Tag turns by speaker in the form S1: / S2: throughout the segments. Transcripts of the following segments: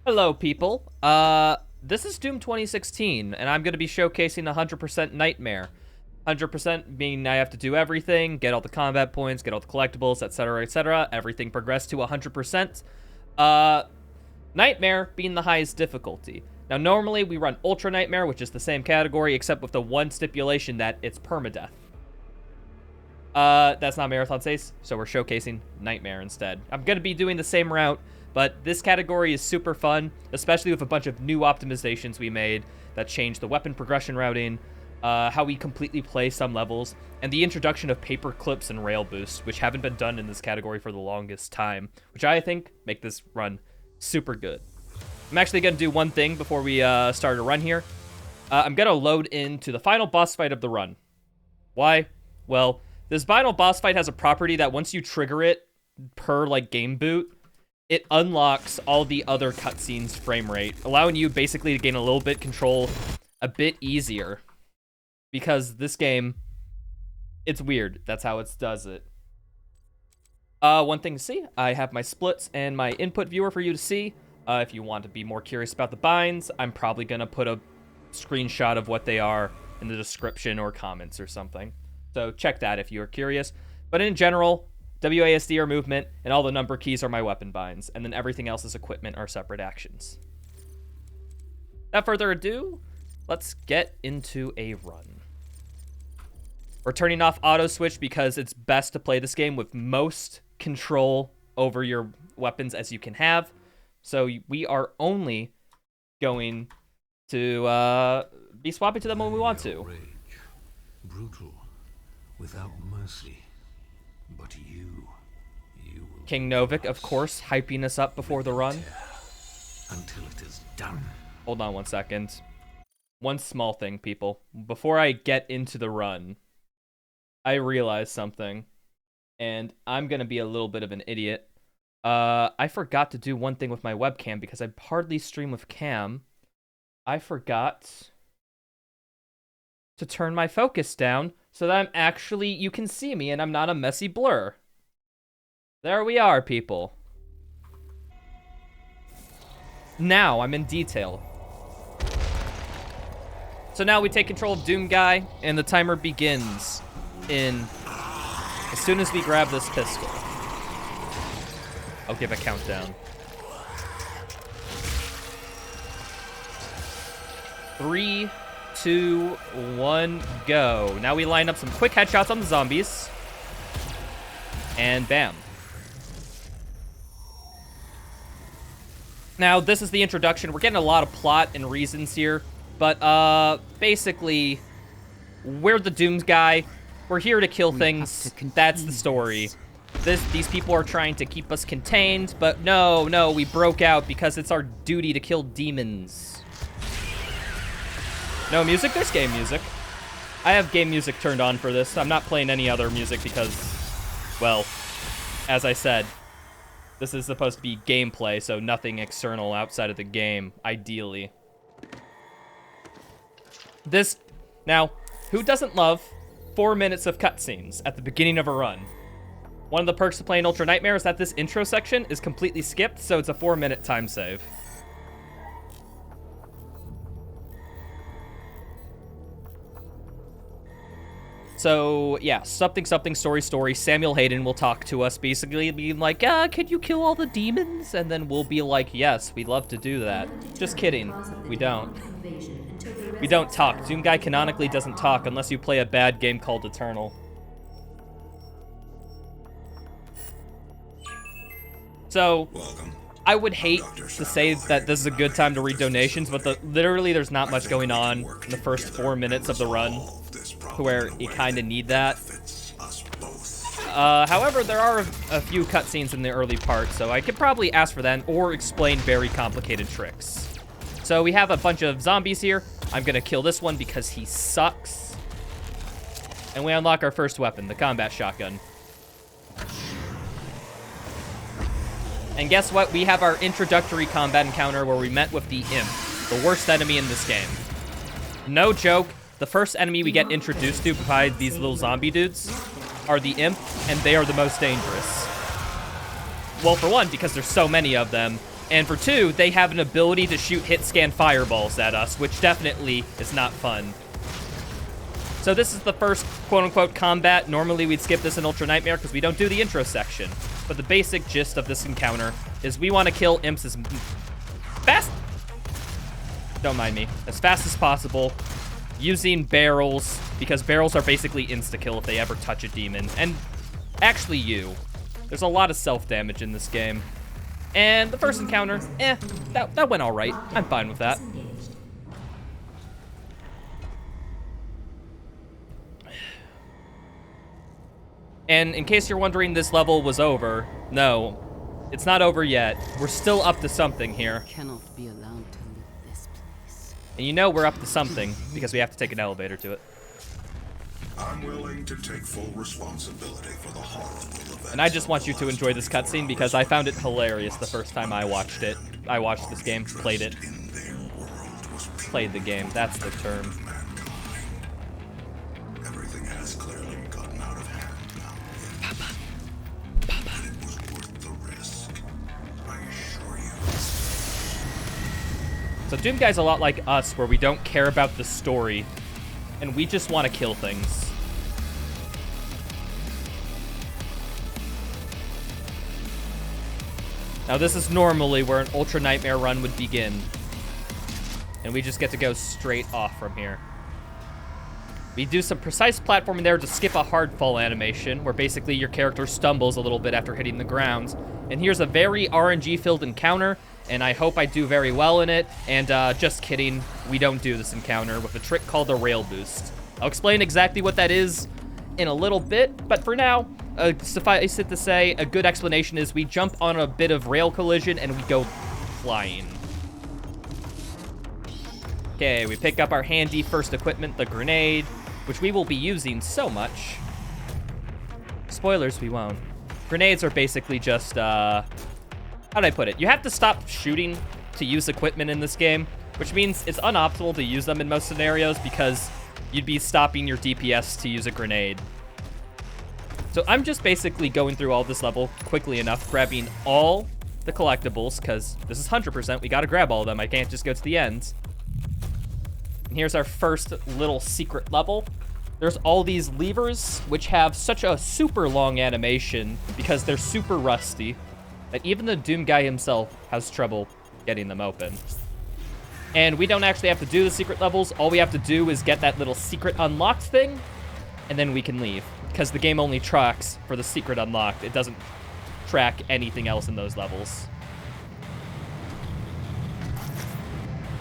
S1: Hello, people. This is Doom 2016, and I'm going to be showcasing 100% Nightmare. 100% meaning I have to do everything, get all the combat points, get all the collectibles, etc., etc. Everything progressed to 100%. Nightmare being the highest difficulty. Now, normally we run Ultra Nightmare, which is the same category, except with the one stipulation that it's permadeath. That's not Marathon Sace, so we're showcasing Nightmare instead. I'm going to be doing the same route, but this category is super fun, especially with a bunch of new optimizations we made that change the weapon progression routing, how we completely play some levels, and the introduction of paper clips and rail boosts, which haven't been done in this category for the longest time, which I think make this run super good. I'm actually going to do one thing before we start a run here. I'm going to load into the final boss fight of the run. Why? Well, this final boss fight has a property that once you trigger it per, game boot, it unlocks all the other cutscenes frame rate, allowing you basically to gain a little bit control a bit easier. Because this game, it's weird. That's how it does it. One thing to see, I have my splits and my input viewer for you to see. If you want to be more curious about the binds, I'm probably going to put a screenshot of what they are in the description or comments or something. So check that if you are curious. But in general, WASD are movement, and all the number keys are my weapon binds, and then everything else is equipment or separate actions. Without further ado, let's get into a run. We're turning off auto switch because it's best to play this game with most control over your weapons as you can have. So we are only going to be swapping to them when we want to.
S2: Brutal, without mercy. But you will
S1: King Novik, of course, hyping us up before the run.
S2: Until it is done.
S1: Hold on one second. One small thing, people. Before I get into the run, I realized something, and I'm gonna be a little bit of an idiot. I forgot to do one thing with my webcam because I hardly stream with cam. I forgot to turn my focus down so that I'm actually, you can see me and I'm not a messy blur. There we are, people. Now I'm in detail. So now we take control of Doom Guy, and the timer begins in as soon as we grab this pistol. I'll give a countdown. 3, 2, 1, go. Now we line up some quick headshots on the zombies. And bam. Now, this is the introduction. We're getting a lot of plot and reasons here. But, basically, we're the Dooms guy. We're here to kill things. That's the story. These people are trying to keep us contained, but no, we broke out because it's our duty to kill demons. No music? There's game music. I have game music turned on for this. I'm not playing any other music because, well, as I said, this is supposed to be gameplay, so nothing external outside of the game, ideally. Now, who doesn't love 4 minutes of cutscenes at the beginning of a run? One of the perks of playing Ultra Nightmare is that this intro section is completely skipped, so it's a 4-minute time save. So, yeah, something, story. Samuel Hayden will talk to us, basically being like, could you kill all the demons? And then we'll be like, yes, we'd love to do that. Just kidding. We don't. We don't talk. Doom Guy canonically doesn't talk unless you play a bad game called Eternal. So, I would hate to say that this is a good time to read donations, but literally there's not much going on in the first 4 minutes of the run to where you kind of need that. However, there are a few cutscenes in the early part, so I could probably ask for them or explain very complicated tricks. So we have a bunch of zombies here. I'm going to kill this one because he sucks. And we unlock our first weapon, the combat shotgun. And guess what? We have our introductory combat encounter where we met with the Imp, the worst enemy in this game. No joke, the first enemy we get introduced to by these little zombie dudes are the Imp, and they are the most dangerous. Well, for one, because there's so many of them. And for two, they have an ability to shoot hit scan fireballs at us, which definitely is not fun. So this is the first quote-unquote combat. Normally we'd skip this in Ultra Nightmare because we don't do the intro section. But the basic gist of this encounter is we want to kill imps as fast... Don't mind me. As fast as possible, using barrels, because barrels are basically insta-kill if they ever touch a demon. And actually you. There's a lot of self-damage in this game. And the first encounter, that went all right. I'm fine with that. And in case you're wondering this level was over, no, it's not over yet. We're still up to something here.
S3: Cannot be allowed to leave this place.
S1: And you know we're up to something because we have to take an elevator to it.
S4: I'm willing to take full responsibility for the horrible events.
S1: And I just want you to enjoy this cutscene because I found it hilarious the first time I watched it. I watched this game, played it. Played the game, that's the term.
S4: Everything has clearly gotten out of hand now.
S1: Papa.
S4: But it was worth the risk, I assure you.
S1: So Doom Guy's a lot like us, where we don't care about the story, and we just want to kill things. Now this is normally where an Ultra Nightmare run would begin. And we just get to go straight off from here. We do some precise platforming there to skip a hard fall animation, where basically your character stumbles a little bit after hitting the ground. And here's a very RNG-filled encounter, and I hope I do very well in it. And just kidding, we don't do this encounter with a trick called the rail boost. I'll explain exactly what that is in a little bit, but for now, suffice it to say, a good explanation is we jump on a bit of rail collision and we go flying. Okay, we pick up our handy first equipment, the grenade, which we will be using so much. Spoilers, we won't. Grenades are basically just, how'd I put it? You have to stop shooting to use equipment in this game, which means it's unoptimal to use them in most scenarios because you'd be stopping your DPS to use a grenade. So I'm just basically going through all this level quickly enough, grabbing all the collectibles, because this is 100%, we gotta grab all of them, I can't just go to the end. And here's our first little secret level. There's all these levers, which have such a super long animation, because they're super rusty, that even the Doom Guy himself has trouble getting them open. And we don't actually have to do the secret levels, all we have to do is get that little secret unlocked thing, and then we can leave. Because the game only tracks for the secret unlocked. It doesn't track anything else in those levels.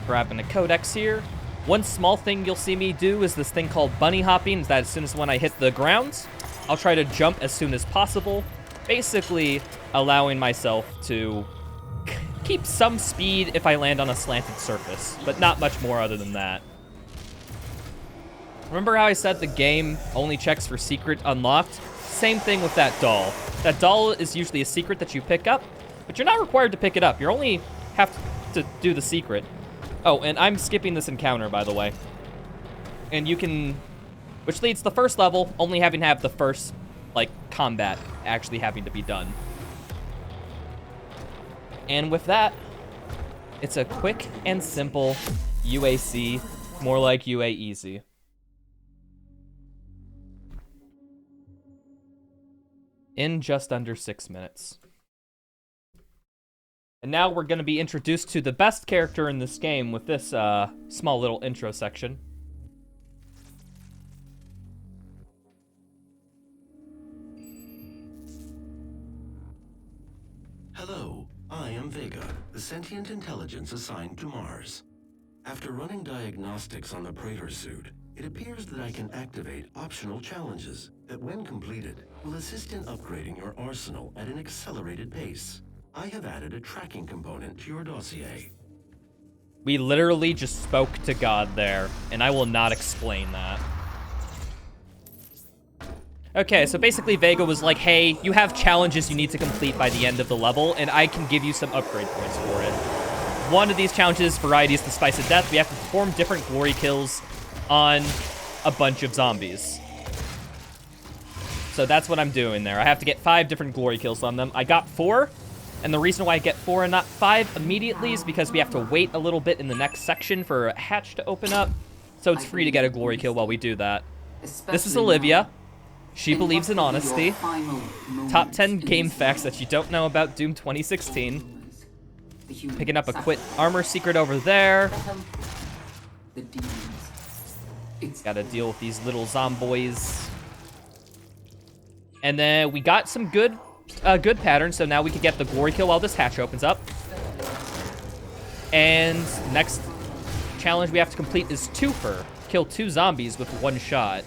S1: Grabbing a codex here. One small thing you'll see me do is this thing called bunny hopping. That as soon as when I hit the ground, I'll try to jump as soon as possible. Basically allowing myself to keep some speed if I land on a slanted surface, but not much more other than that. Remember how I said the game only checks for secret unlocked? Same thing with that doll. That doll is usually a secret that you pick up, but you're not required to pick it up. You only have to do the secret. Oh, and I'm skipping this encounter, by the way. And you can, which leads to the first level, only having to have the first, like, combat actually having to be done. And with that, it's a quick and simple UAC, more like UA easy. In just under 6 minutes. And now we're going to be introduced to the best character in this game with this small little intro section.
S5: Hello, I am Vega, the sentient intelligence assigned to Mars. After running diagnostics on the Praetor suit, it appears that I can activate optional challenges that, when completed, will assist in upgrading your arsenal at an accelerated pace. I have added a tracking component to your dossier.
S1: We literally just spoke to God there, and I will not explain that. Okay, so basically Vega was like, hey, you have challenges you need to complete by the end of the level, and I can give you some upgrade points for it. One of these challenges, Variety is the Spice of Death. We have to perform different glory kills on a bunch of zombies. So that's what I'm doing there. I have to get 5 different glory kills on them. I got 4, And the reason why I get 4 and not 5 immediately is because we have to wait a little bit in the next section for a hatch to open up. So it's free to get a glory kill while we do that. This is Olivia. She believes in honesty. Top 10 game facts that you don't know about Doom 2016. Picking up a quit armor secret over there. Gotta deal with these little zomboys. And then we got some good patterns, so now we can get the glory kill while this hatch opens up. And next challenge we have to complete is twofer. Kill 2 zombies with 1 shot.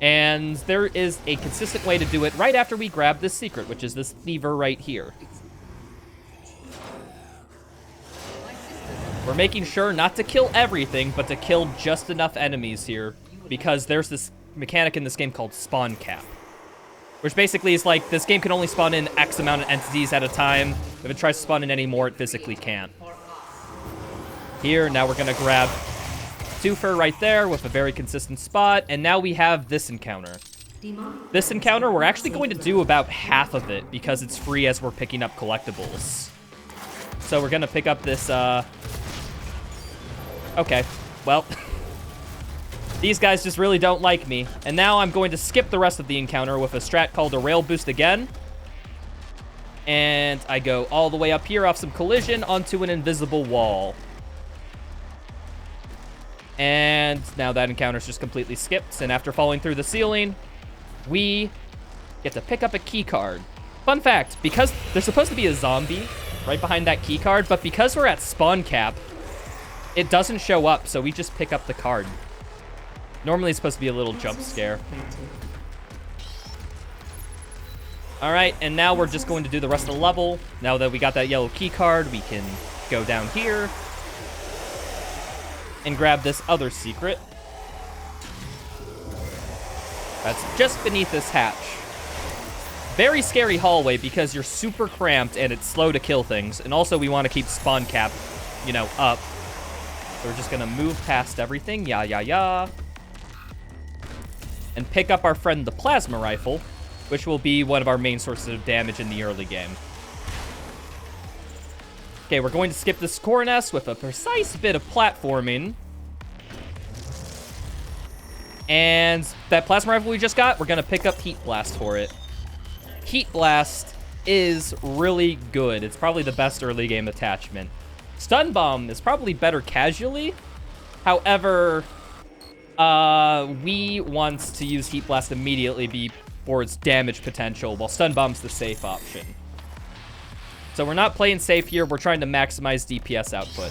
S1: And there is a consistent way to do it right after we grab this secret, which is this lever right here. We're making sure not to kill everything, but to kill just enough enemies here, because there's this mechanic in this game called spawn cap, which basically is like, this game can only spawn in X amount of entities at a time. If it tries to spawn in any more, it physically can't. Here, now we're gonna grab twofer right there with a very consistent spot, and now we have this encounter. This encounter, we're actually going to do about half of it because it's free as we're picking up collectibles. So we're gonna pick up this, okay, well, these guys just really don't like me. And now I'm going to skip the rest of the encounter with a strat called a rail boost again. And I go all the way up here off some collision onto an invisible wall. And now that encounter's just completely skipped. And after falling through the ceiling, we get to pick up a key card. Fun fact, because there's supposed to be a zombie right behind that key card, but because we're at spawn cap, it doesn't show up, so we just pick up the card. Normally it's supposed to be a little jump scare. All right, and now we're just going to do the rest of the level. Now that we got that yellow key card, we can go down here and grab this other secret. That's just beneath this hatch. Very scary hallway because you're super cramped and it's slow to kill things. And also we want to keep spawn cap, you know, up. So we're just gonna move past everything, and pick up our friend the plasma rifle, which will be one of our main sources of damage in the early game. Okay, we're going to skip this core nest with a precise bit of platforming. And that plasma rifle we just got, we're gonna pick up Heat Blast for it. Heat Blast is really good. It's probably the best early game attachment. Stun Bomb is probably better casually. However, we want to use Heat Blast immediately for its damage potential, while Stun Bomb's the safe option. So we're not playing safe here. We're trying to maximize DPS output.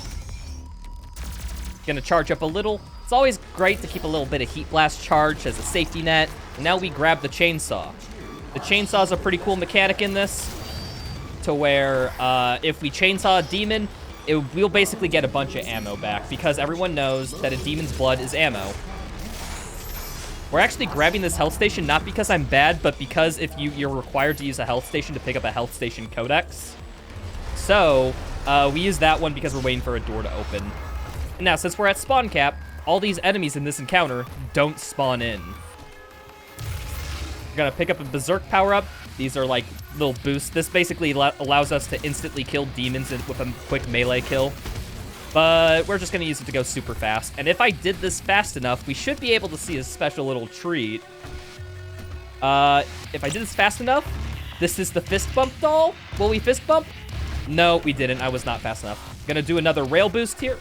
S1: Gonna charge up a little. It's always great to keep a little bit of Heat Blast charged as a safety net. And now we grab the chainsaw. The chainsaw is a pretty cool mechanic in this, to where if we chainsaw a demon, we'll basically get a bunch of ammo back, because everyone knows that a demon's blood is ammo. We're actually grabbing this health station not because I'm bad, but because if you're required to use a health station to pick up a health station codex. So we use that one because we're waiting for a door to open. And now, since we're at spawn cap, all these enemies in this encounter don't spawn in. We're gonna pick up a berserk power-up. These are like little boosts. This basically allows us to instantly kill demons with a quick melee kill. But we're just gonna use it to go super fast. And if I did this fast enough, we should be able to see a special little treat. If I did this fast enough, this is the fist bump doll. Will we fist bump? No, we didn't. I was not fast enough. Gonna do another rail boost here.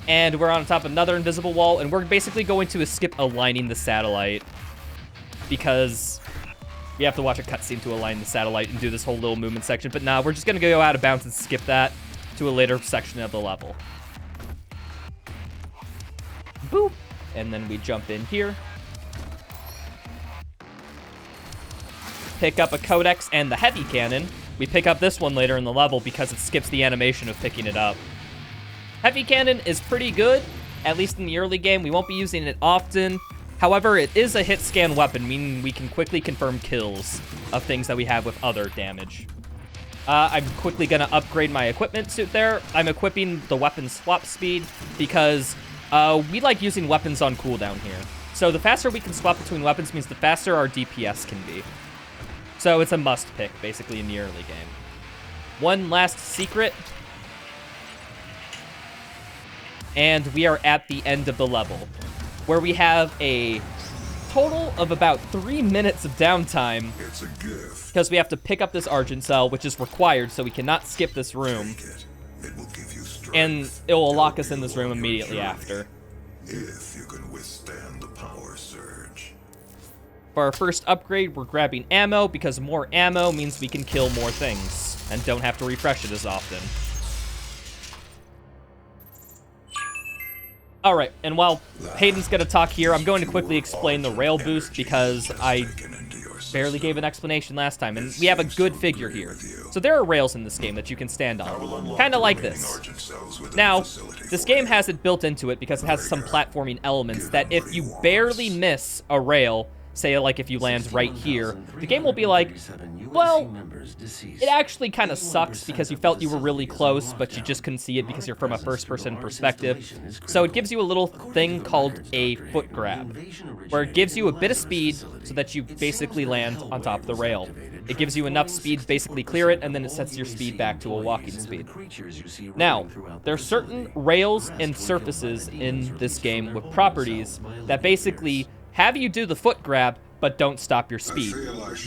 S1: And we're on top of another invisible wall, and we're basically going to skip aligning the satellite, because we have to watch a cutscene to align the satellite and do this whole little movement section. But nah, we're just gonna go out of bounds and skip that to a later section of the level. Boop. And then we jump in here. Pick up a codex and the heavy cannon. We pick up this one later in the level because it skips the animation of picking it up. Heavy cannon is pretty good, at least in the early game. We won't be using it often. However, it is a hit scan weapon, meaning we can quickly confirm kills of things that we have with other damage. I'm quickly gonna upgrade my equipment suit there. I'm equipping the weapon swap speed because we like using weapons on cooldown here. So the faster we can swap between weapons means the faster our DPS can be. So it's a must pick, basically, in the early game. One last secret. And we are at the end of the level, where we have a total of about 3 minutes of downtime.
S4: It's a gift.
S1: Because we have to pick up this Argent Cell, which is required, so we cannot skip this room.
S4: It will give you strength.
S1: And it will lock us in this room immediately after.
S4: If you can withstand the power surge.
S1: For our first upgrade, we're grabbing ammo, because more ammo means we can kill more things, and don't have to refresh it as often. Alright, and while Hayden's going to talk here, I'm going to quickly explain the rail boost, because I barely gave an explanation last time, and we have a good figure here. So there are rails in this game that you can stand on, kind of like this. Now, this game has it built into it because it has some platforming elements that if you barely miss a rail, say like if you land right here, the game will be like, well, it actually kind of sucks because you felt you were really close, but you just couldn't see it because you're from a first-person perspective. So it gives you a little thing called a foot grab, where it gives you a bit of speed so that you basically land on top of the rail. It gives you enough speed to basically clear it, and then it sets your speed back to a walking speed. Now, there are certain rails and surfaces in this game with properties that basically have you do the foot grab, but don't stop your speed.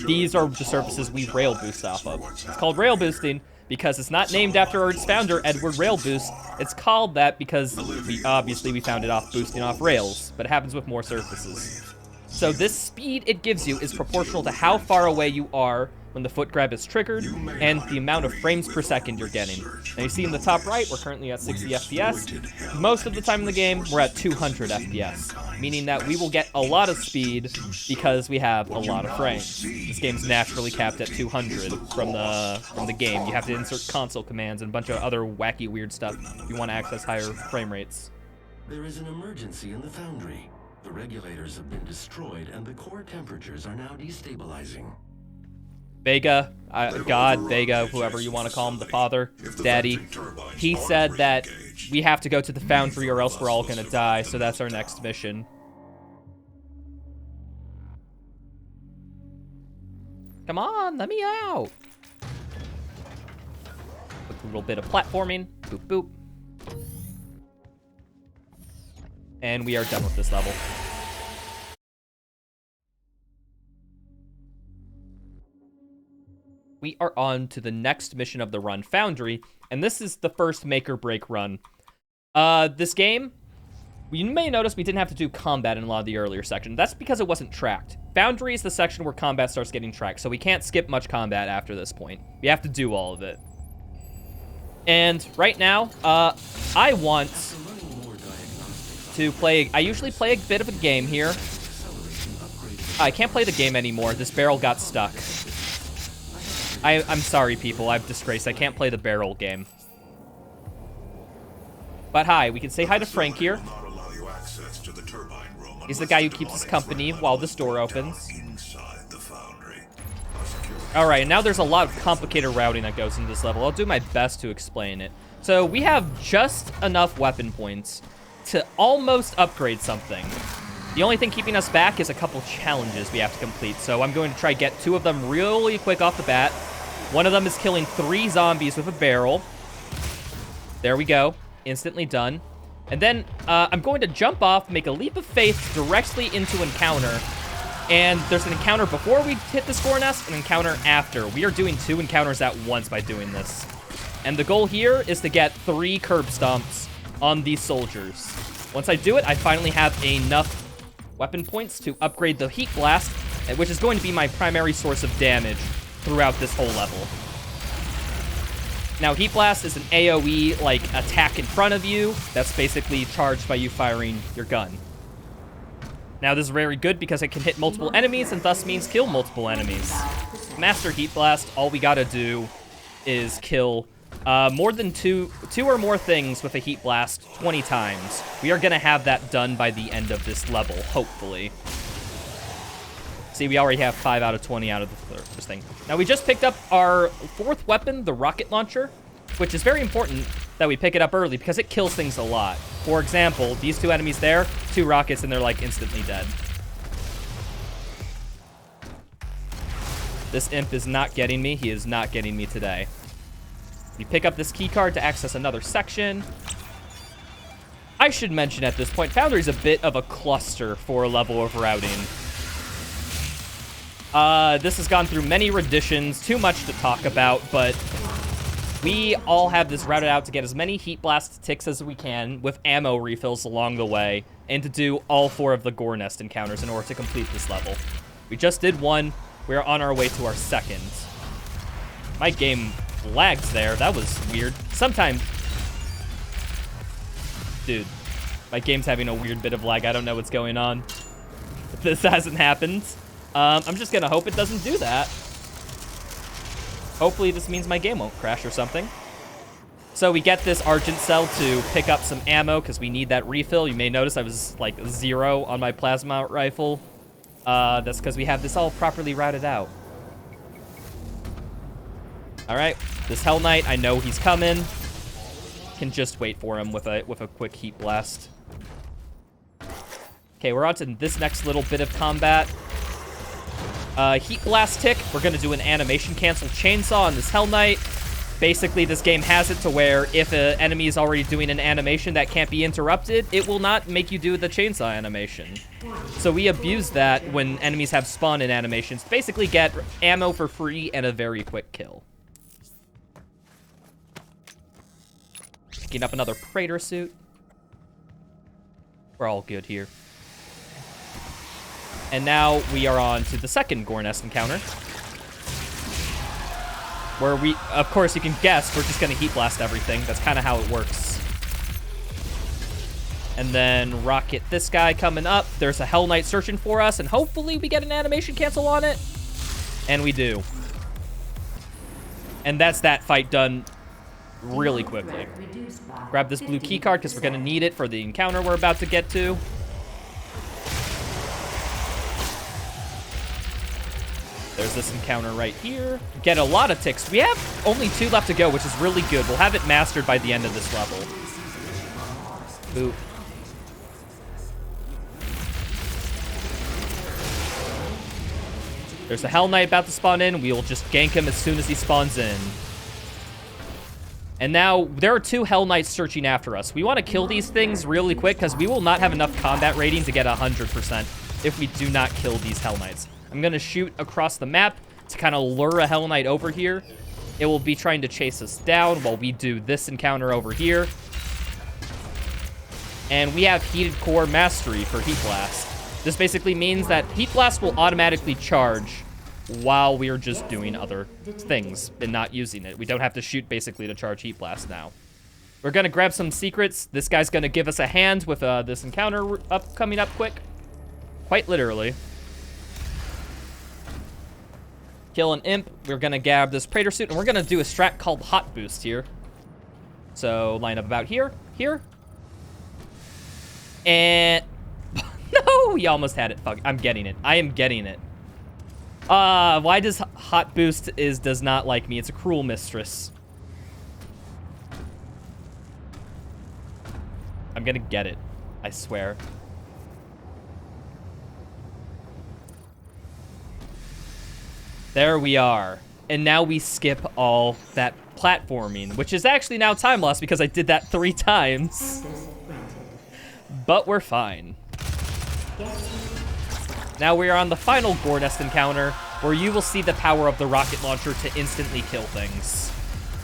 S1: These are the surfaces we rail boost off of. It's called rail boosting because it's not named after its founder, Edward Rail Boost. It's called that because we found it off boosting off rails, but it happens with more surfaces. So this speed it gives you is proportional to how far away you are when the foot grab is triggered, and the amount of frames per second you're getting. Now you see in the top right, we're currently at 60 FPS. Most of the time in the game, we're at 200 FPS, meaning that we will get a lot of speed because we have a lot of frames. This game's naturally capped at 200 from the game. You have to insert console commands and a bunch of other wacky, weird stuff if you want to access higher frame rates.
S5: There is an emergency in the foundry. The regulators have been destroyed and the core temperatures are now destabilizing.
S1: Vega, God, Vega, whoever you want to call him, the father, Daddy, he said that we have to go to the foundry or else we're all gonna die, so that's our next mission. Come on, let me out! A little bit of platforming, boop boop. And we are done with this level. We are on to the next mission of the run, Foundry, and this is the first make or break run. This game, you may notice we didn't have to do combat in a lot of the earlier sections. That's because it wasn't tracked. Foundry is the section where combat starts getting tracked, so we can't skip much combat after this point. We have to do all of it. And right now, I want to play, I usually play a bit of a game here. I can't play the game anymore. This barrel got stuck. I'm sorry, people. I've disgraced. I can't play the barrel game. But hi, we can say hi to Frank here. He's the guy who keeps us company while this door opens. Alright, now there's a lot of complicated routing that goes into this level. I'll do my best to explain it. So we have just enough weapon points to almost upgrade something. The only thing keeping us back is a couple challenges we have to complete, so I'm going to try to get 2 of them really quick off the bat. One of them is killing 3 zombies with a barrel. There we go. Instantly done. And then I'm going to jump off, make a leap of faith directly into encounter. And there's an encounter before we hit the score nest, and an encounter after. We are doing 2 encounters at once by doing this. And the goal here is to get 3 curb stomps on these soldiers. Once I do it, I finally have enough weapon points to upgrade the Heat Blast, which is going to be my primary source of damage throughout this whole level. Now, Heat Blast is an AoE, like, attack in front of you that's basically charged by you firing your gun. Now, this is very good because it can hit multiple enemies and thus means kill multiple enemies. Master Heat Blast, all we gotta do is kill more than two or more things with a Heat Blast 20 times. We are gonna have that done by the end of this level, hopefully. See, we already have 5 out of 20 out of the first thing. Now, we just picked up our 4th weapon, the rocket launcher, which is very important that we pick it up early because it kills things a lot. For example, these 2 enemies there, 2 rockets, and they're, like, instantly dead. This imp is not getting me. He is not getting me today. We pick up this key card to access another section. I should mention at this point, Foundry is a bit of a cluster for a level of routing. This has gone through many renditions, too much to talk about, but we all have this routed out to get as many Heat Blast ticks as we can with ammo refills along the way, and to do all 4 of the Gore Nest encounters in order to complete this level. We just did 1. We're on our way to our 2nd. My game lags there. That was weird. Sometimes... Dude, my game's having a weird bit of lag. I don't know what's going on. This hasn't happened. I'm just gonna hope it doesn't do that. Hopefully this means my game won't crash or something. So we get this Argent Cell to pick up some ammo because we need that refill. You may notice I was like 0 on my plasma rifle. That's because we have this all properly routed out. All right, this Hell Knight, I know he's coming. Can just wait for him with a quick Heat Blast. Okay, we're on to this next little bit of combat. Heat Blast tick. We're gonna do an animation cancel chainsaw on this Hell Knight. Basically, this game has it to where if an enemy is already doing an animation that can't be interrupted, it will not make you do the chainsaw animation. So we abuse that when enemies have spawn-in animations to basically get ammo for free and a very quick kill. Picking up another Praetor suit. We're all good here. And now we are on to the second Gore Nest encounter. Where we, of course, you can guess, we're just going to Heat Blast everything. That's kind of how it works. And then rocket this guy coming up. There's a Hell Knight searching for us, and hopefully we get an animation cancel on it. And we do. And that's that fight done really quickly. Grab this blue key card because we're going to need it for the encounter we're about to get to. There's this encounter right here. Get a lot of ticks. We have only 2 left to go, which is really good. We'll have it mastered by the end of this level. Boop. There's a Hell Knight about to spawn in. We will just gank him as soon as he spawns in. And now, there are 2 Hell Knights searching after us. We want to kill these things really quick, because we will not have enough combat rating to get 100% if we do not kill these Hell Knights. I'm going to shoot across the map to kind of lure a Hell Knight over here. It will be trying to chase us down while we do this encounter over here. And we have Heated Core Mastery for Heat Blast. This basically means that Heat Blast will automatically charge while we are just doing other things and not using it. We don't have to shoot basically to charge Heat Blast now. We're going to grab some secrets. This guy's going to give us a hand with this encounter coming up quick. Quite literally. Kill an imp. We're going to grab this Praetor suit, and we're going to do a strat called Hot Boost here. So line up about here, here. And no, we almost had it. Fuck, I'm getting it. I am getting it. Why does Hot Boost does not like me? It's a cruel mistress. I'm gonna get it. I swear. There we are. And now we skip all that platforming, which is actually now time loss because I did that 3 times. But we're fine. Now we are on the final Gore Nest encounter, where you will see the power of the rocket launcher to instantly kill things.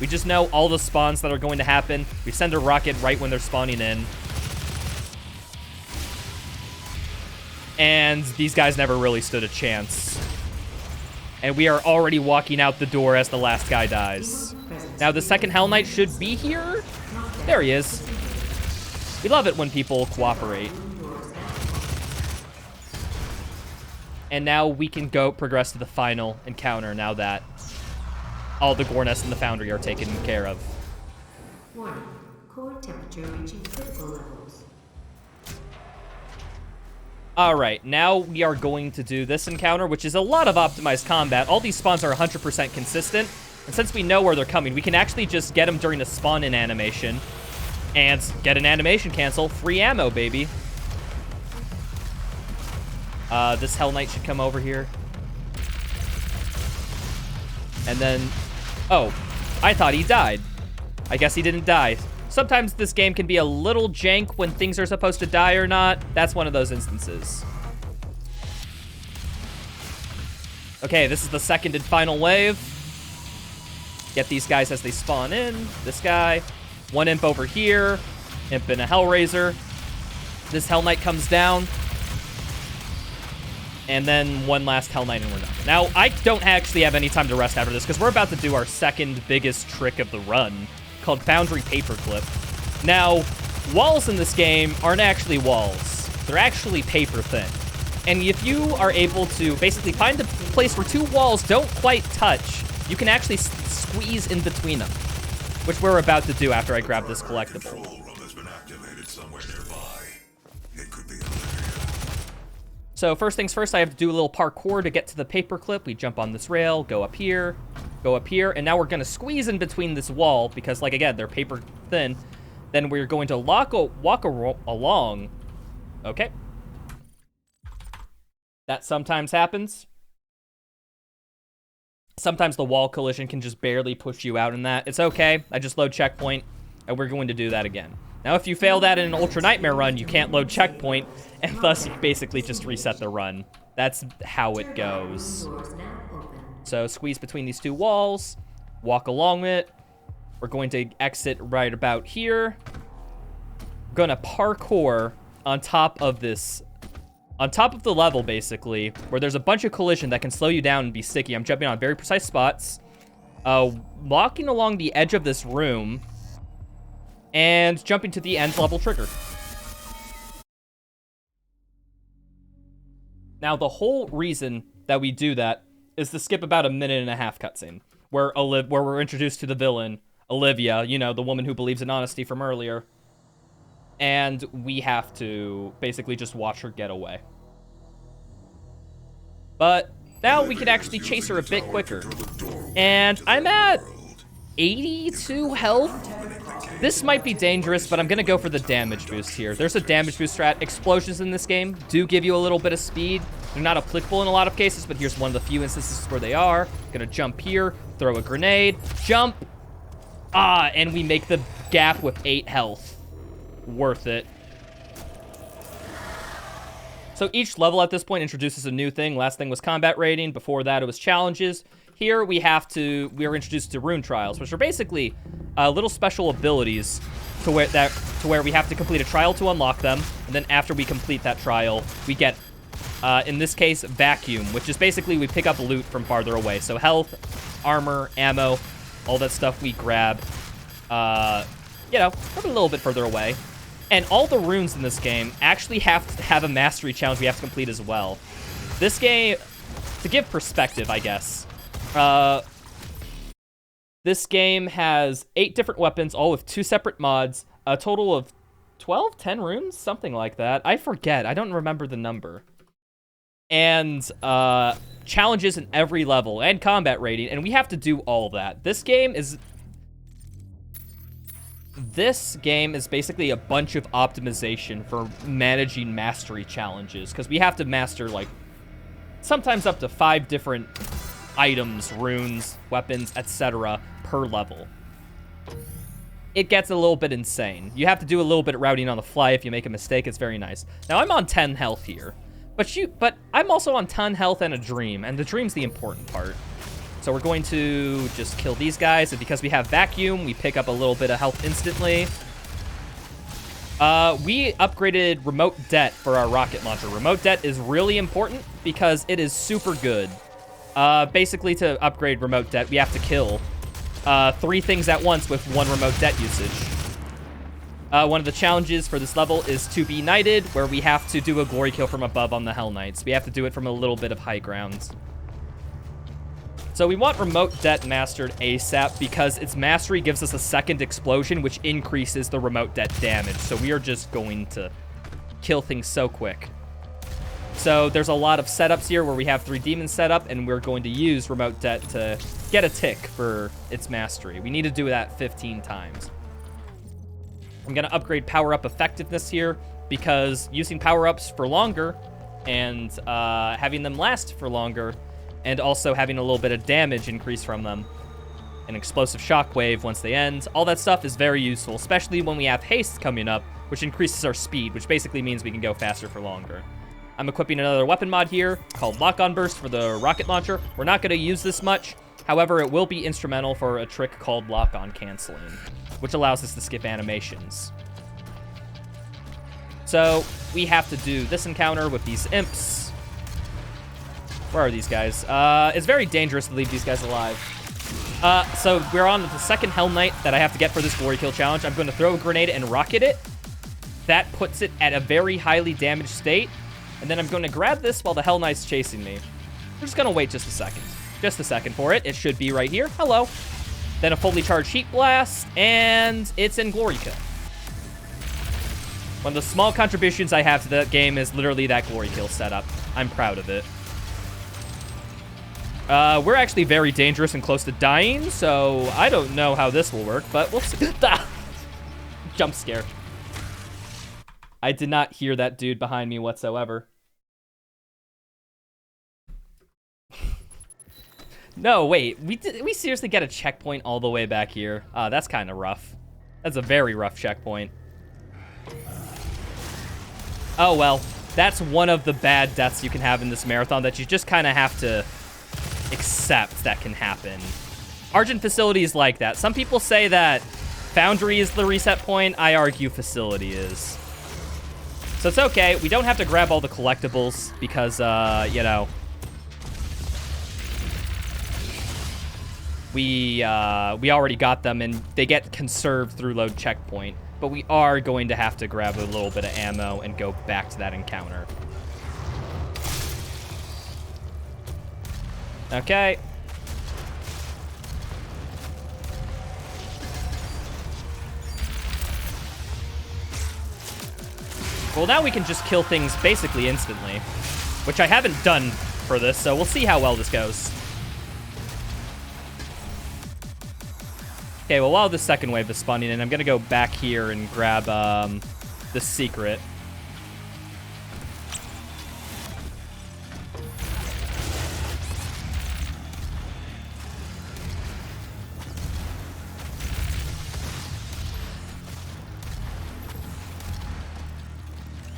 S1: We just know all the spawns that are going to happen. We send a rocket right when they're spawning in. And these guys never really stood a chance. And we are already walking out the door as the last guy dies. Now the second Hell Knight should be here. There he is. We love it when people cooperate. And now we can progress to the final encounter now that all the Gore Nest and the Foundry are taken care of.
S6: Warning, core temperature reaching critical levels.
S1: Alright, now we are going to do this encounter, which is a lot of optimized combat. All these spawns are 100% consistent. And since we know where they're coming, we can actually just get them during the spawn-in animation. And get an animation cancel. Free ammo, baby. This Hell Knight should come over here. And then, oh, I thought he died. I guess he didn't die. Sometimes this game can be a little jank when things are supposed to die or not. That's one of those instances. Okay, this is the second and final wave. Get these guys as they spawn in. This guy. One imp over here. Imp and a Hellraiser. This Hell Knight comes down. And then one last Hell Knight and we're done. Now, I don't actually have any time to rest after this because we're about to do our second biggest trick of the run called Boundary Paperclip. Now, walls in this game aren't actually walls. They're actually paper thin. And if you are able to basically find a place where two walls don't quite touch, you can actually squeeze in between them, which we're about to do after I grab this collectible.
S4: Control room has been activated somewhere nearby. It could be
S1: So first things first, I have to do a little parkour to get to the paperclip. We jump on this rail, go up here, and now we're gonna squeeze in between this wall because, like, again, they're paper thin. Then we're going to walk along. Okay. That sometimes happens. Sometimes the wall collision can just barely push you out in that. It's okay. I just load checkpoint, and we're going to do that again. Now, if you fail that in an Ultra Nightmare run, you can't load checkpoint, and thus you basically just reset the run. That's how it goes.
S6: Doors now open.
S1: So squeeze between these two walls, walk along it. We're going to exit right about here. We're gonna parkour on top of this, on top of the level, basically, where there's a bunch of collision that can slow you down and be sticky. I'm jumping on very precise spots, walking along the edge of this room, and jumping to the end level trigger. Now, the whole reason that we do that is to skip about a 1.5-minute cutscene, where we're introduced to the villain, Olivia, you know, the woman who believes in honesty from earlier. And we have to basically just watch her get away. But now we can actually chase her a bit quicker. And I'm at 82 health. This might be dangerous, but I'm gonna go for the damage boost here. There's a damage boost strat. Explosions in this game do give you a little bit of speed. They're not applicable in a lot of cases, but here's one of the few instances where they are. Gonna jump here, throw a grenade, jump. And we make the gap with 8 health. Worth it. So each level at this point introduces a new thing. Last thing was combat rating. Before that, it was challenges. Here we are introduced to rune trials, which are basically little special abilities to where we have to complete a trial to unlock them, and then after we complete that trial, we get, in this case, vacuum, which is basically we pick up loot from farther away. So health, armor, ammo, all that stuff we grab, you know, from a little bit further away. And all the runes in this game actually have to have a mastery challenge we have to complete as well. This game, to give perspective, I guess, this game has 8 different weapons, all with 2 separate mods, a total of 12, 10 runes, something like that. I forget. I don't remember the number. And challenges in every level and combat rating, and we have to do all that. This game is basically a bunch of optimization for managing mastery challenges, because we have to master, like, sometimes up to 5 different items, runes, weapons, etc. per level. It gets a little bit insane. You have to do a little bit of routing on the fly. If you make a mistake, it's very nice. Now, I'm on 10 health here, but I'm also on 10 health and a dream, and the dream's the important part. So we're going to just kill these guys, and because we have vacuum, we pick up a little bit of health instantly. We upgraded remote det for our rocket launcher. Remote det is really important because it is super good. Basically, to upgrade remote det, we have to kill 3 things at once with 1 remote det usage. One of the challenges for this level is to be knighted, where we have to do a glory kill from above on the Hell Knights. We have to do it from a little bit of high ground. So we want remote det mastered ASAP because its mastery gives us a second explosion, which increases the remote det damage. So we are just going to kill things so quick. So there's a lot of setups here where we have 3 demons set up, and we're going to use remote det to get a tick for its mastery. We need to do that 15 times. I'm going to upgrade power-up effectiveness here because using power-ups for longer and having them last for longer and also having a little bit of damage increase from them. An explosive shockwave once they end. All that stuff is very useful, especially when we have haste coming up, which increases our speed, which basically means we can go faster for longer. I'm equipping another weapon mod here called Lock-On Burst for the rocket launcher. We're not going to use this much. However, it will be instrumental for a trick called Lock-On Canceling, which allows us to skip animations. So we have to do this encounter with these imps. Where are these guys? It's very dangerous to leave these guys alive. So we're on the second Hell Knight that I have to get for this Glory Kill challenge. I'm going to throw a grenade and rocket it. That puts it at a very highly damaged state. And then I'm going to grab this while the Hell Knight's chasing me. We're just going to wait just a second. Just a second for it. It should be right here. Hello. Then a fully charged Heat Blast, and it's in Glory Kill. One of the small contributions I have to the game is literally that Glory Kill setup. I'm proud of it. We're actually very dangerous and close to dying, so I don't know how this will work, but we'll see. Jump scare. I did not hear that dude behind me whatsoever. No, wait. We seriously get a checkpoint all the way back here? That's kind of rough. That's a very rough checkpoint. Oh, well. That's one of the bad deaths you can have in this marathon that you just kind of have to accept that can happen. Argent Facility is like that. Some people say that Foundry is the reset point. I argue Facility is. So it's okay. We don't have to grab all the collectibles because, you know, we already got them and they get conserved through load checkpoint. But we are going to have to grab a little bit of ammo and go back to that encounter. Okay. Well, now we can just kill things basically instantly, which I haven't done for this, so we'll see how well this goes. Okay, well, while the second wave is spawning in, I'm going to go back here and grab the secret.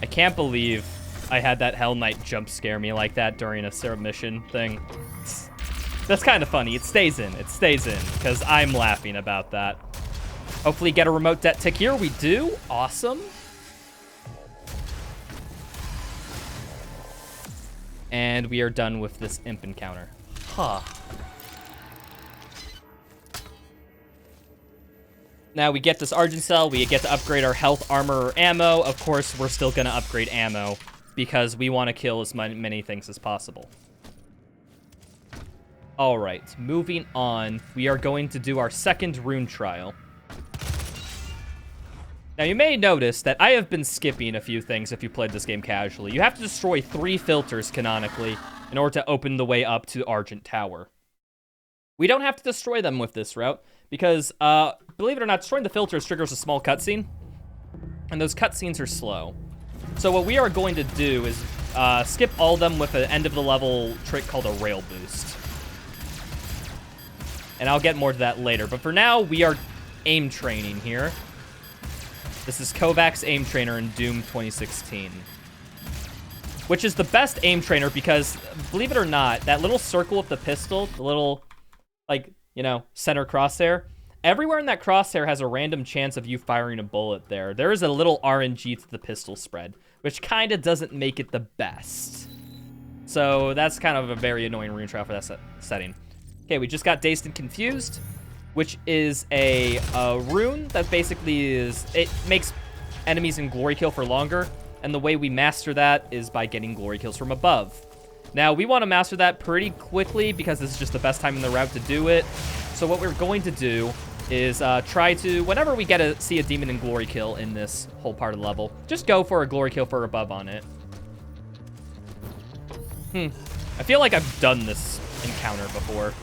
S1: I can't believe I had that Hell Knight jump scare me like that during a submission thing. That's kind of funny. It stays in. It stays in because I'm laughing about that. Hopefully get a remote det tick here. We do. Awesome. And we are done with this imp encounter. Huh. Now we get this Argent Cell. We get to upgrade our health, armor, or ammo. Of course, we're still going to upgrade ammo because we want to kill as many things as possible. All right, moving on. We are going to do our second rune trial. Now, you may notice that I have been skipping a few things if you played this game casually. You have to destroy 3 filters, canonically, in order to open the way up to Argent Tower. We don't have to destroy them with this route, because, believe it or not, destroying the filters triggers a small cutscene, and those cutscenes are slow. So what we are going to do is skip all of them with an end-of-the-level trick called a rail boost. And I'll get more to that later. But for now, we are aim training here. This is Kovacs Aim Trainer in Doom 2016. Which is the best aim trainer because, believe it or not, that little circle with the pistol, the little, like, you know, center crosshair, everywhere in that crosshair has a random chance of you firing a bullet there. There is a little RNG to the pistol spread, which kind of doesn't make it the best. So that's kind of a very annoying rune trial for that setting. Okay, we just got Dazed and Confused, which is a rune that basically it makes enemies in Glory Kill for longer, and the way we master that is by getting Glory Kills from above. Now, we want to master that pretty quickly because this is just the best time in the route to do it. So what we're going to do is try to, whenever we get to see a demon in Glory Kill in this whole part of the level, just go for a Glory Kill for above on it. I feel like I've done this encounter before.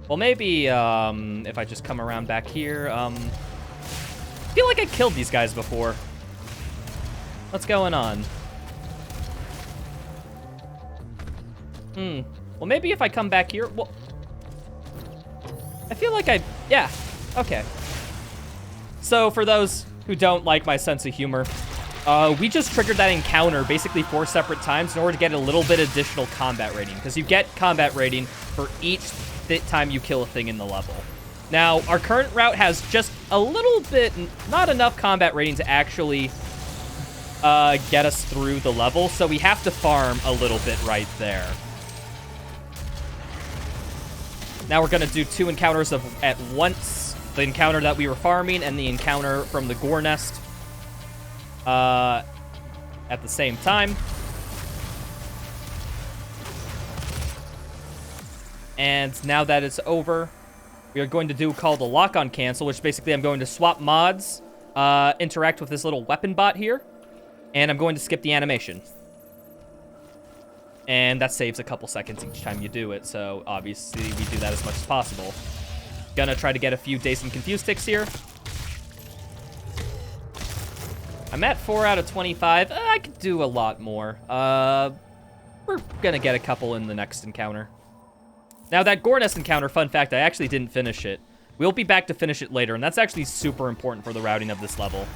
S1: Well, maybe if I just come around back here, I feel like I killed these guys before. What's going on? Well, maybe if I come back here... Well, I feel like yeah. Okay. So, for those who don't like my sense of humor, we just triggered that encounter basically 4 separate times in order to get a little bit additional combat rating. Because you get combat rating for each time you kill a thing in the level. Now, our current route has just a little bit, not enough combat rating to actually get us through the level. So we have to farm a little bit right there. Now we're going to do 2 encounters at once. The encounter that we were farming and the encounter from the gore nest at the same time. And now that it's over, we are going to do called a lock-on cancel, which basically I'm going to swap mods, interact with this little weapon bot here, and I'm going to skip the animation. And that saves a couple seconds each time you do it, so obviously we do that as much as possible. Gonna try to get a few Dazed and Confused ticks here. I'm at 4 out of 25. I could do a lot more. We're gonna get a couple in the next encounter. Now, that Gore Nest encounter, fun fact, I actually didn't finish it. We'll be back to finish it later, and that's actually super important for the routing of this level.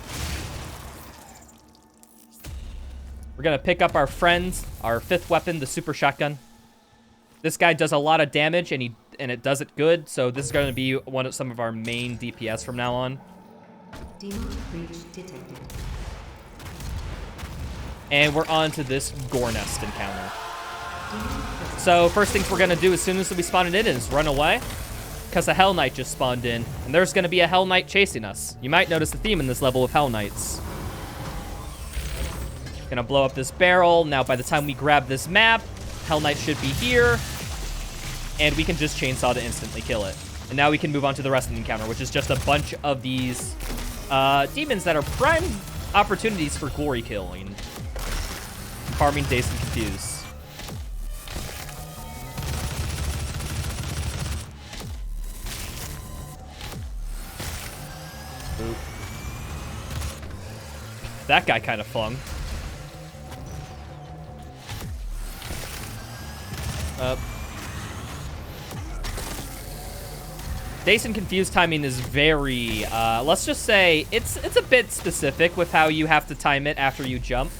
S1: We're gonna pick up our friends, our 5th weapon, the super shotgun. This guy does a lot of damage, and it does it good, so this is gonna be some of our main DPS from now on.
S6: Demon breach detected.
S1: And we're on to this Gore Nest encounter. So first things we're gonna do as soon as we spawn it in is run away, because a Hell Knight just spawned in, and there's gonna be a Hell Knight chasing us. You might notice the theme in this level of Hell Knights. Gonna blow up this barrel. Now by the time we grab this map, Hell Knight should be here, and we can just chainsaw to instantly kill it. And now we can move on to the rest of the encounter, which is just a bunch of these demons that are prime opportunities for glory killing. Farming Dazed and Confused. Oop. That guy kind of flung. Dazed and Confused timing is very, let's just say, it's a bit specific with how you have to time it after you jump.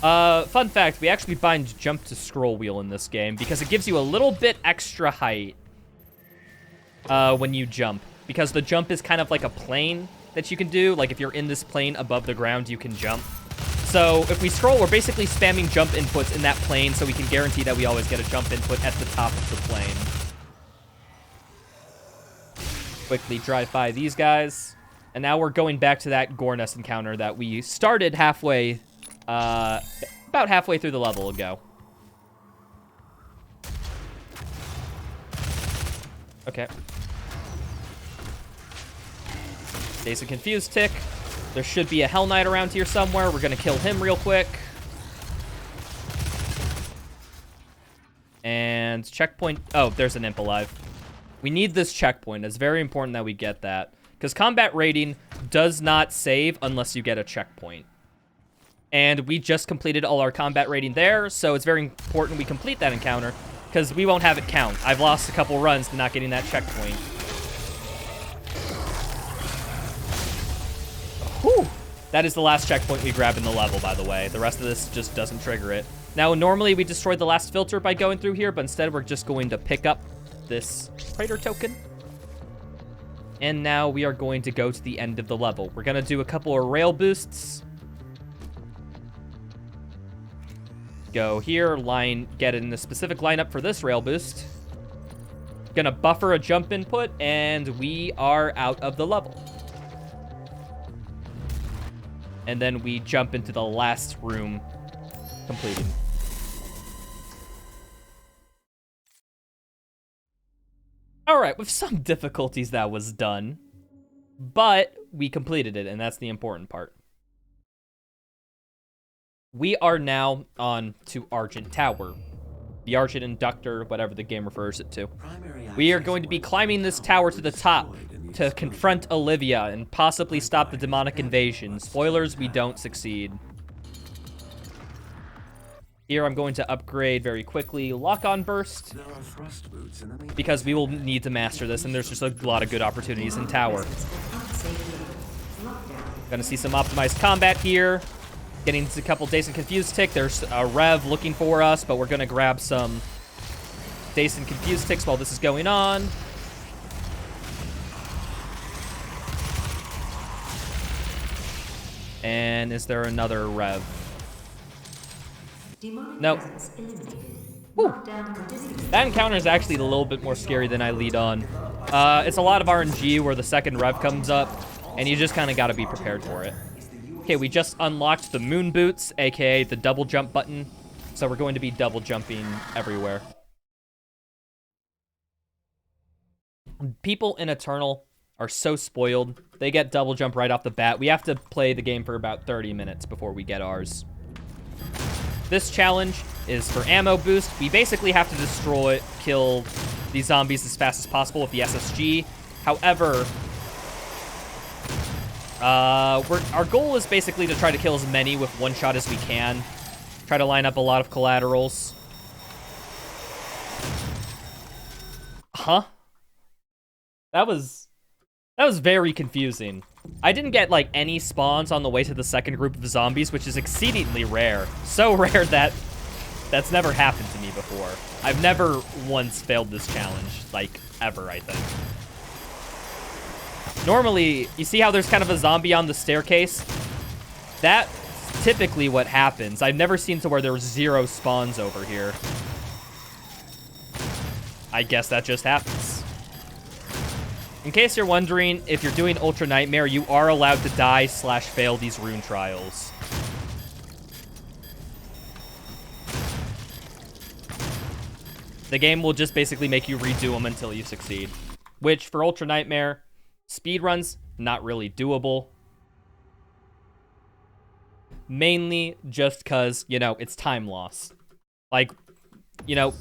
S1: Fun fact, we actually bind jump to scroll wheel in this game because it gives you a little bit extra height when you jump. Because the jump is kind of like a plane that you can do. Like if you're in this plane above the ground, you can jump. So if we scroll, we're basically spamming jump inputs in that plane so we can guarantee that we always get a jump input at the top of the plane. Quickly drive by these guys. And now we're going back to that Gore Nest encounter that we started halfway, about halfway through the level ago. Okay. Dazed and Confused tick. There should be a Hell Knight around here somewhere. We're gonna kill him real quick. And checkpoint. Oh, there's an imp alive. We need this checkpoint. It's very important that we get that. Because combat rating does not save unless you get a checkpoint. And we just completed all our combat rating there, so it's very important we complete that encounter, because we won't have it count. I've lost a couple runs to not getting that checkpoint. Whew. That is the last checkpoint we grab in the level, by the way. The rest of this just doesn't trigger it. Now, normally we destroy the last filter by going through here, but instead we're just going to pick up this Praetor token. And now we are going to go to the end of the level. We're going to do a couple of rail boosts. Go here, get in the specific lineup for this rail boost. Gonna buffer a jump input, and we are out of the level. And then we jump into the last room, completing. All right, with some difficulties that was done, but we completed it, and that's the important part. We are now on to Argent Tower, the Argent Inductor, whatever the game refers it to. We are going to be climbing this tower to the top to confront Olivia and possibly stop the demonic invasion. Spoilers, we don't succeed. Here, I'm going to upgrade very quickly Lock-On Burst,
S5: There are thrust boots in the main
S1: because we will need to master this, and there's just a lot of good opportunities in Tower. Gonna see some optimized combat here. Getting a couple Dazed and Confused tick. There's a Rev looking for us, but we're gonna grab some Dazed and Confused ticks while this is going on. And is there another Rev? Nope. That encounter is actually a little bit more scary than I lead on. It's a lot of RNG where the second Rev comes up, and you just kind of got to be prepared for it. Okay, we just unlocked the Moon Boots, aka the double jump button, so we're going to be double jumping everywhere. People in Eternal are so spoiled. They get double jump right off the bat. We have to play the game for about 30 minutes before we get ours. This challenge is for ammo boost. We basically have to kill these zombies as fast as possible with the SSG. However, our goal is basically to try to kill as many with one shot as we can. Try to line up a lot of collaterals. Huh? That was very confusing. I didn't get, like, any spawns on the way to the second group of zombies, which is exceedingly rare. So rare that that's never happened to me before. I've never once failed this challenge, like, ever, I think. Normally, you see how there's kind of a zombie on the staircase? That's typically what happens. I've never seen to where there was 0 spawns over here. I guess that just happens. In case you're wondering, if you're doing Ultra Nightmare, you are allowed to die/fail these rune trials. The game will just basically make you redo them until you succeed. Which, for Ultra Nightmare, speedruns, not really doable. Mainly just because, you know, it's time loss. Like, you know,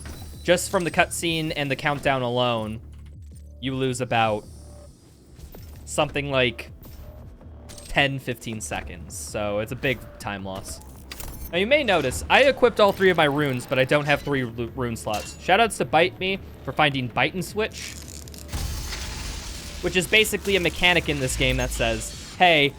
S1: just from the cutscene and the countdown alone, you lose about something like 10-15 seconds. So it's a big time loss. Now you may notice, I equipped all 3 of my runes, but I don't have 3 rune slots. Shoutouts to Bite Me for finding Bite and Switch, which is basically a mechanic in this game that says, hey,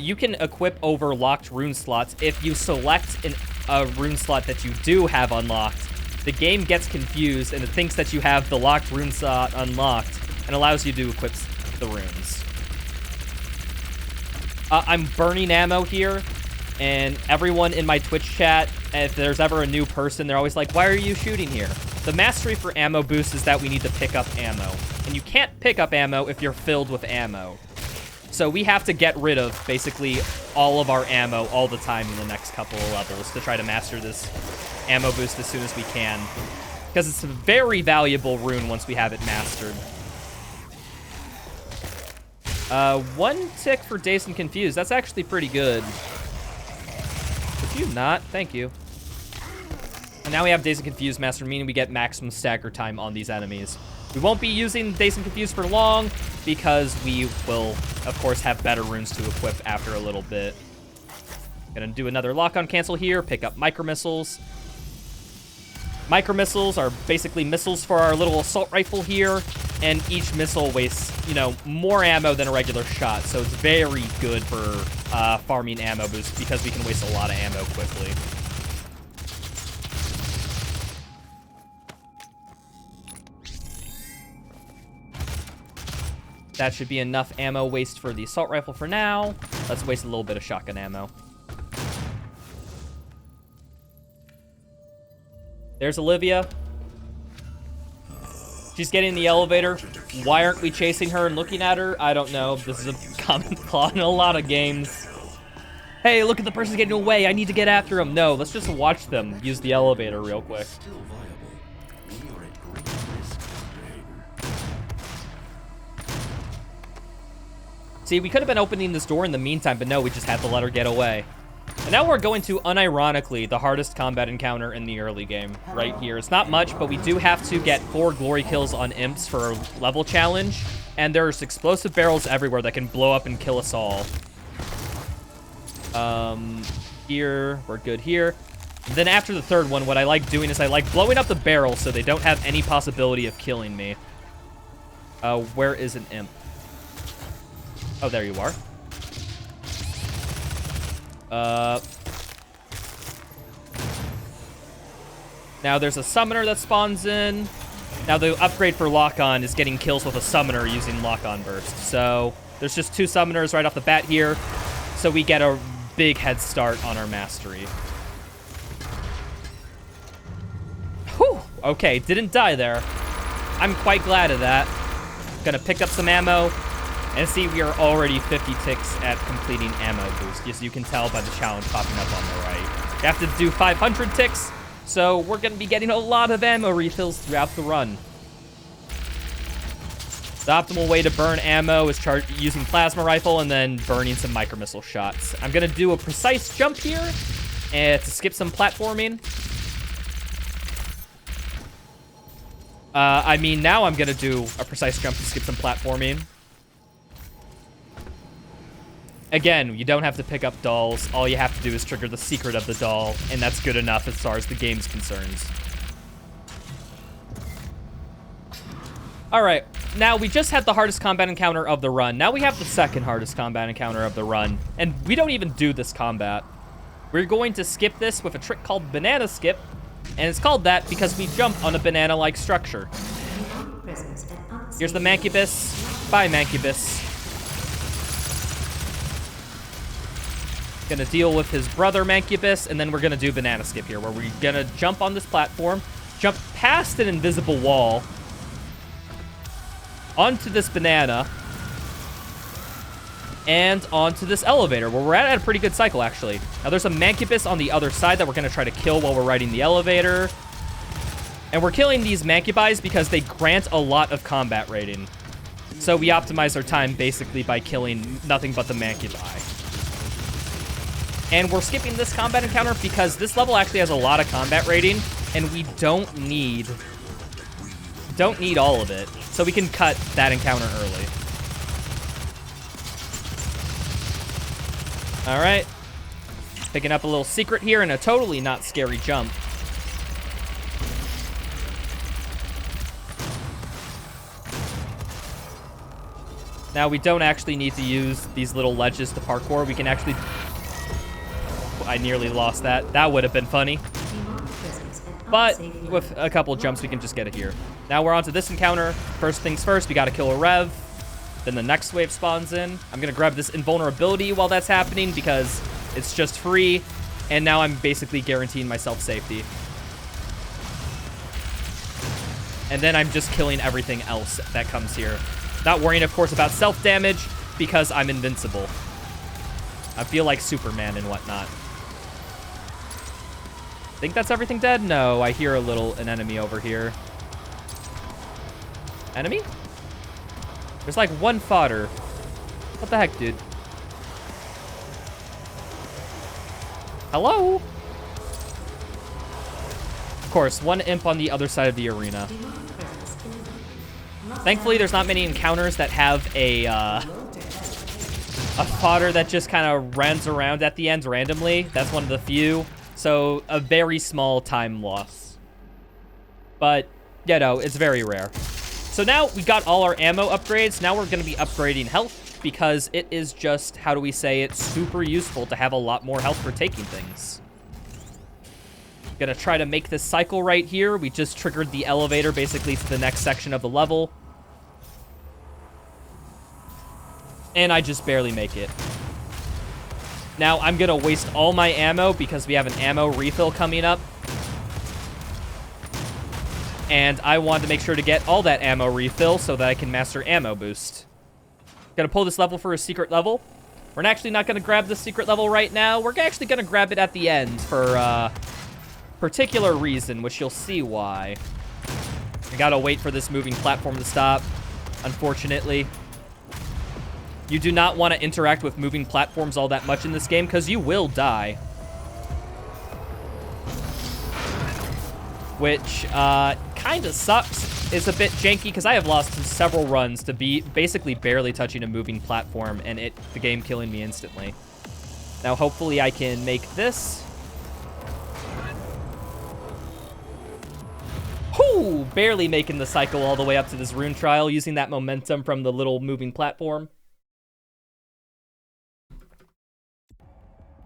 S1: you can equip over locked rune slots. If you select a rune slot that you do have unlocked, the game gets confused and it thinks that you have the locked rune slot unlocked and allows you to equip the runes. I'm burning ammo here, and everyone in my Twitch chat, if there's ever a new person, they're always like, why are you shooting here? The mastery for ammo boost is that we need to pick up ammo, and you can't pick up ammo if you're filled with ammo. So we have to get rid of basically all of our ammo all the time in the next couple of levels to try to master this ammo boost as soon as we can, because it's a very valuable rune once we have it mastered. 1 tick for Dazed and Confused. That's actually pretty good. Would you not? Thank you. And now we have Dazed and Confused mastered, meaning we get maximum stagger time on these enemies. We won't be using Dazed and Confused for long, because we will, of course, have better runes to equip after a little bit. Gonna do another lock-on cancel here, pick up micro missiles. Micro missiles are basically missiles for our little assault rifle here, and each missile wastes, you know, more ammo than a regular shot, so it's very good for farming ammo boost because we can waste a lot of ammo quickly. That should be enough ammo waste for the assault rifle for now. Let's waste a little bit of shotgun ammo. There's Olivia. She's getting in the elevator. Why aren't we chasing her and looking at her? I don't know. This is a common flaw in a lot of games. Hey, look at the person getting away. I need to get after him. No, let's just watch them use the elevator real quick.
S5: still viable. We are at great risk.
S1: See, we could have been opening this door in the meantime, but no, we just had to let her get away. And now we're going to, unironically, the hardest combat encounter in the early game, right here. It's not much, but we do have to get 4 glory kills on imps for a level challenge, and there's explosive barrels everywhere that can blow up and kill us all. Here, we're good here. And then after the third one, what I like doing is I like blowing up the barrel so they don't have any possibility of killing me. Where is an imp? Oh, there you are. Now there's a summoner that spawns in. Now the upgrade for lock-on is getting kills with a summoner using lock-on burst. So there's just 2 summoners right off the bat here. So we get a big head start on our mastery. Whew. Okay, didn't die there. I'm quite glad of that. Gonna pick up some ammo. And see, we are already 50 ticks at completing ammo boost. As you can tell by the challenge popping up on the right. You have to do 500 ticks. So we're going to be getting a lot of ammo refills throughout the run. The optimal way to burn ammo is using plasma rifle and then burning some micro missile shots. I'm going to do a precise jump here and to skip some platforming. Now I'm going to do a precise jump to skip some platforming. Again, you don't have to pick up dolls. All you have to do is trigger the secret of the doll, and that's good enough as far as the game's concerned. All right, now we just had the hardest combat encounter of the run. Now we have the second hardest combat encounter of the run, and we don't even do this combat. We're going to skip this with a trick called banana skip, and it's called that because we jump on a banana-like structure. Here's the Mancubus. Bye, Mancubus. Gonna deal with his brother Mancubus, and then we're gonna do banana skip here, where we're gonna jump on this platform, jump past an invisible wall, onto this banana, and onto this elevator, where we're at a pretty good cycle, actually. Now, there's a Mancubus on the other side that we're gonna try to kill while we're riding the elevator. And we're killing these Mancubis because they grant a lot of combat rating. So we optimize our time basically by killing nothing but the Mancubi. And we're skipping this combat encounter because this level actually has a lot of combat rating, and we don't need all of it. So we can cut that encounter early. All right. Picking up a little secret here and a totally not scary jump. Now we don't actually need to use these little ledges to parkour. We can actually... I nearly lost that. That would have been funny. But with a couple jumps, we can just get it here. Now we're on to this encounter. First things first, we got to kill a Rev. Then the next wave spawns in. I'm going to grab this invulnerability while that's happening because it's just free. And now I'm basically guaranteeing myself safety. And then I'm just killing everything else that comes here. Not worrying, of course, about self-damage because I'm invincible. I feel like Superman and whatnot. Think that's everything dead? No, I hear an enemy over here. Enemy? There's like one fodder. What the heck, dude? Hello? Of course, one imp on the other side of the arena. Thankfully, there's not many encounters that have a fodder that just kind of runs around at the end randomly. That's one of the few. So, a very small time loss. But, you know, it's very rare. So now we got all our ammo upgrades. Now we're going to be upgrading health because it is just, how do we say it, super useful to have a lot more health for taking things. Gonna try to make this cycle right here. We just triggered the elevator basically to the next section of the level. And I just barely make it. Now I'm gonna waste all my ammo because we have an ammo refill coming up. And I wanted to make sure to get all that ammo refill so that I can master ammo boost. Gonna pull this level for a secret level. We're actually not gonna grab the secret level right now. We're actually gonna grab it at the end for a particular reason, which you'll see why. I gotta wait for this moving platform to stop, unfortunately. You do not want to interact with moving platforms all that much in this game because you will die. Which kind of sucks. It's a bit janky because I have lost several runs to be basically barely touching a moving platform and the game killing me instantly. Now hopefully I can make this. Ooh, barely making the cycle all the way up to this rune trial using that momentum from the little moving platform.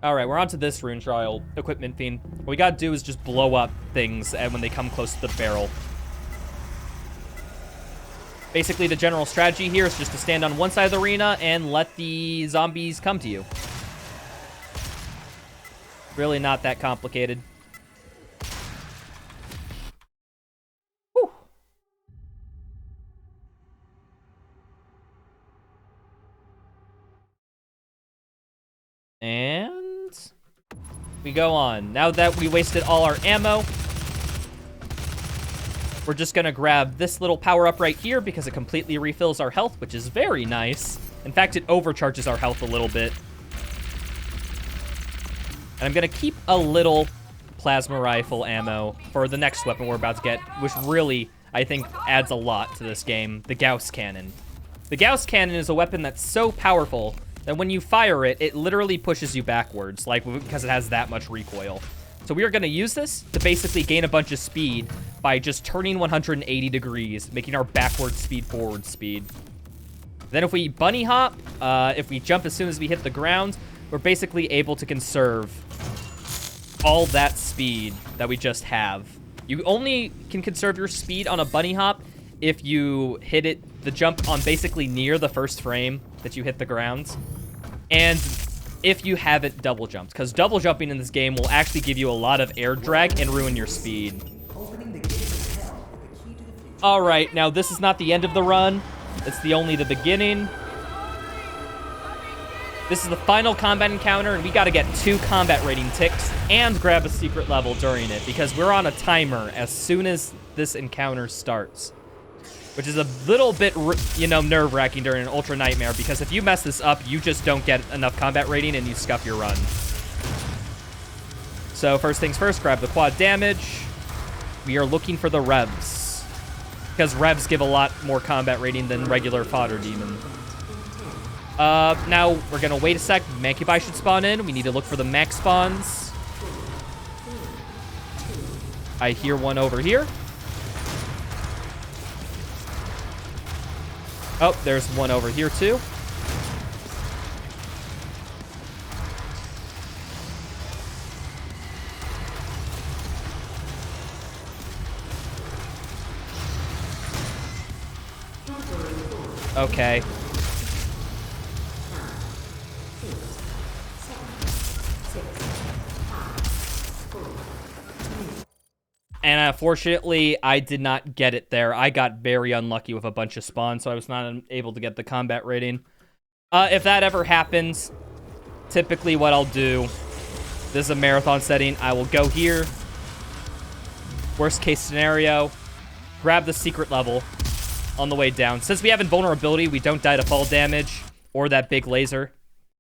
S1: Alright, we're on to this rune trial equipment fiend. What we gotta do is just blow up things and when they come close to the barrel. Basically, the general strategy here is just to stand on one side of the arena and let the zombies come to you. Really not that complicated. Whew. And we go on. Now that we wasted all our ammo, we're just gonna grab this little power-up right here because it completely refills our health, which is very nice. In fact, it overcharges our health a little bit. And I'm gonna keep a little plasma rifle ammo for the next weapon we're about to get, which really, I think, adds a lot to this game, the Gauss Cannon. The Gauss Cannon is a weapon that's so powerful that when you fire it, it literally pushes you backwards, like, because it has that much recoil. So we are gonna use this to basically gain a bunch of speed by just turning 180 degrees, making our backward speed forward speed. Then if we bunny hop, if we jump as soon as we hit the ground, we're basically able to conserve all that speed that we just have. You only can conserve your speed on a bunny hop if you hit the jump on basically near the first frame that you hit the ground. And if you haven't double jumped, because double jumping in this game will actually give you a lot of air drag and ruin your speed. All right, now this is not the end of the run. It's only the beginning. This is the final combat encounter, and we gotta get 2 combat rating ticks and grab a secret level during it, because we're on a timer as soon as this encounter starts. Which is a little bit, you know, nerve-wracking during an Ultra Nightmare, because if you mess this up, you just don't get enough combat rating and you scuff your run. So first things first, grab the quad damage. We are looking for the revs, because revs give a lot more combat rating than regular fodder demon. Now we're gonna wait a sec. Mancubi should spawn in. We need to look for the max spawns. I hear one over here. Oh, there's one over here too. Okay. And unfortunately, I did not get it there. I got very unlucky with a bunch of spawns, so I was not able to get the combat rating. If that ever happens, typically what I'll do, this is a marathon setting, I will go here. Worst case scenario, grab the secret level on the way down. Since we have invulnerability, we don't die to fall damage or that big laser.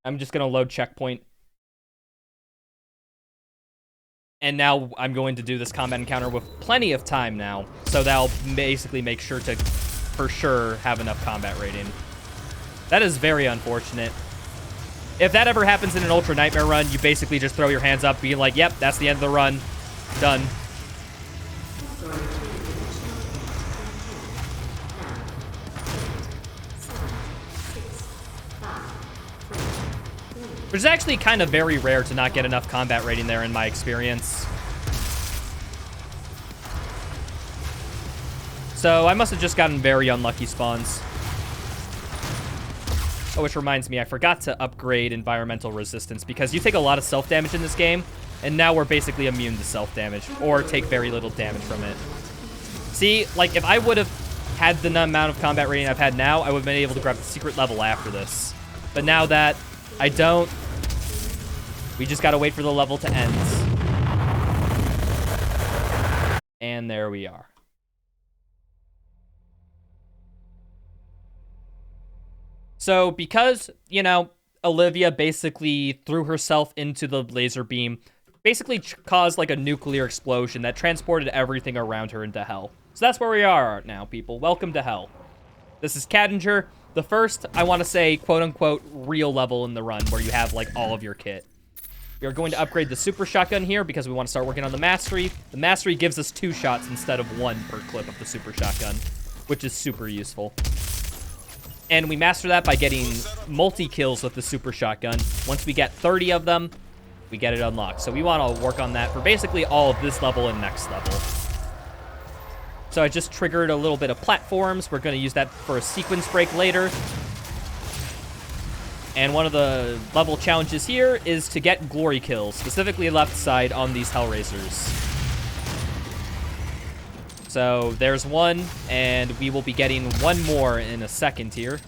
S1: I'm just going to load checkpoint. And now I'm going to do this combat encounter with plenty of time now. So that'll basically make sure to, for sure, have enough combat rating. That is very unfortunate. If that ever happens in an Ultra Nightmare run, you basically just throw your hands up, being like, yep, that's the end of the run. Done. Which is actually kind of very rare to not get enough combat rating there in my experience. So I must have just gotten very unlucky spawns. Oh, which reminds me, I forgot to upgrade environmental resistance because you take a lot of self-damage in this game, and now we're basically immune to self-damage, or take very little damage from it. See, like, if I would have had the amount of combat rating I've had now, I would have been able to grab the secret level after this. But now that I don't, we just gotta wait for the level to end. And there we are. So because, you know, Olivia basically threw herself into the laser beam, basically caused like a nuclear explosion that transported everything around her into hell. So that's where we are now, people. Welcome to hell. This is Cadinger, the first, I want to say, quote-unquote, real level in the run where you have, like, all of your kit. We are going to upgrade the super shotgun here because we want to start working on the mastery. The mastery gives us 2 shots instead of 1 per clip of the super shotgun, which is super useful. And we master that by getting multi-kills with the super shotgun. Once we get 30 of them, we get it unlocked. So we want to work on that for basically all of this level and next level. So I just triggered a little bit of platforms. We're going to use that for a sequence break later. And one of the level challenges here is to get glory kills, specifically left side on these Hellraisers. So there's one, and we will be getting one more in a second here.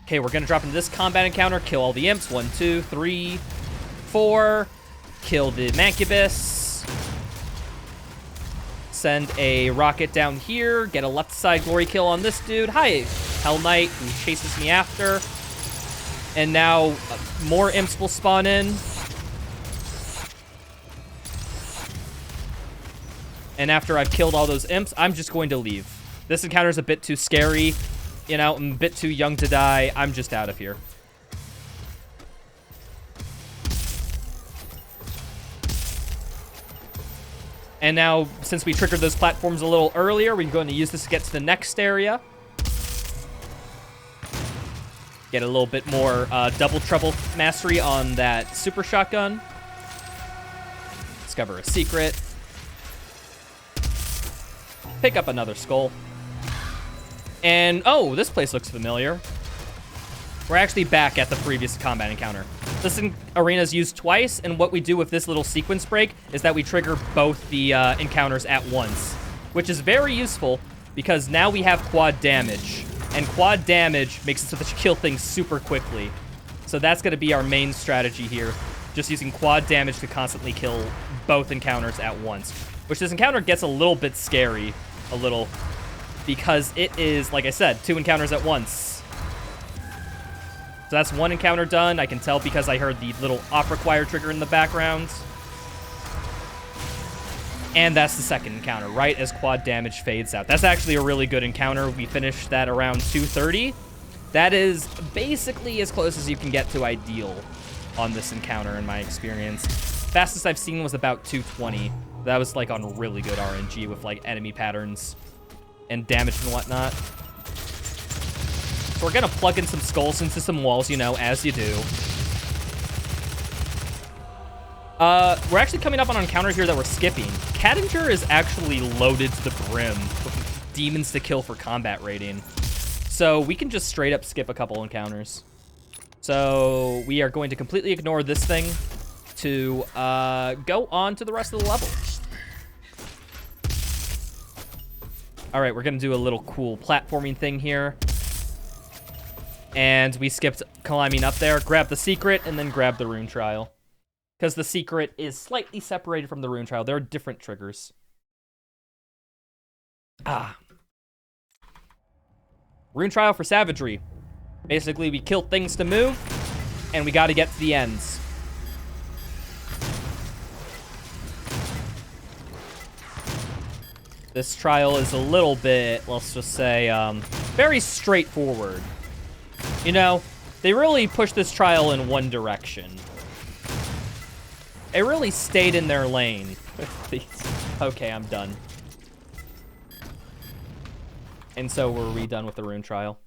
S1: Okay, we're going to drop into this combat encounter, kill all the imps. 1, 2, 3, 4. Kill the Mancubus. Send a rocket down here. Get a left side glory kill on this dude. Hi, Hell Knight, who chases me after. And now more imps will spawn in. And after I've killed all those imps, I'm just going to leave. This encounter is a bit too scary. You know, I'm a bit too young to die. I'm just out of here. And now, since we triggered those platforms a little earlier, we're going to use this to get to the next area. Get a little bit more double trouble mastery on that super shotgun. Discover a secret. Pick up another skull. And, oh, this place looks familiar. We're actually back at the previous combat encounter. This arena is used twice, and what we do with this little sequence break is that we trigger both the encounters at once, which is very useful because now we have quad damage. And quad damage makes it so that you kill things super quickly. So that's going to be our main strategy here. Just using quad damage to constantly kill both encounters at once. Which this encounter gets a little bit scary. A little. Because it is, like I said, 2 encounters at once. So that's 1 encounter done. I can tell because I heard the little opera choir trigger in the background. And that's the second encounter, right as quad damage fades out. That's actually a really good encounter. We finished that around 2:30. That is basically as close as you can get to ideal on this encounter in my experience. Fastest I've seen was about 2:20. That was like on really good RNG with like enemy patterns and damage and whatnot. So we're gonna plug in some skulls into some walls, you know, as you do. We're actually coming up on an encounter here that we're skipping. Cadinger is actually loaded to the brim with demons to kill for combat rating. So we can just straight up skip a couple encounters. So we are going to completely ignore this thing to go on to the rest of the level. All right, we're gonna do a little cool platforming thing here. And we skipped climbing up there, grab the secret, and then grab the rune trial. Because the secret is slightly separated from the rune trial. There are different triggers. Rune trial for savagery. Basically, we kill things to move, and we got to get to the ends. This trial is a little bit, let's just say, very straightforward. You know, they really pushed this trial in one direction. They really stayed in their lane with these. Okay, I'm done. And so we're redone with the rune trial.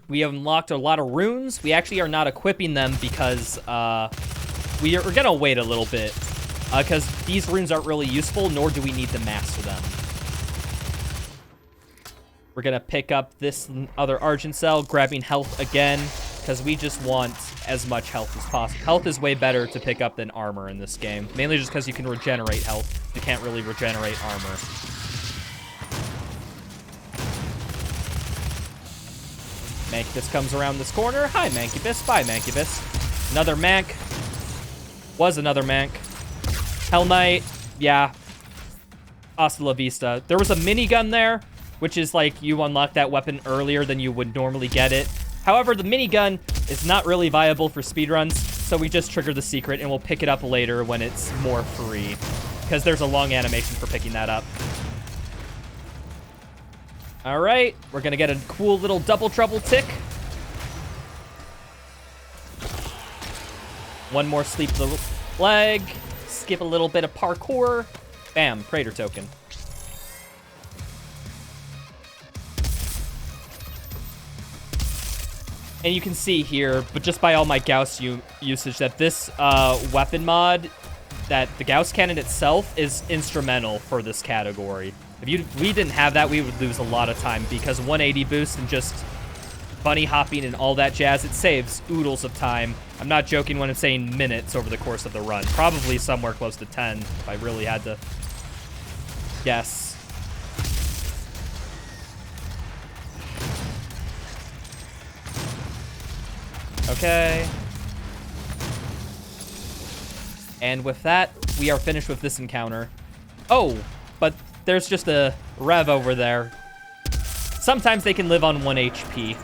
S1: We have unlocked a lot of runes. We actually are not equipping them because we're gonna wait a little bit. Because these runes aren't really useful, nor do we need to master them. We're gonna pick up this other Argent Cell, grabbing health again, because we just want as much health as possible. Health is way better to pick up than armor in this game, mainly just because you can regenerate health. You can't really regenerate armor. Mancubus comes around this corner. Hi, Mancubus. Bye, Mancubus. Another Manc. Was another Manc. Hell Knight. Yeah. Hasta la vista. There was a minigun there, which is like you unlock that weapon earlier than you would normally get it. However, the minigun is not really viable for speedruns, so we just trigger the secret and we'll pick it up later when it's more free, because there's a long animation for picking that up. All right, we're gonna get a cool little double trouble tick. One more sleep the leg. Skip a little bit of parkour. Bam, Praetor token. And you can see here, but just by all my Gauss usage, that this weapon mod, that the Gauss cannon itself is instrumental for this category. If we didn't have that, we would lose a lot of time, because 180 boost and just bunny hopping and all that jazz, it saves oodles of time. I'm not joking when I'm saying minutes over the course of the run. Probably somewhere close to 10 if I really had to guess. Okay. And with that, we are finished with this encounter. Oh, but there's just a Rev over there. Sometimes they can live on 1 HP.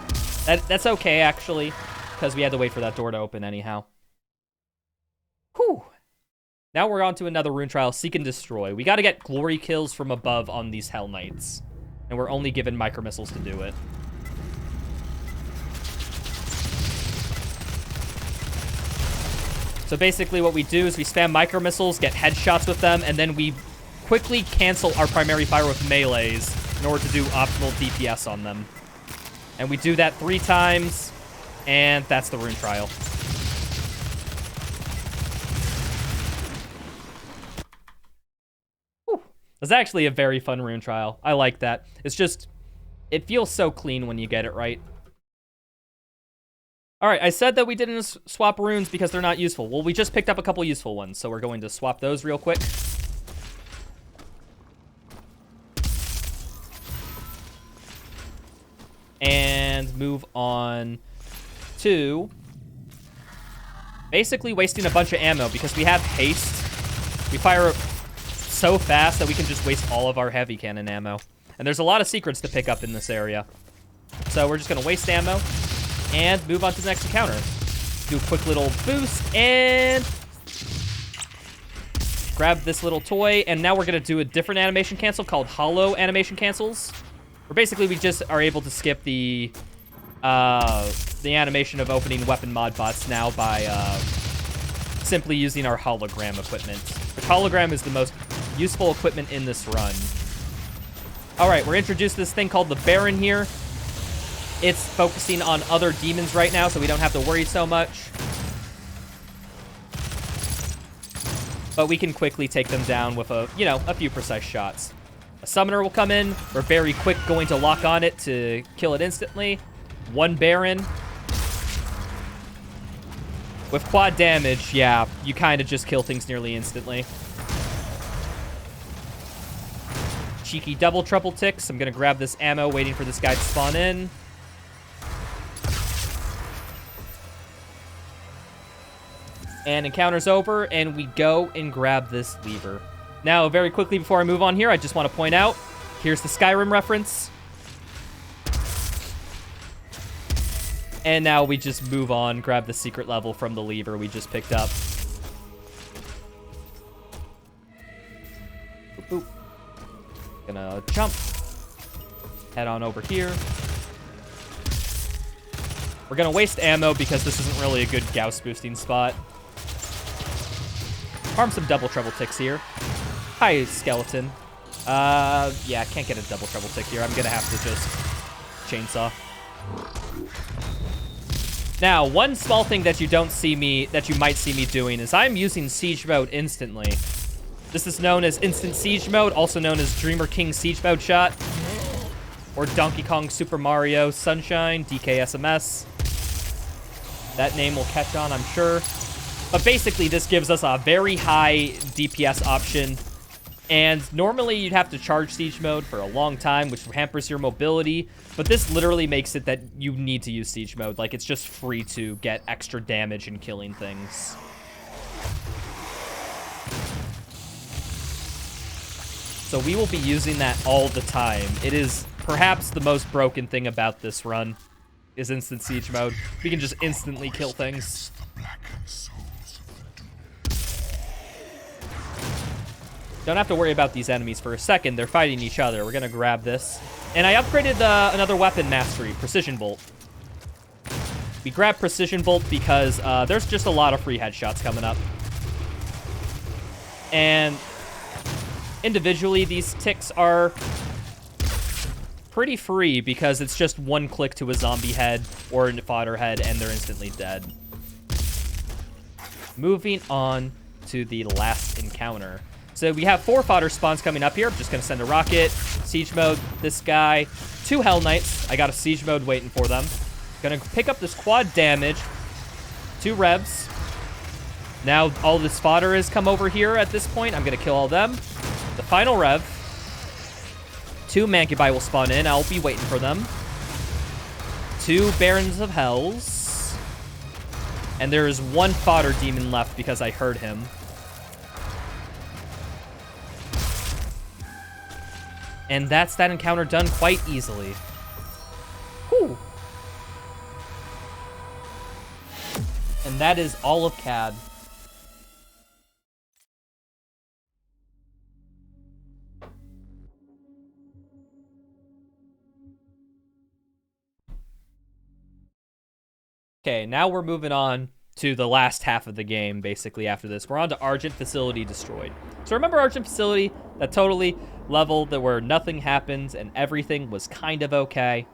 S1: That's okay, actually, because we had to wait for that door to open anyhow. Whew. Now we're on to another rune trial, Seek and Destroy. We got to get glory kills from above on these Hell Knights. And we're only given micro missiles to do it. So basically what we do is we spam micro missiles, get headshots with them, and then we quickly cancel our primary fire with melees in order to do optimal DPS on them. And we do that 3 times, and that's the rune trial. Whew. It's actually a very fun rune trial. I like that. It's just, it feels so clean when you get it right. All right, I said that we didn't swap runes because they're not useful. Well, we just picked up a couple useful ones, so we're going to swap those real quick. And move on to basically wasting a bunch of ammo because we have haste. We fire so fast that we can just waste all of our heavy cannon ammo. And there's a lot of secrets to pick up in this area. So we're just going to waste ammo and move on to the next encounter. Do a quick little boost and grab this little toy. And now we're going to do a different animation cancel called hollow animation cancels. Where basically we just are able to skip the animation of opening weapon mod bots now by simply using our hologram equipment. Which hologram is the most useful equipment in this run. All right, we're introduced to this thing called the Baron here. It's focusing on other demons right now, so we don't have to worry so much. But we can quickly take them down with a few precise shots. A summoner will come in. We're very quick going to lock on it to kill it instantly. 1 Baron. With quad damage, yeah, you kind of just kill things nearly instantly. Cheeky double trouble ticks. I'm going to grab this ammo, waiting for this guy to spawn in. And encounter's over, and we go and grab this lever. Now, very quickly before I move on here, I just want to point out, here's the Skyrim reference. And now we just move on, grab the secret level from the lever we just picked up. Boop, boop. Gonna jump. Head on over here. We're gonna waste ammo because this isn't really a good Gauss boosting spot. Farm some double trouble ticks here. Hi, skeleton. Yeah, I can't get a double trouble tick here. I'm gonna have to just chainsaw. Now, one small thing that you might see me doing is I'm using siege mode instantly. This is known as instant siege mode, also known as Dreamer King siege mode shot, or Donkey Kong Super Mario Sunshine, DKSMS. That name will catch on, I'm sure. But basically, this gives us a very high DPS option. And normally, you'd have to charge siege mode for a long time, which hampers your mobility. But this literally makes it that you need to use siege mode. Like, it's just free to get extra damage in killing things. So we will be using that all the time. It is perhaps the most broken thing about this run, is instant siege mode. We can just instantly kill things. Don't have to worry about these enemies for a second. They're fighting each other. We're going to grab this. And I upgraded another weapon mastery, Precision Bolt. We grabbed Precision Bolt because there's just a lot of free headshots coming up. And individually, these ticks are pretty free because it's just one click to a zombie head or a fodder head and they're instantly dead. Moving on to the last encounter. So we have 4 fodder spawns coming up here. I'm just going to send a rocket, siege mode this guy, 2 Hell Knights. I got a siege mode waiting for them. Going to pick up this quad damage, 2 revs. Now all this fodder has come over here at this point. I'm going to kill all them. The final rev. 2 Mancubi will spawn in. I'll be waiting for them. 2 Barons of Hells. And there is 1 fodder demon left because I heard him. And that's that encounter done quite easily. Whew. And that is all of CAD. Okay, now we're moving on to the last half of the game, basically, after this. We're on to Argent Facility Destroyed. So remember Argent Facility? That totally level that where nothing happens and everything was kind of okay.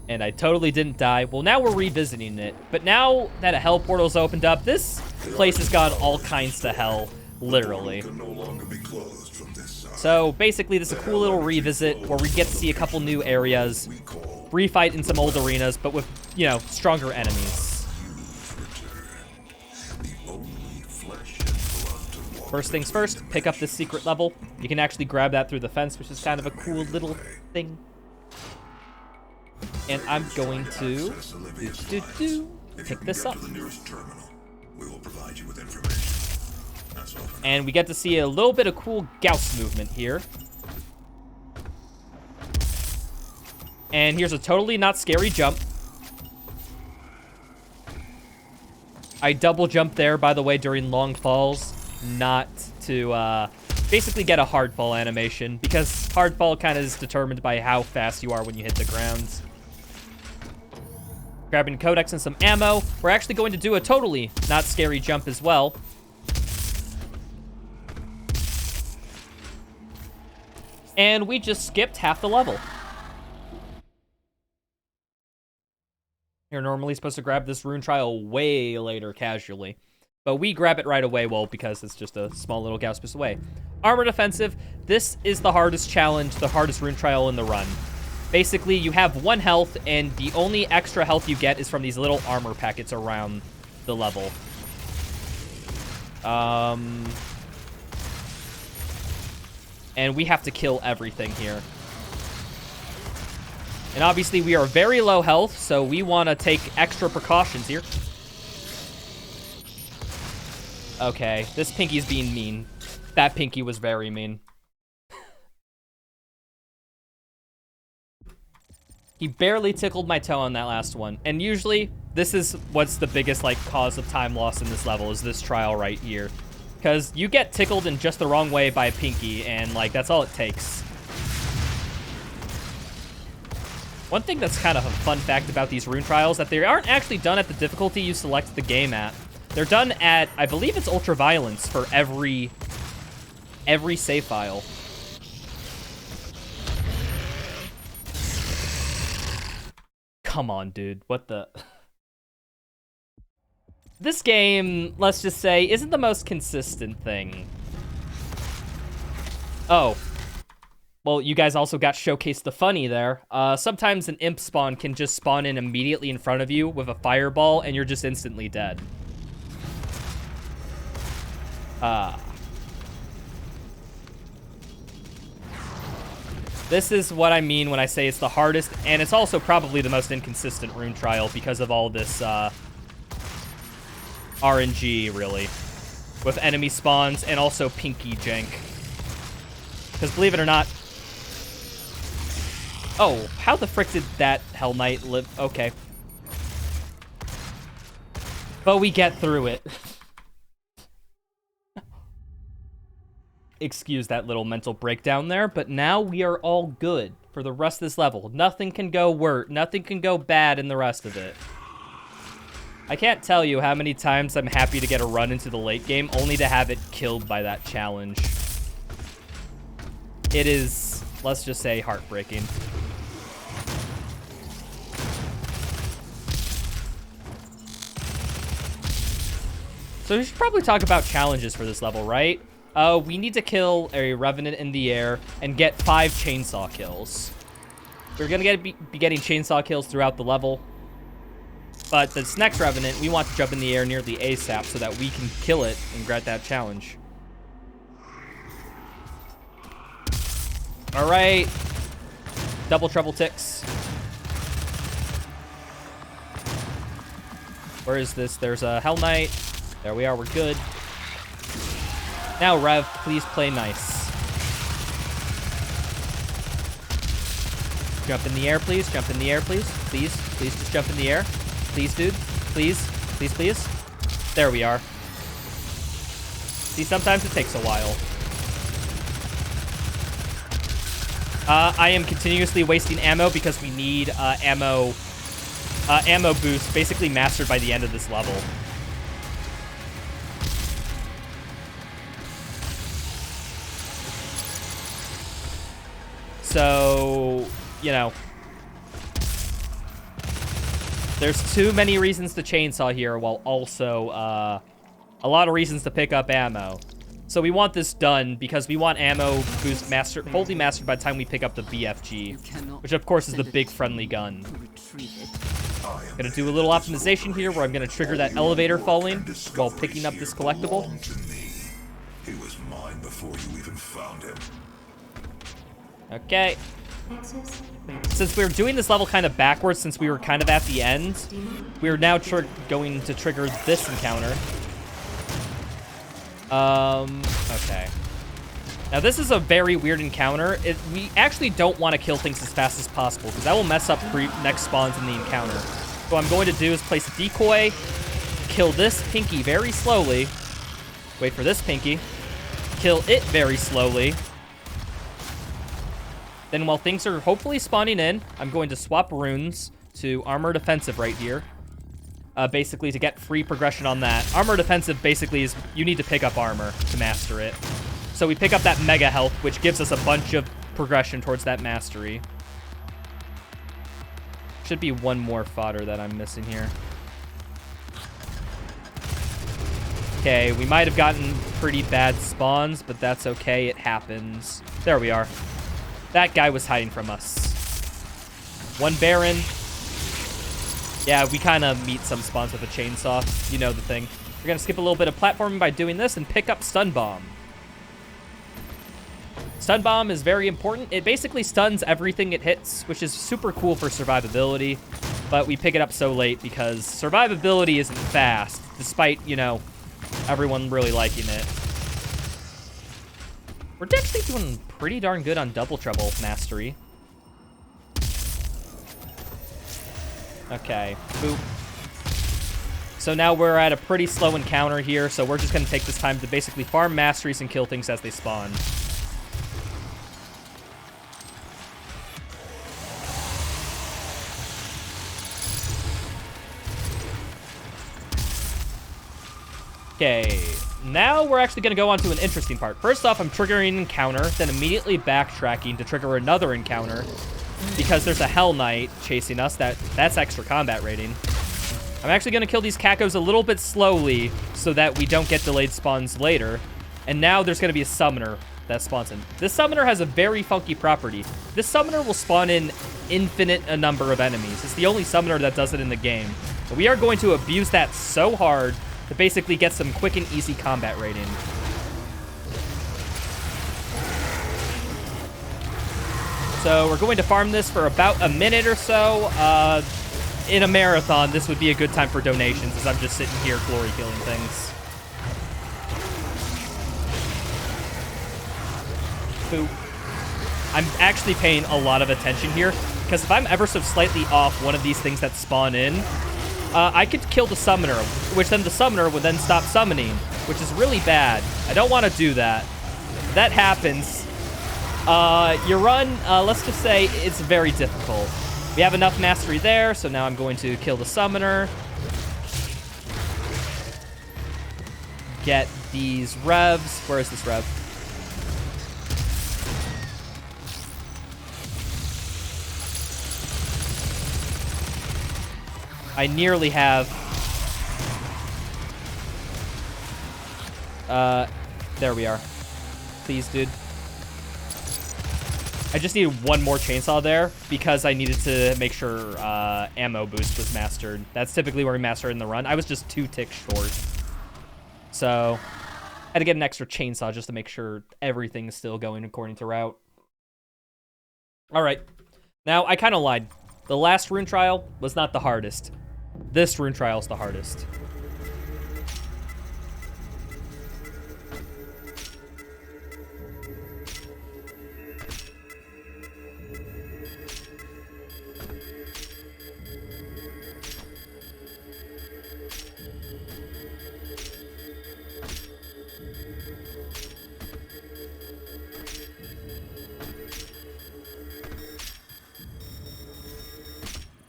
S1: And I totally didn't die. Well, now we're revisiting it. But now that a hell portal's opened up, this place has gone all kinds to hell, literally. So basically, this is a cool little revisit where we get to see a couple new areas, refight in some old arenas, but with, you know, stronger enemies. First things first, pick up this secret level. You can actually grab that through the fence, which is kind of a cool little thing. And I'm going to pick this up. And we get to see a little bit of cool Gauss movement here. And here's a totally not scary jump. I double jump there, by the way, during long falls, not to basically get a hard fall animation, because hard fall kind of is determined by how fast you are when you hit the ground. Grabbing Codex and some ammo. We're actually going to do a totally not scary jump as well. And we just skipped half the level. You're normally supposed to grab this rune trial way later casually. But we grab it right away, well, because it's just a small little Gauss piece away. Armor defensive. This is the hardest challenge, the hardest rune trial in the run. Basically, you have 1 health, and the only extra health you get is from these little armor packets around the level. And we have to kill everything here. And obviously, we are very low health, so we want to take extra precautions here. Okay, this Pinky's being mean. That Pinky was very mean. He barely tickled my toe on that last one. And usually, this is what's the biggest, like, cause of time loss in this level, is this trial right here. Because you get tickled in just the wrong way by a Pinky, and, like, that's all it takes. One thing that's kind of a fun fact about these rune trials, that they aren't actually done at the difficulty you select the game at. They're done at, I believe it's ultraviolence for every save file. Come on, dude. What the... This game, let's just say, isn't the most consistent thing. Oh. Well, you guys also got showcased the funny there. Sometimes an imp spawn can just spawn in immediately in front of you with a fireball, and you're just instantly dead. This is what I mean when I say it's the hardest, and it's also probably the most inconsistent rune trial because of all this RNG, really, with enemy spawns and also Pinky jank. Because believe it or not... Oh, how the frick did that Hell Knight live? Okay. But we get through it. excuse that little mental breakdown there, but now we are all good for the rest of this level. Nothing can go nothing can go bad in the rest of it. I can't tell you how many times I'm happy to get a run into the late game only to have it killed by that challenge. It is, let's just say, heartbreaking. So we should probably talk about challenges for this level, right? We need to kill a Revenant in the air and get 5 chainsaw kills. We're gonna be getting chainsaw kills throughout the level. But this next Revenant, we want to jump in the air nearly ASAP so that we can kill it and grant that challenge. All right. Double trouble ticks. Where is this? There's a Hell Knight. There we are, we're good. Now, Rev, please play nice. Jump in the air, please. Jump in the air, please. Please, please just jump in the air. Please, dude. Please, please, please. There we are. See, sometimes it takes a while. I am continuously wasting ammo because we need ammo boost basically mastered by the end of this level. So, you know, there's too many reasons to chainsaw here, while also a lot of reasons to pick up ammo. So we want this done because we want ammo boost fully mastered by the time we pick up the BFG, which of course is the big friendly gun. Gonna do a little optimization here where I'm gonna trigger that elevator falling while picking up this collectible.
S4: He was mine before you even found him.
S1: Okay. Since we were doing this level kind of backwards, since we were kind of at the end, we are now going to trigger this encounter. Okay. Now this is a very weird encounter. We actually don't want to kill things as fast as possible because that will mess up next spawns in the encounter. So what I'm going to do is place a decoy, kill this pinky very slowly, wait for this pinky, kill it very slowly. Then while things are hopefully spawning in, I'm going to swap runes to armor defensive right here. Basically to get free progression on that. Armor defensive basically is you need to pick up armor to master it. So we pick up that mega health, which gives us a bunch of progression towards that mastery. Should be one more fodder that I'm missing here. Okay, we might have gotten pretty bad spawns, but that's okay. It happens. There we are. That guy was hiding from us. One Baron. Yeah, we kind of meet some spawns with a chainsaw. You know the thing. We're going to skip a little bit of platforming by doing this and pick up Stun Bomb. Stun Bomb is very important. It basically stuns everything it hits, which is super cool for survivability. But we pick it up so late because survivability isn't fast, despite, you know, everyone really liking it. We're actually doing pretty darn good on Double Trouble Mastery. Okay, boop. So now we're at a pretty slow encounter here, so we're just going to take this time to basically farm masteries and kill things as they spawn. Okay, now we're actually going to go on to an interesting part. First off, I'm triggering an encounter, then immediately backtracking to trigger another encounter because there's a Hell Knight chasing us. That's extra combat rating. I'm actually going to kill these cacos a little bit slowly so that we don't get delayed spawns later. And now there's going to be a summoner that spawns in. This summoner has a very funky property. This summoner will spawn in infinite a number of enemies. It's the only summoner that does it in the game. But we are going to abuse that so hard to basically get some quick and easy combat rating. So we're going to farm this for about a minute or so. In a marathon, this would be a good time for donations as I'm just sitting here glory killing things. Boop. I'm actually paying a lot of attention here because if I'm ever so slightly off one of these things that spawn in, I could kill the summoner, which then the summoner would then stop summoning, which is really bad. I don't want to do that. that happens. Your run, let's just say it's very difficult. We have enough mastery there, so now I'm going to kill the summoner. Get these revs. Where is this rev? I nearly have... there we are. Please, dude. I just needed one more chainsaw there because I needed to make sure ammo boost was mastered. That's typically where we master it in the run. I was just 2 ticks short. So, I had to get an extra chainsaw just to make sure everything is still going according to route. Alright. Now, I kind of lied. The last rune trial was not the hardest. This rune trial is the hardest.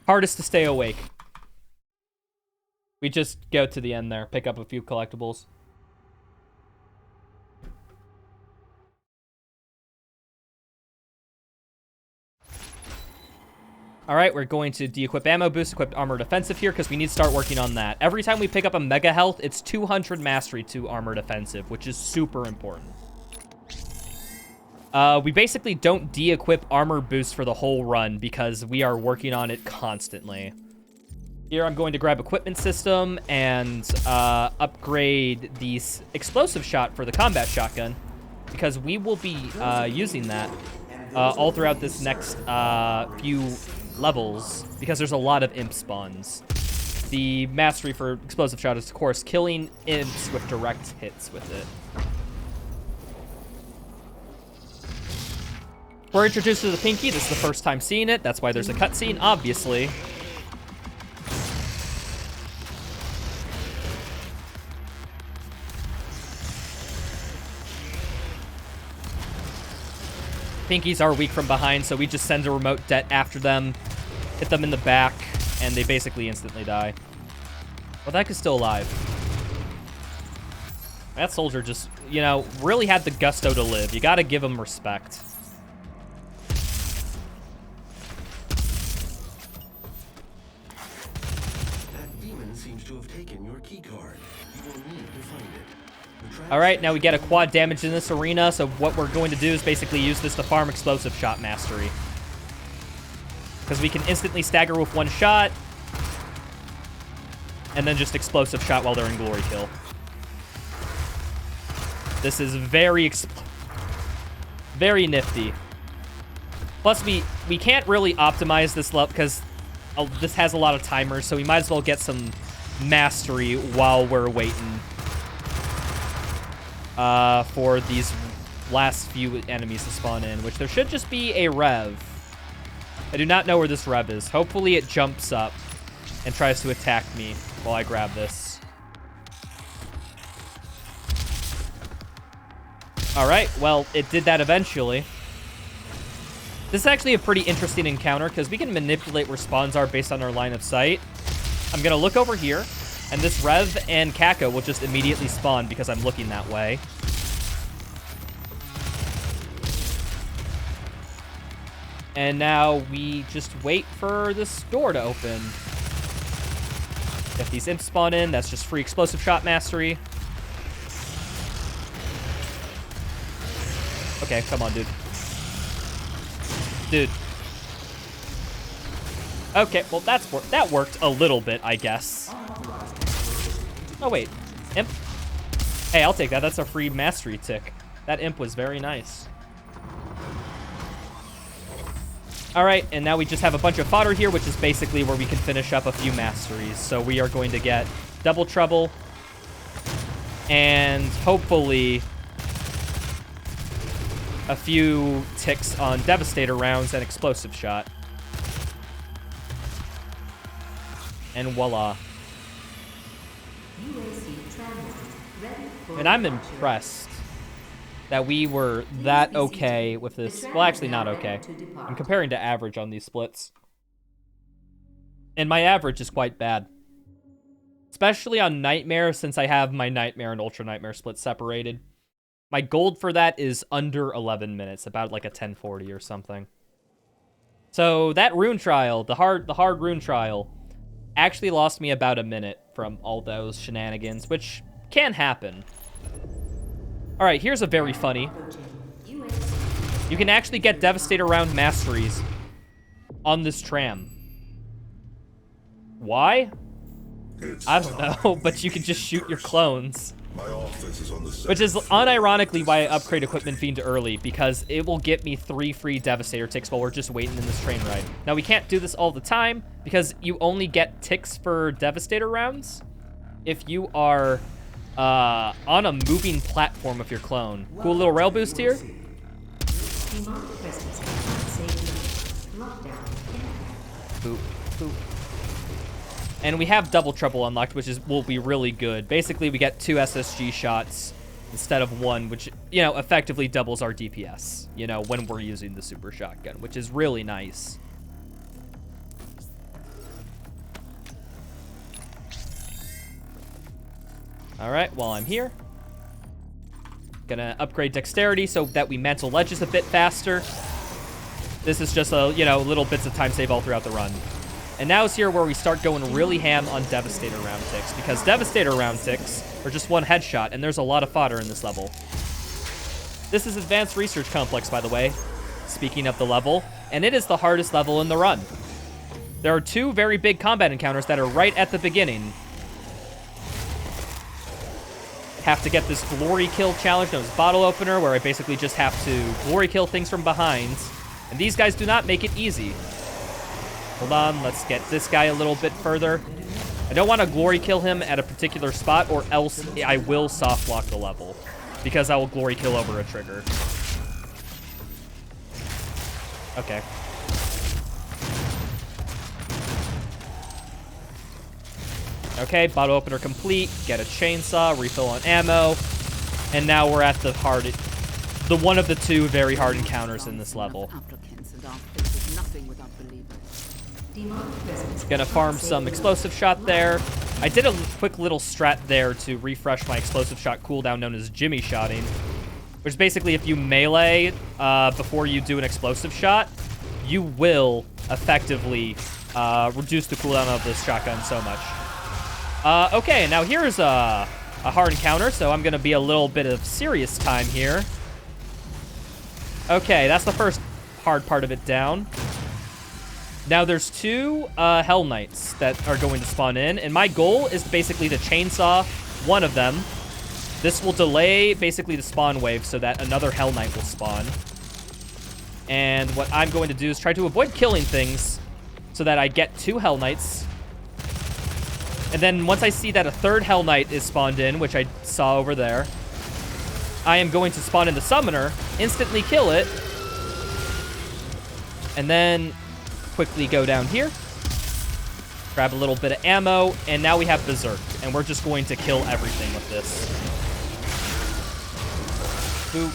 S1: Hardest to stay awake. We just go to the end there, pick up a few collectibles. Alright, we're going to de-equip ammo boost, equip armor defensive here, because we need to start working on that. Every time we pick up a mega health, it's 200 mastery to armor defensive, which is super important. We basically don't de-equip armor boost for the whole run because we are working on it constantly. Here I'm going to grab equipment system and upgrade the explosive shot for the combat shotgun because we will be using that all throughout this next few levels because there's a lot of imp spawns. The mastery for explosive shot is, of course, killing imps with direct hits with it. We're introduced to the Pinky. This is the first time seeing it. That's why there's a cutscene, obviously. Pinkies are weak from behind, so we just send a remote det after them, hit them in the back, and they basically instantly die. Well, that guy's still alive. That soldier just, you know, really had the gusto to live. You gotta give him respect. Alright, now we get a quad damage in this arena, so what we're going to do is basically use this to farm explosive shot mastery. Because we can instantly stagger with one shot, and then just explosive shot while they're in glory kill. This is very nifty. Plus, we can't really optimize this level because this has a lot of timers, so we might as well get some mastery while we're waiting for these last few enemies to spawn in, which there should just be a rev. I do not know where this rev is. Hopefully it jumps up and tries to attack me while I grab this. Alright, well, it did that eventually. This is actually a pretty interesting encounter because we can manipulate where spawns are based on our line of sight. I'm going to look over here, and this Rev and Kako will just immediately spawn because I'm looking that way. And now we just wait for this door to open. If these imps spawn in, that's just free explosive shot mastery. Okay, come on, dude. Dude. Okay, well, that worked a little bit, I guess. Oh, wait. Imp? Hey, I'll take that. That's a free mastery tick. That imp was very nice. Alright, and now we just have a bunch of fodder here, which is basically where we can finish up a few masteries. So we are going to get double trouble. And hopefully a few ticks on Devastator rounds and explosive shot. And voila. And I'm impressed. that we were that okay with this. Well, actually not okay. I'm comparing to average on these splits. And my average is quite bad. Especially on Nightmare, since I have my Nightmare and Ultra Nightmare split separated. My gold for that is under 11 minutes, about like a 1040 or something. So that rune trial, the hard rune trial, actually lost me about a minute from all those shenanigans, which can happen. All right, here's a very funny. You can actually get Devastator round masteries on this tram. Why? I don't know, but you can just shoot your clones.
S4: My office is on the
S1: Which is unironically why I upgrade Equipment Fiend early, because it will get me 3 free Devastator ticks while we're just waiting in this train ride. Now, we can't do this all the time, because you only get ticks for Devastator rounds if you are on a moving platform of your clone. Cool little rail boost here. Boop, boop. And we have Double Trouble unlocked, which will be really good. Basically, we get 2 SSG shots instead of 1, which, you know, effectively doubles our DPS, you know, when we're using the Super Shotgun, which is really nice. All right, while I'm here, gonna upgrade Dexterity so that we mantle ledges a bit faster. This is just a, you know, little bits of time save all throughout the run. And now is here where we start going really ham on Devastator round ticks, because Devastator round ticks are just 1 headshot, and there's a lot of fodder in this level. This is Advanced Research Complex, by the way, speaking of the level, and it is the hardest level in the run. There are 2 very big combat encounters that are right at the beginning. Have to get this Glory Kill challenge known as Bottle Opener, where I basically just have to Glory Kill things from behind, and these guys do not make it easy. Hold on, let's get this guy a little bit further. I don't want to Glory Kill him at a particular spot, or else I will soft lock the level, because I will Glory Kill over a trigger. Okay. Okay, bottle opener complete. Get a chainsaw, refill on ammo, and now we're at the one of the 2 very hard encounters in this level. Gonna farm some explosive shot there. I did a quick little strat there to refresh my explosive shot cooldown known as Jimmy shotting, which is basically if you melee before you do an explosive shot, you will effectively reduce the cooldown of this shotgun so much. Okay, now here's a hard encounter, so I'm gonna be a little bit of serious time here. Okay, that's the first hard part of it down. Now there's 2 Hell Knights that are going to spawn in, and my goal is basically to chainsaw one of them. This will delay basically the spawn wave so that another Hell Knight will spawn. And what I'm going to do is try to avoid killing things so that I get 2 Hell Knights. And then once I see that a 3rd Hell Knight is spawned in, which I saw over there, I am going to spawn in the Summoner, instantly kill it, and then quickly go down here, grab a little bit of ammo, and now we have Berserk, and we're just going to kill everything with this. Boop.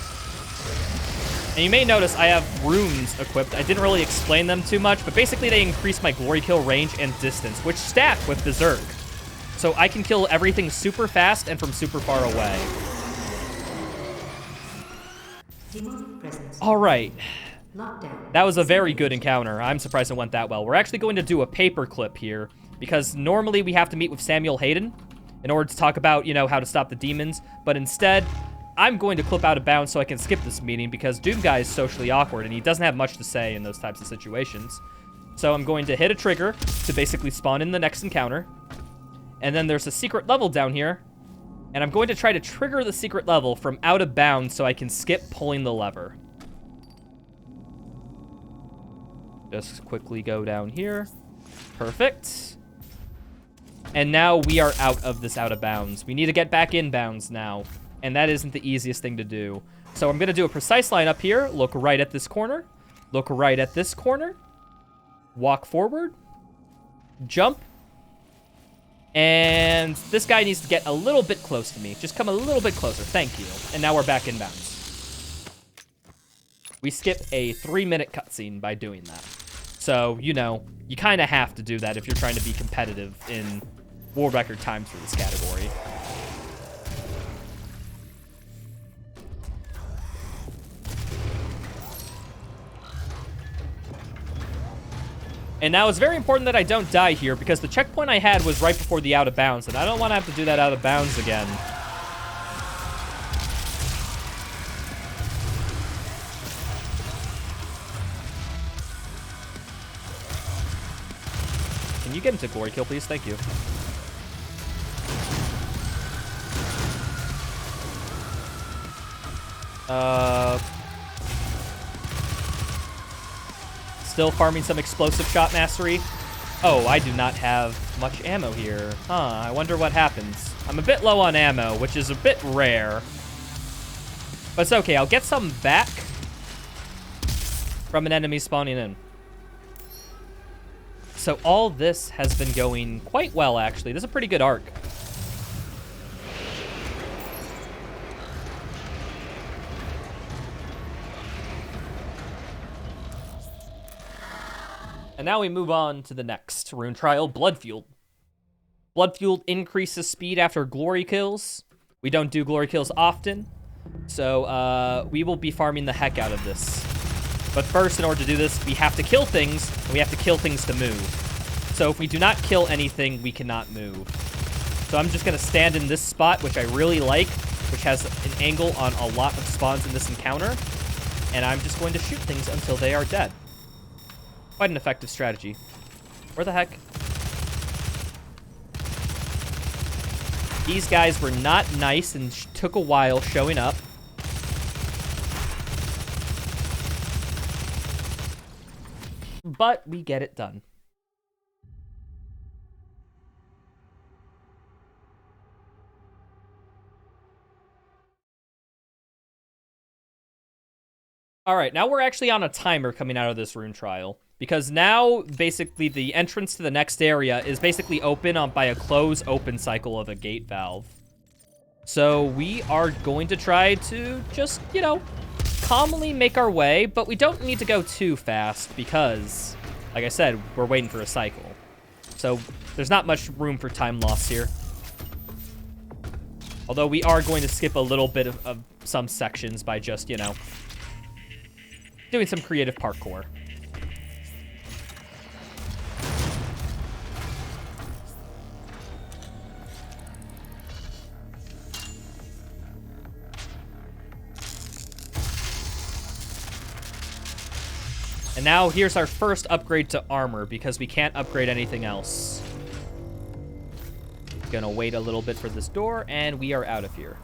S1: And you may notice I have runes equipped. I didn't really explain them too much, but basically they increase my Glory Kill range and distance, which stack with Berserk. So I can kill everything super fast and from super far away. All right. That was a very good encounter. I'm surprised it went that well. We're actually going to do a paperclip here, because normally we have to meet with Samuel Hayden in order to talk about, you know, how to stop the demons, but instead, I'm going to clip out of bounds so I can skip this meeting, because Doom Guy is socially awkward, and he doesn't have much to say in those types of situations. So I'm going to hit a trigger to basically spawn in the next encounter, and then there's a secret level down here, and I'm going to try to trigger the secret level from out of bounds so I can skip pulling the lever. Just quickly go down here. Perfect. And now we are out of this out of bounds. We need to get back in bounds now, and that isn't the easiest thing to do. So I'm going to do a precise line up here. Look right at this corner. Look right at this corner. Walk forward. Jump. And this guy needs to get a little bit close to me. Just come a little bit closer. Thank you. And now we're back in bounds. we skip a 3-minute cutscene by doing that. So, you know, you kind of have to do that if you're trying to be competitive in world record times for this category. And now it's very important that I don't die here because the checkpoint I had was right before the out of bounds, and I don't want to have to do that out of bounds again. Can you get into glory kill, please? Thank you. Still farming some explosive shot mastery. Oh, I do not have much ammo here. Huh, I wonder what happens. I'm a bit low on ammo, which is a bit rare. But it's okay, I'll get some back from an enemy spawning in. So all this has been going quite well, actually. This is a pretty good arc. And now we move on to the next rune trial, Blood Fueled. Blood Fueled increases speed after glory kills. We don't do glory kills often, so we will be farming the heck out of this. But first, in order to do this, we have to kill things, and we have to kill things to move. So if we do not kill anything, we cannot move. So I'm just going to stand in this spot, which I really like, which has an angle on a lot of spawns in this encounter. And I'm just going to shoot things until they are dead. Quite an effective strategy. Where the heck? These guys were not nice and took a while showing up. But we get it done. All right, now we're actually on a timer coming out of this rune trial. Because now, basically, the entrance to the next area is basically open by a close-open cycle of a gate valve. So we are going to try to just, you know, calmly make our way, but we don't need to go too fast because, like I said, we're waiting for a cycle. So there's not much room for time loss here. Although we are going to skip a little bit of some sections by just, you know, doing some creative parkour. And now here's our first upgrade to armor because we can't upgrade anything else. Gonna wait a little bit for this door and we are out of here.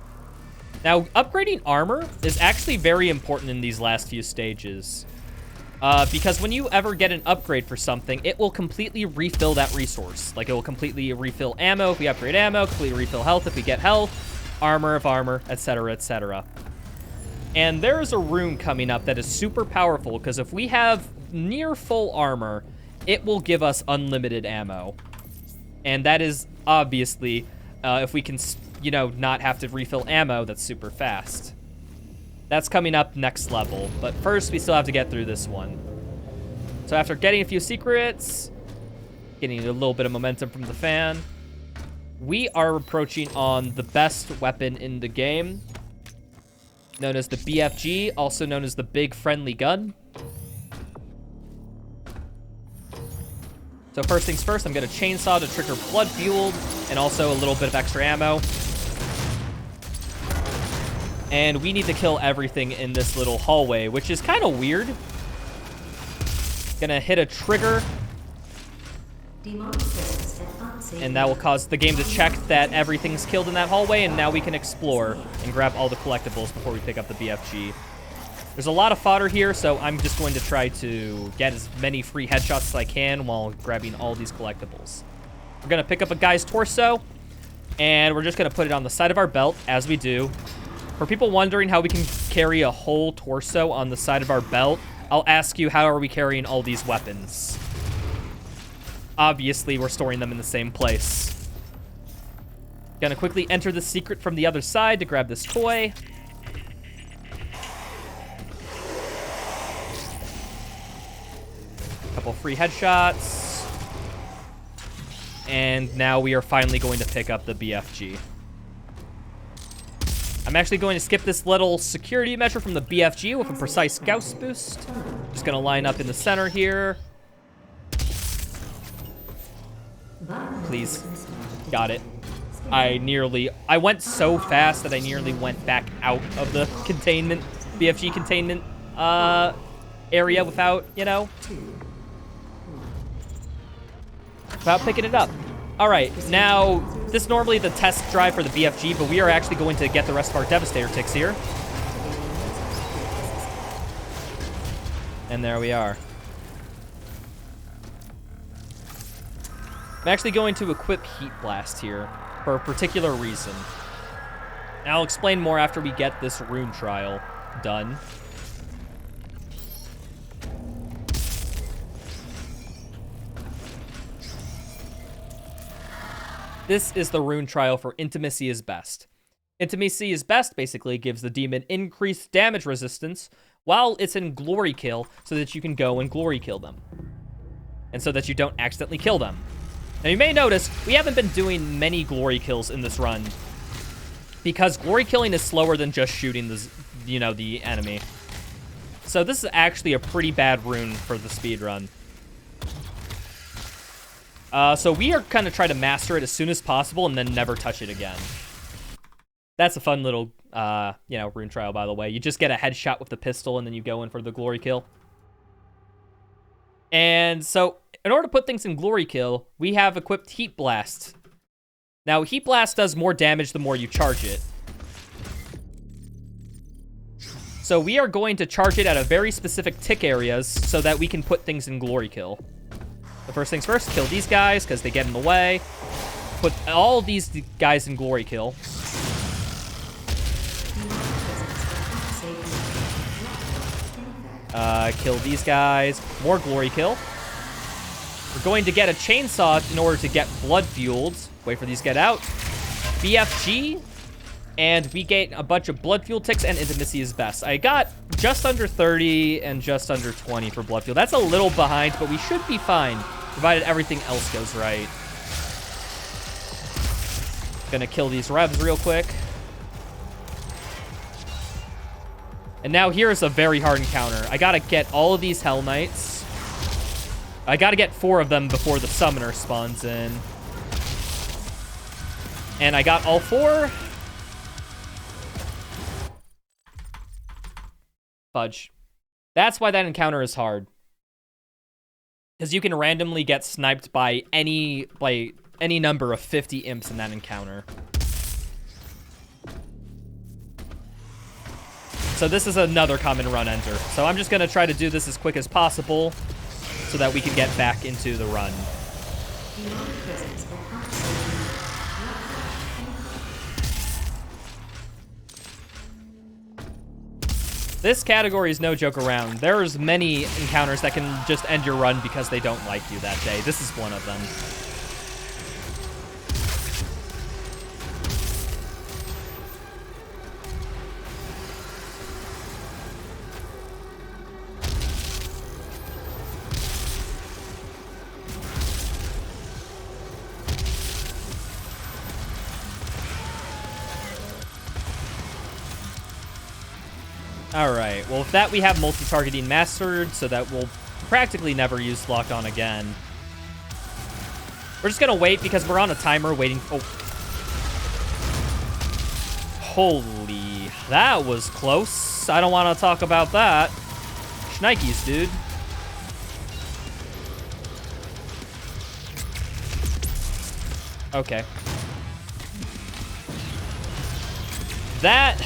S1: Now, upgrading armor is actually very important in these last few stages. Because when you ever get an upgrade for something, it will completely refill that resource. Like, it will completely refill ammo if we upgrade ammo, completely refill health if we get health, armor if armor, etc., etc. And there is a rune coming up that is super powerful, because if we have near full armor, it will give us unlimited ammo. And that is obviously, if we can, you know, not have to refill ammo, that's super fast. That's coming up next level, but first we still have to get through this one. So after getting a few secrets, getting a little bit of momentum from the fan, we are approaching on the best weapon in the game, known as the BFG, also known as the Big Friendly Gun. So first things first, I'm gonna chainsaw to trigger Blood Fueled, and also a little bit of extra ammo. And we need to kill everything in this little hallway, which is kind of weird. Gonna hit a trigger, and that will cause the game to check that everything's killed in that hallway, and now we can explore and grab all the collectibles before we pick up the BFG. There's a lot of fodder here, so I'm just going to try to get as many free headshots as I can while grabbing all these collectibles. We're gonna pick up a guy's torso, and we're just gonna put it on the side of our belt, as we do. For people wondering how we can carry a whole torso on the side of our belt, I'll ask you, how are we carrying all these weapons? Obviously, we're storing them in the same place. Gonna quickly enter the secret from the other side to grab this toy. free headshots. And now we are finally going to pick up the BFG. I'm actually going to skip this little security measure from the BFG with a precise Gauss boost. Just gonna line up in the center here. Please. Got it. I went so fast that I nearly went back out of the containment, BFG containment area without, you know, without picking it up. All right, now, this is normally the test drive for the BFG, but we are actually going to get the rest of our Devastator ticks here. And there we are. I'm actually going to equip Heat Blast here for a particular reason. And I'll explain more after we get this rune trial done. This is the rune trial for Intimacy is Best. Intimacy is Best basically gives the demon increased damage resistance while it's in glory kill so that you can go and glory kill them. And so that you don't accidentally kill them. Now you may notice we haven't been doing many glory kills in this run because glory killing is slower than just shooting the, you know, the enemy. So this is actually a pretty bad rune for the speed run. So we are kind of trying to master it as soon as possible and then never touch it again. That's a fun little, you know, rune trial, by the way. You just get a headshot with the pistol and then you go in for the glory kill. And so, in order to put things in glory kill, we have equipped Heat Blast. Now, Heat Blast does more damage the more you charge it. So we are going to charge it at a very specific tick areas so that we can put things in glory kill. The first things first, kill these guys because they get in the way. Put all these guys in glory kill. Kill these guys. More glory kill. We're going to get a chainsaw in order to get blood fueled. Wait for these to get out. BFG. And we get a bunch of blood fuel ticks and Intimacy is Best. I got just under 30 and just under 20 for blood fuel. That's a little behind, but we should be fine, provided everything else goes right. Gonna kill these revs real quick. And now here's a very hard encounter. I gotta get all of these Hell Knights. I gotta get 4 of them before the summoner spawns in. And I got all 4. Fudge. That's why that encounter is hard. Because you can randomly get sniped by any number of 50 imps in that encounter. So this is another common run enter. So I'm just going to try to do this as quick as possible so that we can get back into the run. This category is no joke around. There's many encounters that can just end your run because they don't like you that day. This is one of them. Alright, well with that we have multi-targeting mastered, so that we'll practically never use lock on again. We're just gonna wait because we're on a timer waiting. Oh. Holy, that was close. I don't want to talk about that. Schnikes, dude. Okay. That...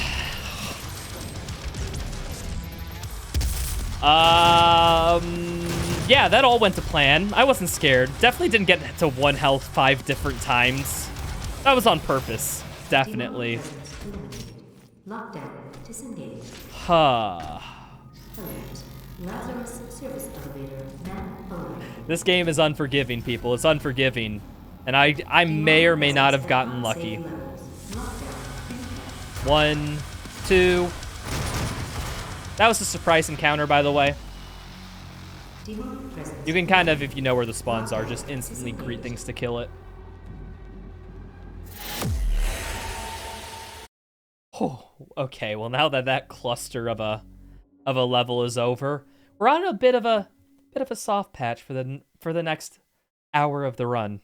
S1: yeah, that all went to plan. I wasn't scared. Definitely didn't get to 1 health 5 different times. That was on purpose. Definitely.
S6: Lockdown. Disengage.
S1: Huh.
S6: Alert. Lazarus service elevator now alert.
S1: This game is unforgiving, people. It's unforgiving. And I may or may not have gotten lucky. 1, 2... That was a surprise encounter, by the way.
S6: Demonic presence.
S1: You can kind of, if you know where the spawns are, just instantly greet things to kill it. Oh, okay. Well, now that that cluster of a level is over, we're on a bit of a soft patch for the next hour of the run.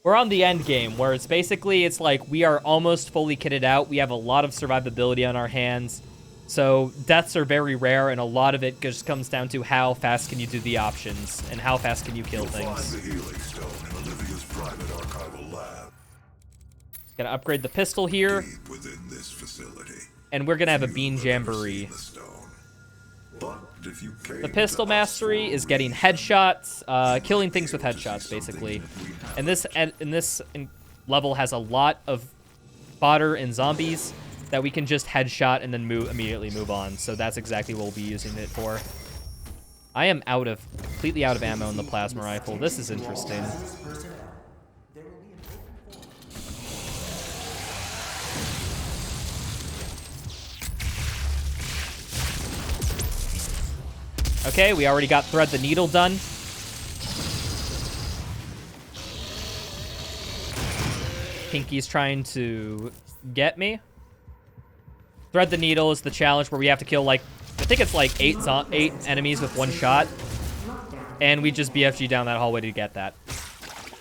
S1: We're on the end game, where it's like we are almost fully kitted out. We have a lot of survivability on our hands. So deaths are very rare, and a lot of it just comes down to how fast can you do the options, and how fast can you kill things.
S4: Find the healing stone in Olivia's private archival lab.
S1: Gonna upgrade the pistol here,
S4: Deep within this facility.
S1: and we're gonna have a
S4: Few
S1: bean
S4: have ever
S1: jamboree.
S4: seen the stone. But if you came
S1: The pistol
S4: to us
S1: mastery
S4: for
S1: is getting headshots, killing things with headshots, basically. And this level has a lot of fodder and zombies that we can just headshot and then immediately move on. So that's exactly what we'll be using it for. I am completely out of ammo in the plasma rifle. This is interesting. Okay, we already got Thread the Needle done. Pinky's trying to get me. Thread the Needle is the challenge where we have to kill, like, I think it's like 8 enemies with 1 shot. And we just BFG down that hallway to get that.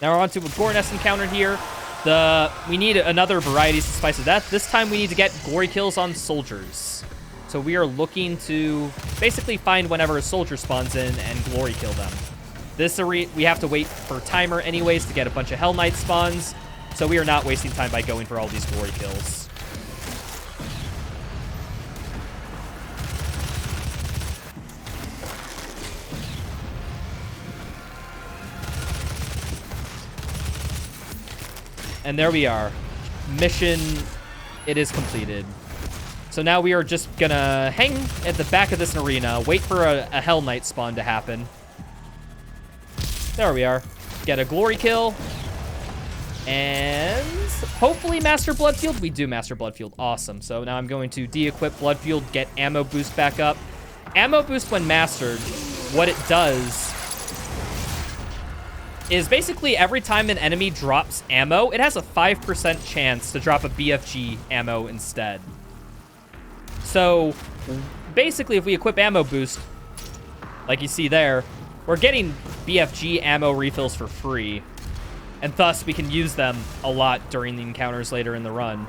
S1: Now we're on to a Gore Nest encounter here. We need another varieties to spice of death. This time we need to get glory kills on soldiers. So we are looking to basically find whenever a soldier spawns in and glory kill them. We have to wait for timer anyways to get a bunch of Hell Knight spawns. So we are not wasting time by going for all these glory kills. And there we are. Mission, it is completed. So now we are just gonna hang at the back of this arena, wait for a Hell Knight spawn to happen. There we are. Get a glory kill. And hopefully Master Bloodfield. We do Master Bloodfield. Awesome. So now I'm going to de-equip Bloodfield, get ammo boost back up. Ammo boost when mastered, what it does is basically every time an enemy drops ammo, it has a 5% chance to drop a BFG ammo instead. So basically if we equip ammo boost, like you see there, we're getting BFG ammo refills for free. And thus we can use them a lot during the encounters later in the run.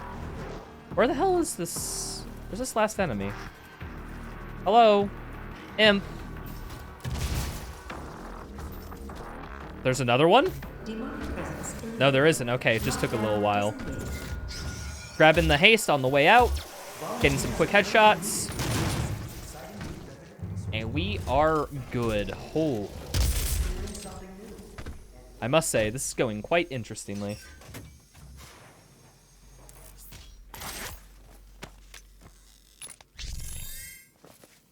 S1: Where the hell is this? Where's this last enemy? Hello? Imp. There's another one? No, there isn't. Okay, it just took a little while. Grabbing the haste on the way out. Getting some quick headshots. And we are good. Oh. I must say, this is going quite interestingly.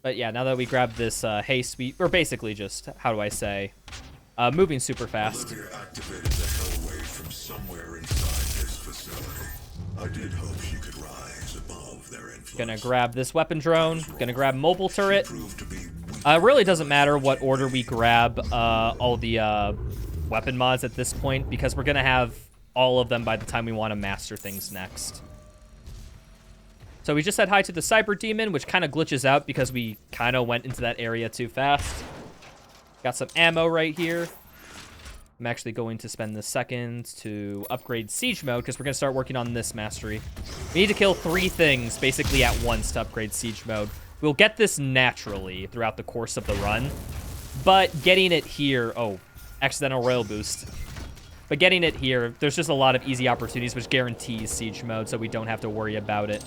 S1: But yeah, now that we grab this haste, we're basically just, how do I say, moving super fast.
S4: Olivia activated the hell wave from somewhere inside this facility. I did hope she could rise above their influence.
S1: Gonna grab this weapon drone. Gonna grab mobile turret.
S4: Proved to be weak.
S1: It really doesn't matter what order we grab all the weapon mods at this point, because we're gonna have all of them by the time we want to master things next. So we just said hi to the Cyber Demon, which kind of glitches out because we kind of went into that area too fast. Got some ammo right here. I'm actually going to spend the seconds to upgrade Siege Mode because we're going to start working on this mastery. We need to kill 3 things basically at once to upgrade Siege Mode. We'll get this naturally throughout the course of the run, but getting it here... Oh, accidental royal boost. But getting it here, there's just a lot of easy opportunities which guarantees Siege Mode, so we don't have to worry about it.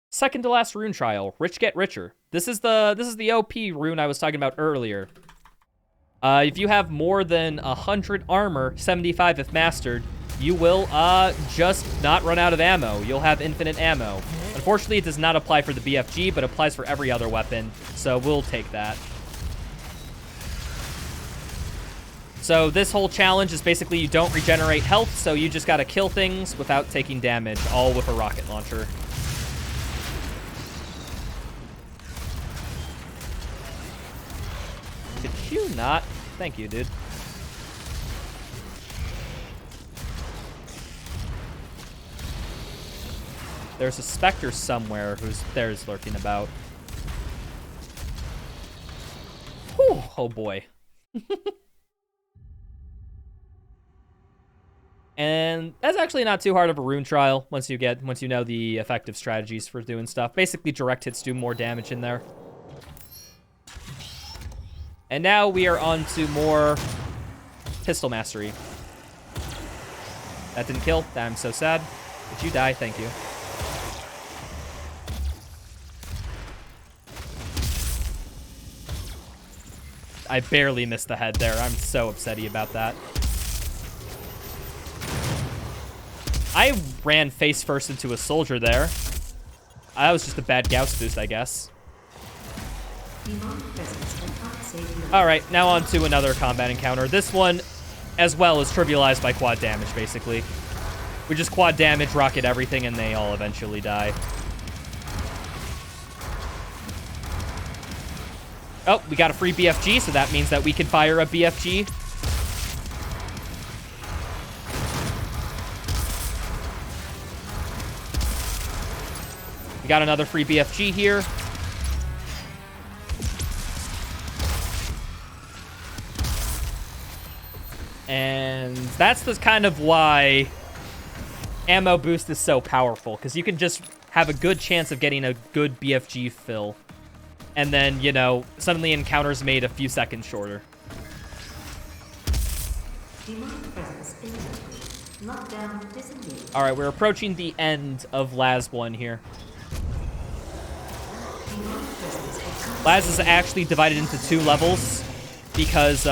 S1: Second to last rune trial, Rich Get Richer. This is the OP rune I was talking about earlier. If you have more than 100 armor, 75 if mastered, you will just not run out of ammo. You'll have infinite ammo. Unfortunately, it does not apply for the BFG, but applies for every other weapon, so we'll take that. So this whole challenge is basically you don't regenerate health, so you just gotta kill things without taking damage, all with a rocket launcher. not. Thank you, dude. There's a Spectre somewhere who's there's lurking about. Whew, oh boy. And that's actually not too hard of a rune trial once you know the effective strategies for doing stuff. Basically, direct hits do more damage in there. And now we are on to more pistol mastery. That didn't kill. I'm so sad. Did you die? Thank you. I barely missed the head there. I'm so upsetty about that. I ran face first into a soldier there. That was just a bad Gauss boost, I guess. Alright, now on to another combat encounter. This one, as well, is trivialized by quad damage, basically. We just quad damage, rocket everything, and they all eventually die. Oh, we got a free BFG, so that means that we can fire a BFG. We got another free BFG here. And that's the kind of why ammo boost is so powerful, because you can just have a good chance of getting a good BFG fill. And then, you know, suddenly encounters made a few seconds shorter. Alright, we're approaching the end of Laz 1 here. Laz is actually divided into 2 levels because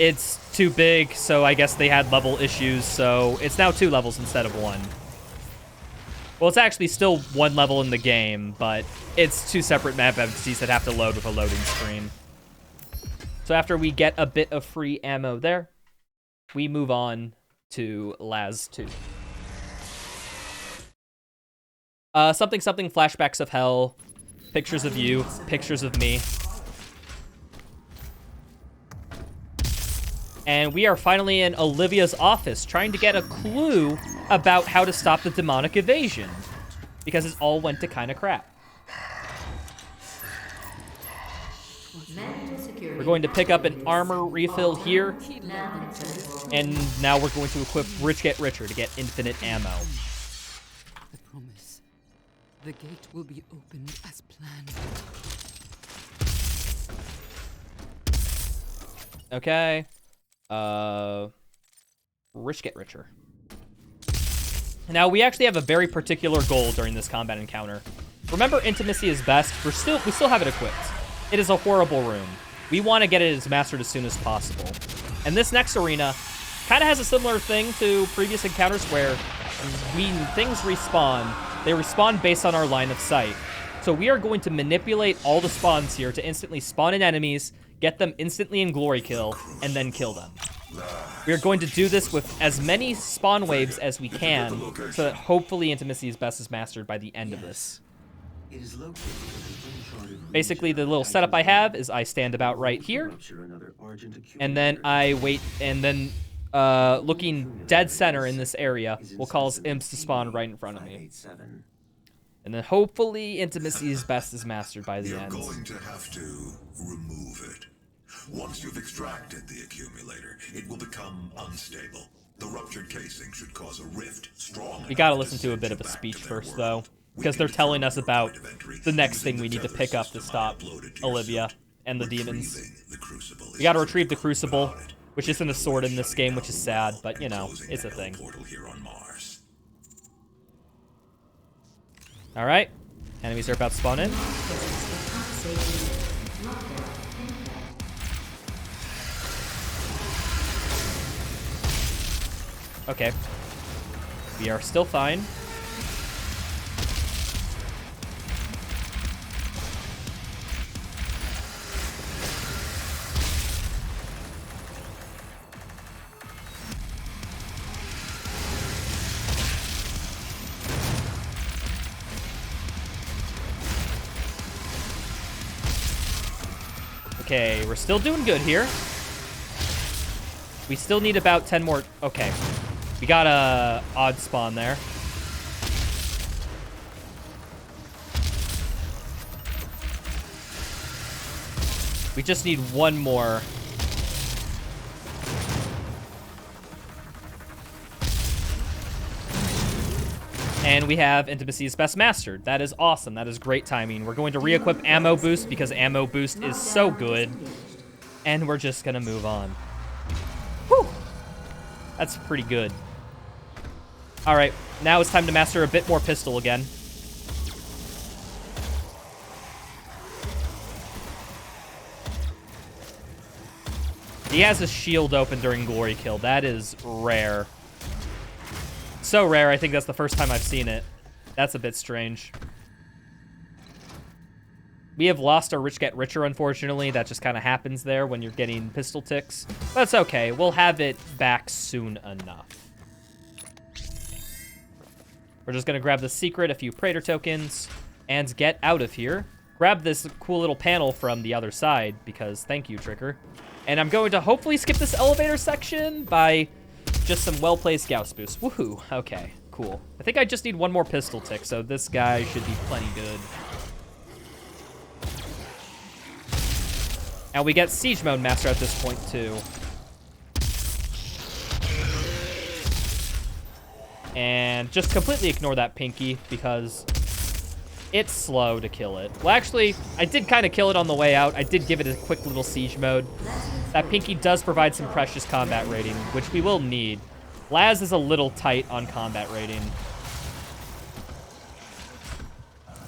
S1: it's too big, so I guess they had level issues, so it's now 2 levels instead of 1. Well, it's actually still 1 level in the game, but it's 2 separate map empties that have to load with a loading screen. So after we get a bit of free ammo there, we move on to Laz 2. Something flashbacks of hell, pictures of you, pictures of me. And we are finally in Olivia's office, trying to get a clue about how to stop the demonic invasion, because it all went to kind of crap. We're going to pick up an armor refill here, and now we're going to equip Rich Get Richer to get infinite ammo.
S3: I promise. The gate will be opened as planned.
S1: Okay. Rich Get Richer. Now, we actually have a very particular goal during this combat encounter. Remember, intimacy is best. We still have it equipped. It is a horrible rune. We want to get it as mastered as soon as possible. And this next arena kind of has a similar thing to previous encounters where when things respawn, they respawn based on our line of sight. So we are going to manipulate all the spawns here to instantly spawn in enemies, get them instantly in glory kill, and then kill them. We are going to do this with as many spawn waves as we can, so that hopefully intimacy is best is mastered by the end of this. Basically, the little setup I have is I stand about right here, and then I wait, and then looking dead center in this area will cause imps to spawn right in front of me. And then hopefully intimacy is best is mastered by the end.
S4: You're going to have to remove it. Once you've extracted the accumulator, it will become unstable. The ruptured casing should cause a rift strong.
S1: We gotta listen to a bit of a speech first, though, because they're telling us about the next thing we need to pick up to stop Olivia and the demons. We gotta retrieve the Crucible, which isn't a sword in this game, which is sad, but, you know, it's a thing. Alright, enemies are about to spawn in. Okay. We are still fine. Okay, we're still doing good here. We still need about 10 more. Okay. We got a odd spawn there. We just need one more. And we have Intimacy is Best Mastered. That is awesome. That is great timing. We're going to re-equip Ammo Boost because Ammo Boost is so good. And we're just going to move on. Whew. That's pretty good. All right. Now it's time to master a bit more pistol again. He has his shield open during Glory Kill. That is rare. So rare, I think that's the first time I've seen it. That's a bit strange. We have lost our Rich Get Richer, unfortunately. That just kind of happens there when you're getting pistol ticks. That's okay. We'll have it back soon enough. We're just going to grab the secret, a few Praetor tokens, and get out of here. Grab this cool little panel from the other side, because thank you, Trigger. And I'm going to hopefully skip this elevator section by just some well-placed Gauss boost. Woohoo. Okay, cool. I think I just need one more pistol tick, so this guy should be plenty good. And we get Siege Mode Master at this point, too. And just completely ignore that Pinky, because it's slow to kill it. Well, actually, I did kind of kill it on the way out. I did give it a quick little Siege Mode. That Pinky does provide some precious combat rating, which we will need. Laz is a little tight on combat rating.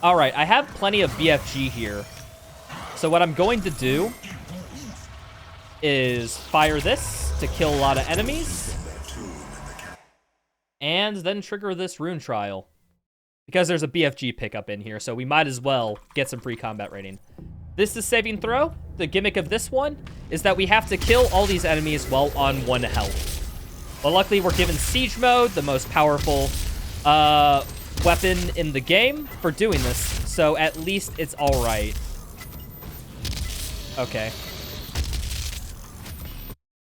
S1: All right, I have plenty of BFG here. So what I'm going to do is fire this to kill a lot of enemies. And then trigger this Rune Trial. Because there's a BFG pickup in here, so we might as well get some free combat rating. This is saving throw. The gimmick of this one is that we have to kill all these enemies while on 1 health. But luckily, we're given Siege Mode, the most powerful weapon in the game, for doing this. So at least it's all right. Okay.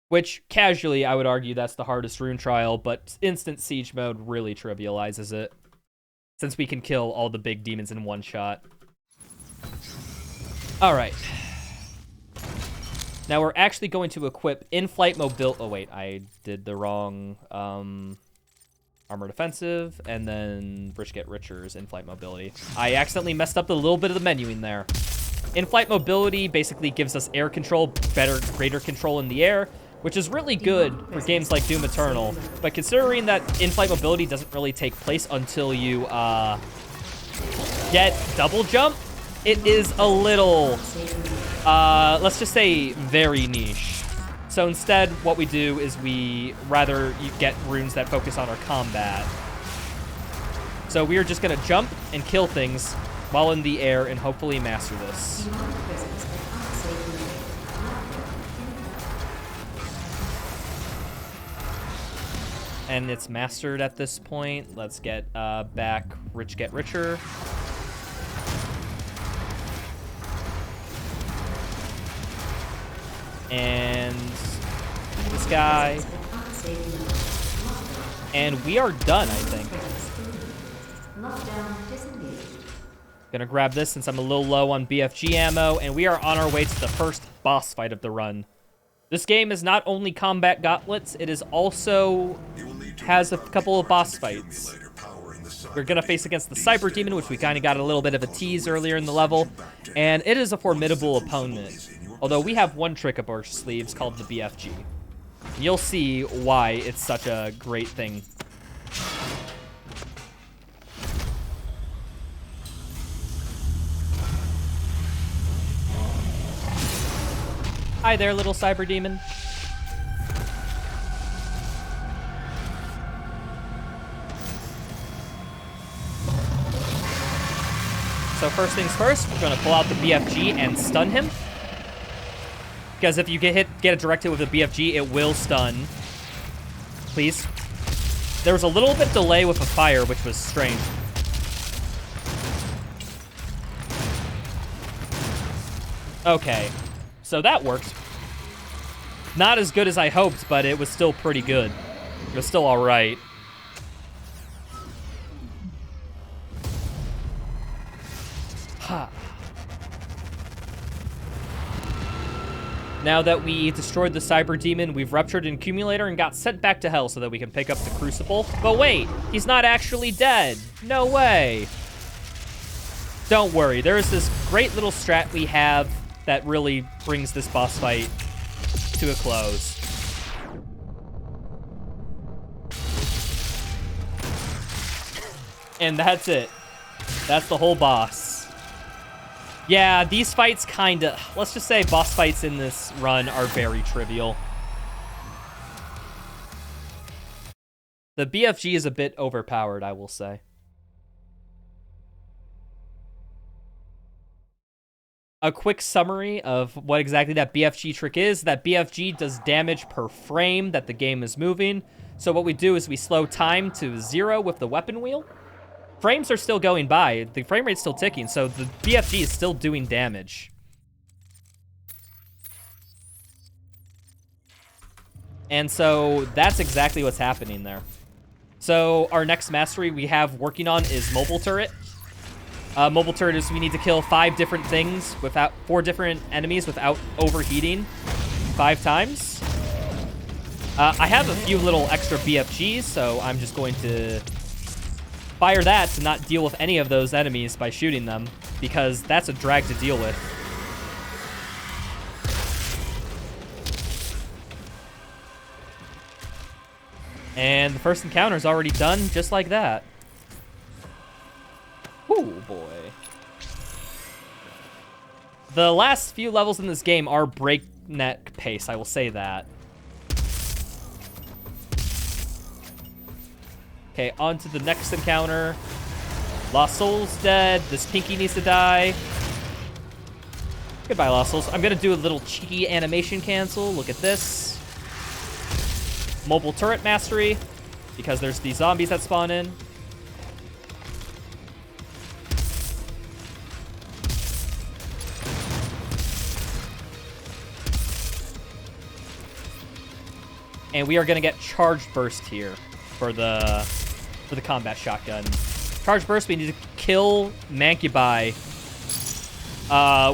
S1: Which, casually, I would argue that's the hardest Rune Trial, but Instant Siege Mode really trivializes it, since we can kill all the big demons in one shot. All right. Now we're actually going to equip in-flight mobility. Oh, wait, I did the wrong armor defensive, and then Rich Get Richer's in-flight mobility. I accidentally messed up a little bit of the menuing there. In-flight mobility basically gives us air control, greater control in the air, which is really good for games like Doom Eternal. But considering that in-flight mobility doesn't really take place until you get double jump, it is a little, let's just say, very niche. So instead, what we do is we rather get runes that focus on our combat. So we are just going to jump and kill things while in the air and hopefully master this. And it's mastered at this point. Let's get back Rich Get Richer. And this guy. And we are done, I think. Gonna grab this since I'm a little low on BFG ammo, and we are on our way to the first boss fight of the run. This game is not only combat gauntlets, it is also has a couple of boss fights. We're gonna face against the Cyber Demon, which we kind of got a little bit of a tease earlier in the level, and it is a formidable opponent. Although we have one trick up our sleeves called the BFG. You'll see why it's such a great thing. Hi there, little Cyber Demon. So first things first, we're gonna pull out the BFG and stun him. Because if you get a direct hit with a BFG, it will stun. Please. There was a little bit delay with a fire, which was strange. Okay. So that worked. Not as good as I hoped, but it was still pretty good. It was still alright. Ha. Now that we destroyed the Cyber Demon, we've ruptured an accumulator and got sent back to Hell so that we can pick up the Crucible. But wait, he's not actually dead. No way. Don't worry, there is this great little strat we have that really brings this boss fight to a close. And that's it. That's the whole boss. Yeah, these fights kinda... Let's just say boss fights in this run are very trivial. The BFG is a bit overpowered, I will say. A quick summary of what exactly that BFG trick is. That BFG does damage per frame that the game is moving. So what we do is we slow time to 0 with the weapon wheel. Frames are still going by. The frame rate's still ticking, so the BFG is still doing damage. And so that's exactly what's happening there. So our next mastery we have working on is mobile turret. Mobile turret is we need to kill 5 different things without 4 different enemies without overheating 5 times. I have a few little extra BFGs, so I'm just going to fire that to not deal with any of those enemies by shooting them, because that's a drag to deal with. And the first encounter is already done just like that. Oh boy. The last few levels in this game are breakneck pace, I will say that. Okay, on to the next encounter. Lost Soul's dead. This Pinky needs to die. Goodbye, Lost Souls. I'm gonna do a little cheeky animation cancel. Look at this. Mobile turret mastery, because there's these zombies that spawn in. And we are gonna get charged burst here for the combat shotgun. Charge burst, we need to kill Mancubi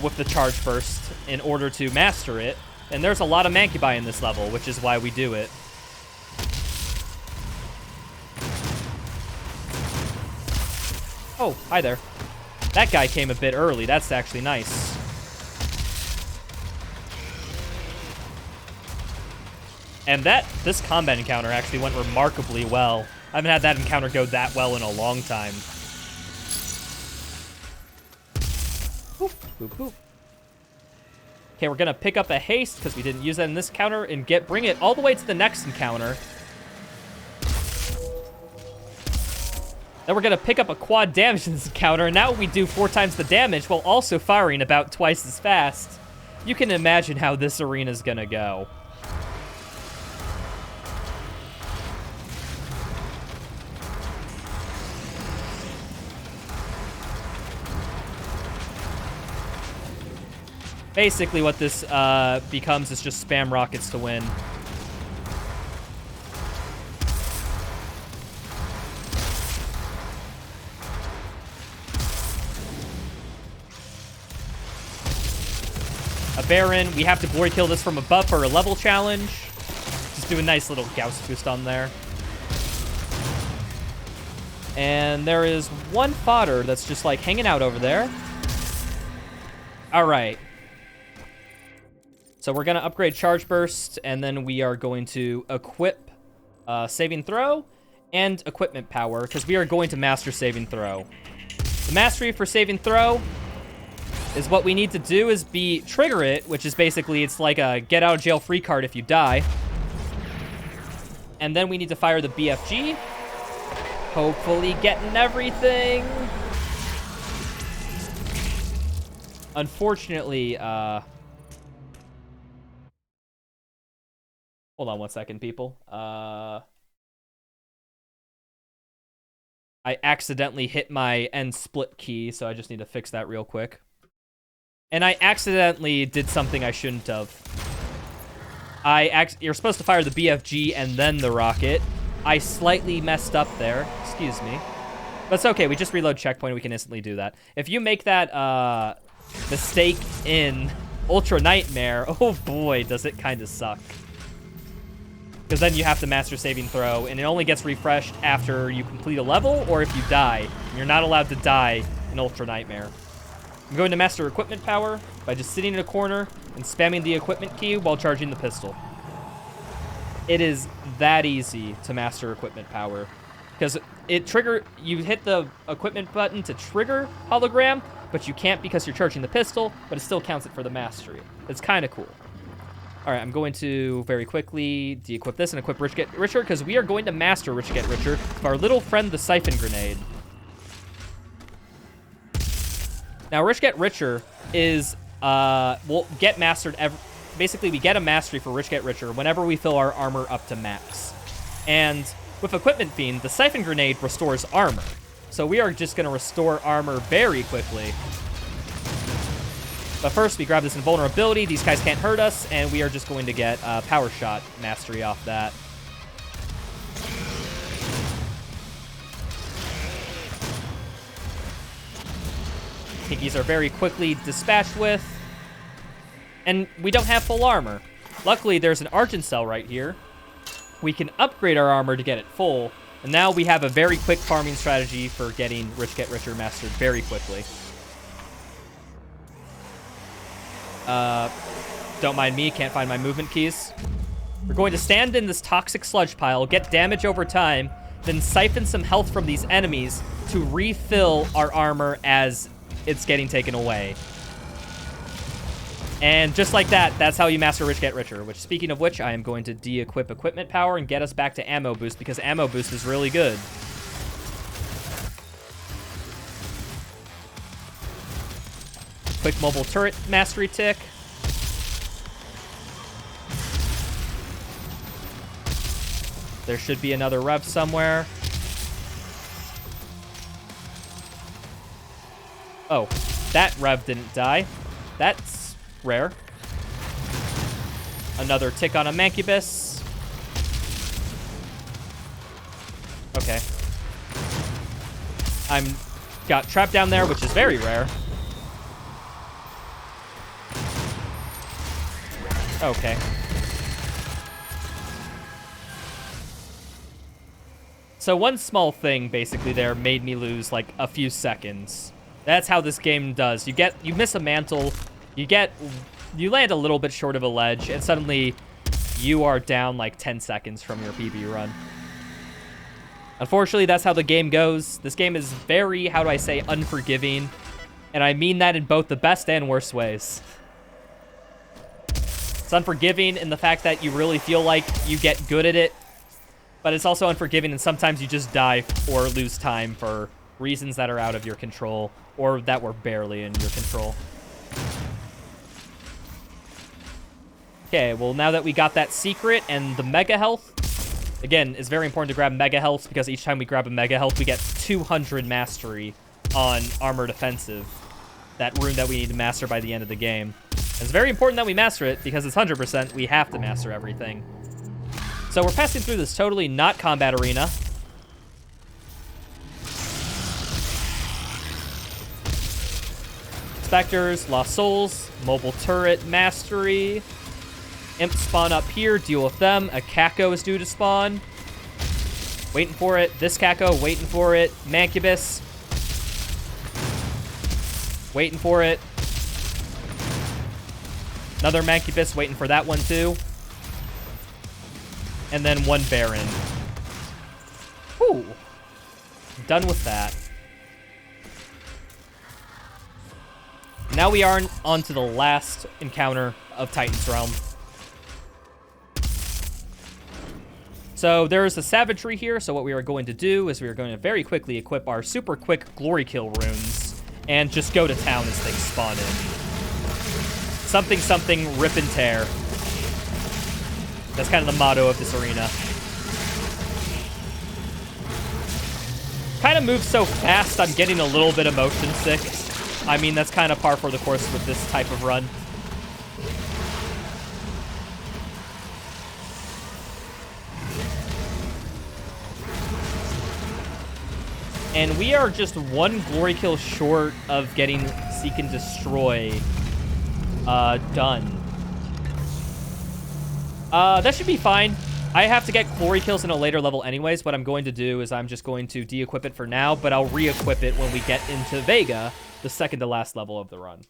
S1: with the charge burst in order to master it. And there's a lot of Mancubi in this level, which is why we do it. Oh, hi there. That guy came a bit early. That's actually nice. And this combat encounter actually went remarkably well. I haven't had that encounter go that well in a long time. Boop, boop, boop. Okay, we're gonna pick up a haste because we didn't use that in this encounter and bring it all the way to the next encounter. Then we're gonna pick up a quad damage in this encounter, and now we do 4 times the damage while also firing about twice as fast. You can imagine how this arena's gonna go. Basically what this becomes is just spam rockets to win. A Baron, we have to glory kill this from above for a level challenge. Just do a nice little Gauss boost on there. And there is one fodder that's just like hanging out over there. All right. So we're going to upgrade Charge Burst, and then we are going to equip Saving Throw and Equipment Power, because we are going to master Saving Throw. The mastery for Saving Throw is what we need to do is trigger it, which is basically, it's like a get out of jail free card if you die. And then we need to fire the BFG. Hopefully getting everything. Unfortunately, hold on one second, people. I accidentally hit my end split key, so I just need to fix that real quick. And I accidentally did something I shouldn't have. You're supposed to fire the BFG and then the rocket. I slightly messed up there. Excuse me. But it's okay. We just reload checkpoint. We can instantly do that. If you make that mistake in Ultra Nightmare, oh boy, does it kind of suck. Because then you have to master saving throw, and it only gets refreshed after you complete a level or if you die. You're not allowed to die in Ultra Nightmare. I'm going to master equipment power by just sitting in a corner and spamming the equipment key while charging the pistol. It is that easy to master equipment power. Because you hit the equipment button to trigger hologram, but you can't because you're charging the pistol, but it still counts it for the mastery. It's kind of cool. All right, I'm going to very quickly de-equip this and equip Rich Get Richer, because we are going to master Rich Get Richer with our little friend, the Siphon Grenade. Now, Rich Get Richer is, will get mastered basically, we get a mastery for Rich Get Richer whenever we fill our armor up to max. And with Equipment Fiend, the Siphon Grenade restores armor. So we are just going to restore armor very quickly. But first, we grab this invulnerability. These guys can't hurt us, and we are just going to get Power Shot mastery off that. Pinkies are very quickly dispatched with. And we don't have full armor. Luckily, there's an Argent Cell right here. We can upgrade our armor to get it full. And now we have a very quick farming strategy for getting Rich Get Richer mastered very quickly. Don't mind me, can't find my movement keys. We're going to stand in this toxic sludge pile, get damage over time, then siphon some health from these enemies to refill our armor as it's getting taken away. And just like that, that's how you master Rich Get Richer, which, speaking of which, I am going to de-equip equipment power and get us back to ammo boost, because ammo boost is really good. Quick mobile turret mastery tick. There should be another rev somewhere. Oh, that rev didn't die. That's rare. Another tick on a Mancubus. Okay. Got trapped down there, which is very rare. Okay. So one small thing basically there made me lose like a few seconds. That's how this game does. You miss a mantle, you land a little bit short of a ledge, and suddenly you are down like 10 seconds from your PB run. Unfortunately, that's how the game goes. This game is very, how do I say, unforgiving. And I mean that in both the best and worst ways. It's unforgiving in the fact that you really feel like you get good at it, but it's also unforgiving and sometimes you just die or lose time for reasons that are out of your control or that were barely in your control. Okay, well, now that we got that secret and the Mega Health, again, it's very important to grab Mega Health because each time we grab a Mega Health, we get 200 mastery on Armor Defensive, that rune that we need to master by the end of the game. And it's very important that we master it because it's 100%. We have to master everything. So we're passing through this totally not combat arena. Spectres, Lost Souls, Mobile Turret Mastery. Imps spawn up here, deal with them. A Caco is due to spawn. Waiting for it. This Caco, waiting for it. Mancubus. Waiting for it. Another Mancubus, waiting for that one too. And then one Baron. Whew. Done with that. Now we are on to the last encounter of Titan's Realm. So there's a savagery here, so what we are going to do is we are going to very quickly equip our super quick glory kill runes and just go to town as things spawn in. Something, something, rip and tear. That's kind of the motto of this arena. Kind of moves so fast, I'm getting a little bit of motion sick. I mean, that's kind of par for the course with this type of run. And we are just one glory kill short of getting Seek and Destroy done. That should be fine. I have to get glory kills in a later level anyways. What I'm going to do is I'm just going to de-equip it for now, but I'll re-equip it when we get into Vega, the second to last level of the run.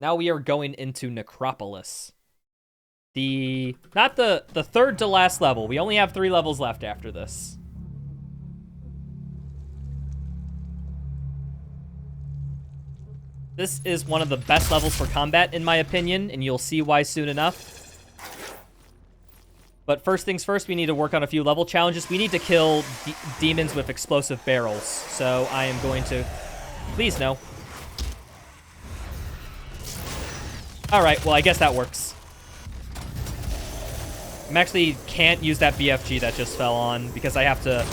S1: Now we are going into Necropolis. Not the third to last level. We only have 3 levels left after this. This is one of the best levels for combat, in my opinion, and you'll see why soon enough. But first things first, we need to work on a few level challenges. We need to kill demons with explosive barrels. So I am going to... Please, no. Alright, well, I guess that works. I actually can't use that BFG that just fell on because I have to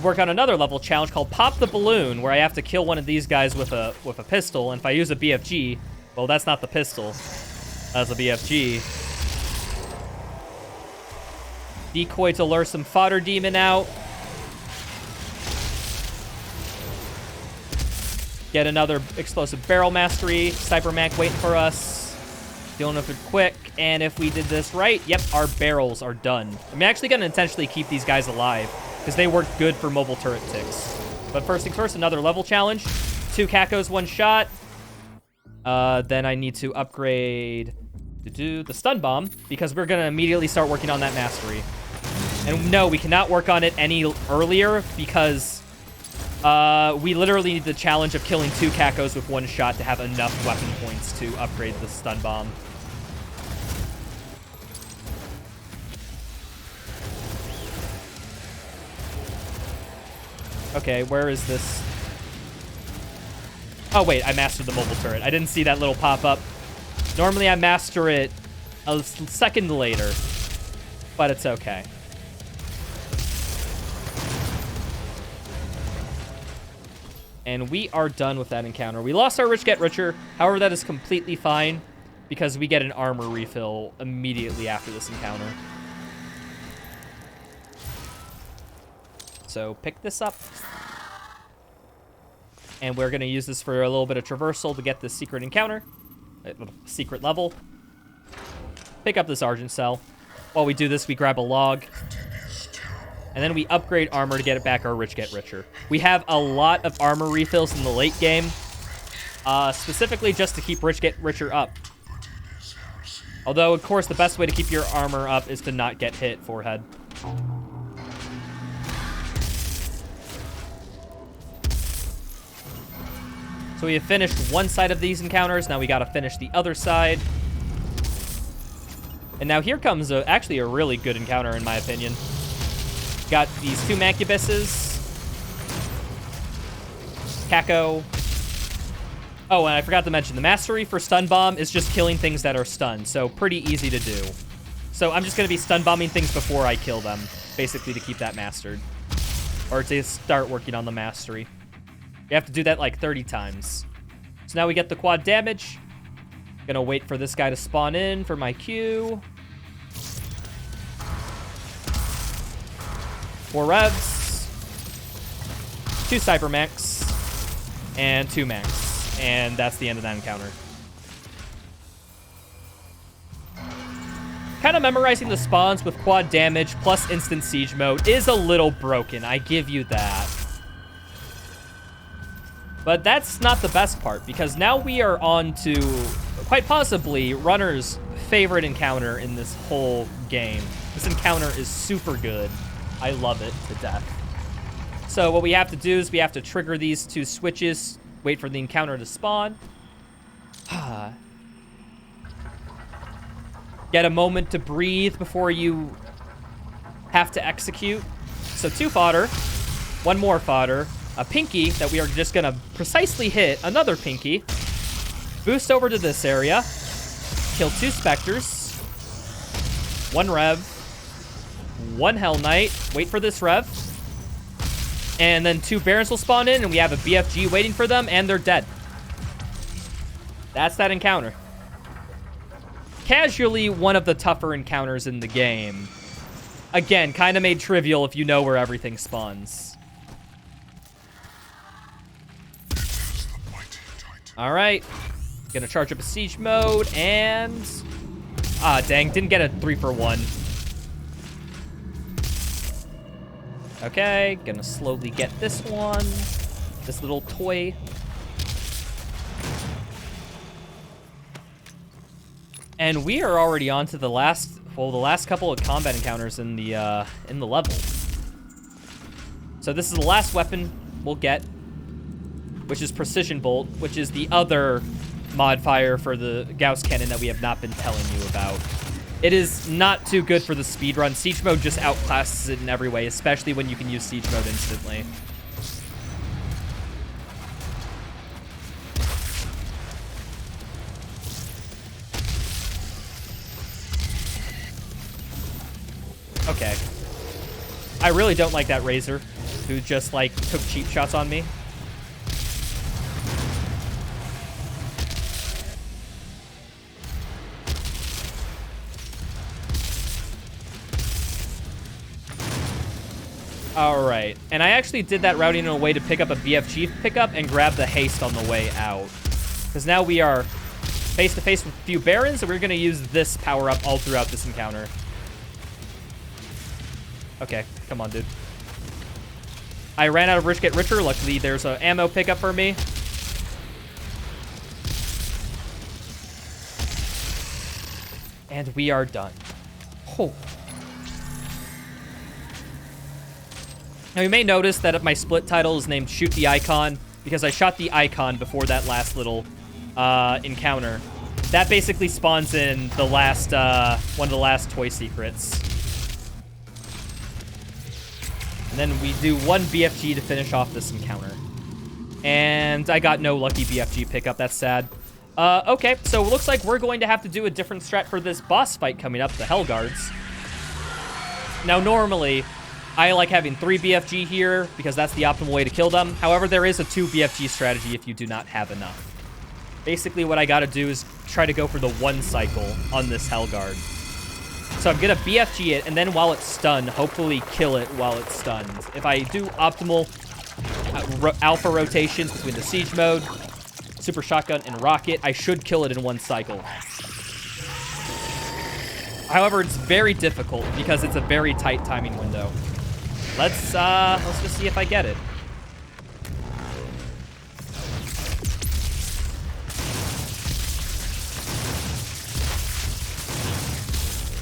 S1: work on another level challenge called Pop the Balloon, where I have to kill one of these guys with a pistol. And if I use a BFG, well, that's not the pistol. That's a BFG. Decoy to lure some fodder demon out. Get another explosive barrel mastery. Cybermac waiting for us. Dealing with it quick. And if we did this right, yep, our barrels are done. I'm actually going to intentionally keep these guys alive because they work good for mobile turret ticks. But first things first, another level challenge. 2 Cacos, 1 shot. Then I need to upgrade the stun bomb because we're going to immediately start working on that mastery. And no, we cannot work on it any earlier because we literally need the challenge of killing 2 Cacos with 1 shot to have enough weapon points to upgrade the stun bomb. Okay, where is this? Oh, wait, I mastered the mobile turret. I didn't see that little pop-up. Normally, I master it a second later, but it's okay. And we are done with that encounter. We lost our Rich Get Richer. However, that is completely fine because we get an armor refill immediately after this encounter. So pick this up. And we're going to use this for a little bit of traversal to get this secret encounter. Secret level. Pick up this Argent Cell. While we do this, we grab a log. And then we upgrade armor to get it back our Rich Get Richer. We have a lot of armor refills in the late game. Specifically just to keep Rich Get Richer up. Although, of course, the best way to keep your armor up is to not get hit forehead. So we have finished one side of these encounters. Now we got to finish the other side. And now here comes actually a really good encounter, in my opinion. Got these 2 Mancubuses. Caco. Oh, and I forgot to mention, the mastery for stun bomb is just killing things that are stunned. So pretty easy to do. So I'm just going to be stun bombing things before I kill them. Basically to keep that mastered. Or to start working on the mastery. You have to do that like 30 times. So now we get the quad damage. Gonna wait for this guy to spawn in for my Q. 4 revs. 2 Cybermax. And 2 max. And that's the end of that encounter. Kind of memorizing the spawns with quad damage plus instant siege mode is a little broken. I give you that. But that's not the best part, because now we are on to, quite possibly, Runner's favorite encounter in this whole game. This encounter is super good. I love it to death. So what we have to do is we have to trigger these 2 switches, wait for the encounter to spawn. Get a moment to breathe before you have to execute. So 2 fodder, 1 more fodder. A Pinky that we are just going to precisely hit. Another Pinky. Boost over to this area. Kill 2 Spectres. 1 Rev. one Hell Knight, wait for this rev, and then 2 Barons will spawn in, and we have a BFG waiting for them, and they're dead. That's that encounter. Casually, one of the tougher encounters in the game. Again, kind of made trivial if you know where everything spawns. Alright. Gonna charge up a siege mode, and... ah, dang, didn't get a 3-for-1. Okay, gonna slowly get this one. This little toy. And we are already on to the last, well, the last couple of combat encounters in the level. So this is the last weapon we'll get, which is Precision Bolt, which is the other modifier for the Gauss Cannon that we have not been telling you about. It is not too good for the speedrun. Siege mode just outclasses it in every way, especially when you can use Siege mode instantly. Okay. I really don't like that Razor, who just, like, took cheap shots on me. Alright, and I actually did that routing in a way to pick up a BFG pickup and grab the haste on the way out. Because now we are face-to-face with a few Barons, and we're going to use this power-up all throughout this encounter. Okay, come on, dude. I ran out of Rich Get Richer. Luckily, there's an ammo pickup for me. And we are done. Oh. Now, you may notice that my split title is named Shoot the Icon, because I shot the icon before that last little encounter. That basically spawns in the last, one of the last toy secrets. And then we do one BFG to finish off this encounter. And I got no lucky BFG pickup. That's sad. Okay, so it looks like we're going to have to do a different strat for this boss fight coming up, the Hellguards. Now, normally, I like having 3 BFG here because that's the optimal way to kill them. However, there is a 2 BFG strategy if you do not have enough. Basically, what I gotta do is try to go for the 1 cycle on this Hellguard. So I'm gonna BFG it, and then while it's stunned, hopefully kill it while it's stunned. If I do optimal alpha rotations between the Siege mode, Super Shotgun, and Rocket, I should kill it in 1 cycle. However, it's very difficult because it's a very tight timing window. Let's just see if I get it.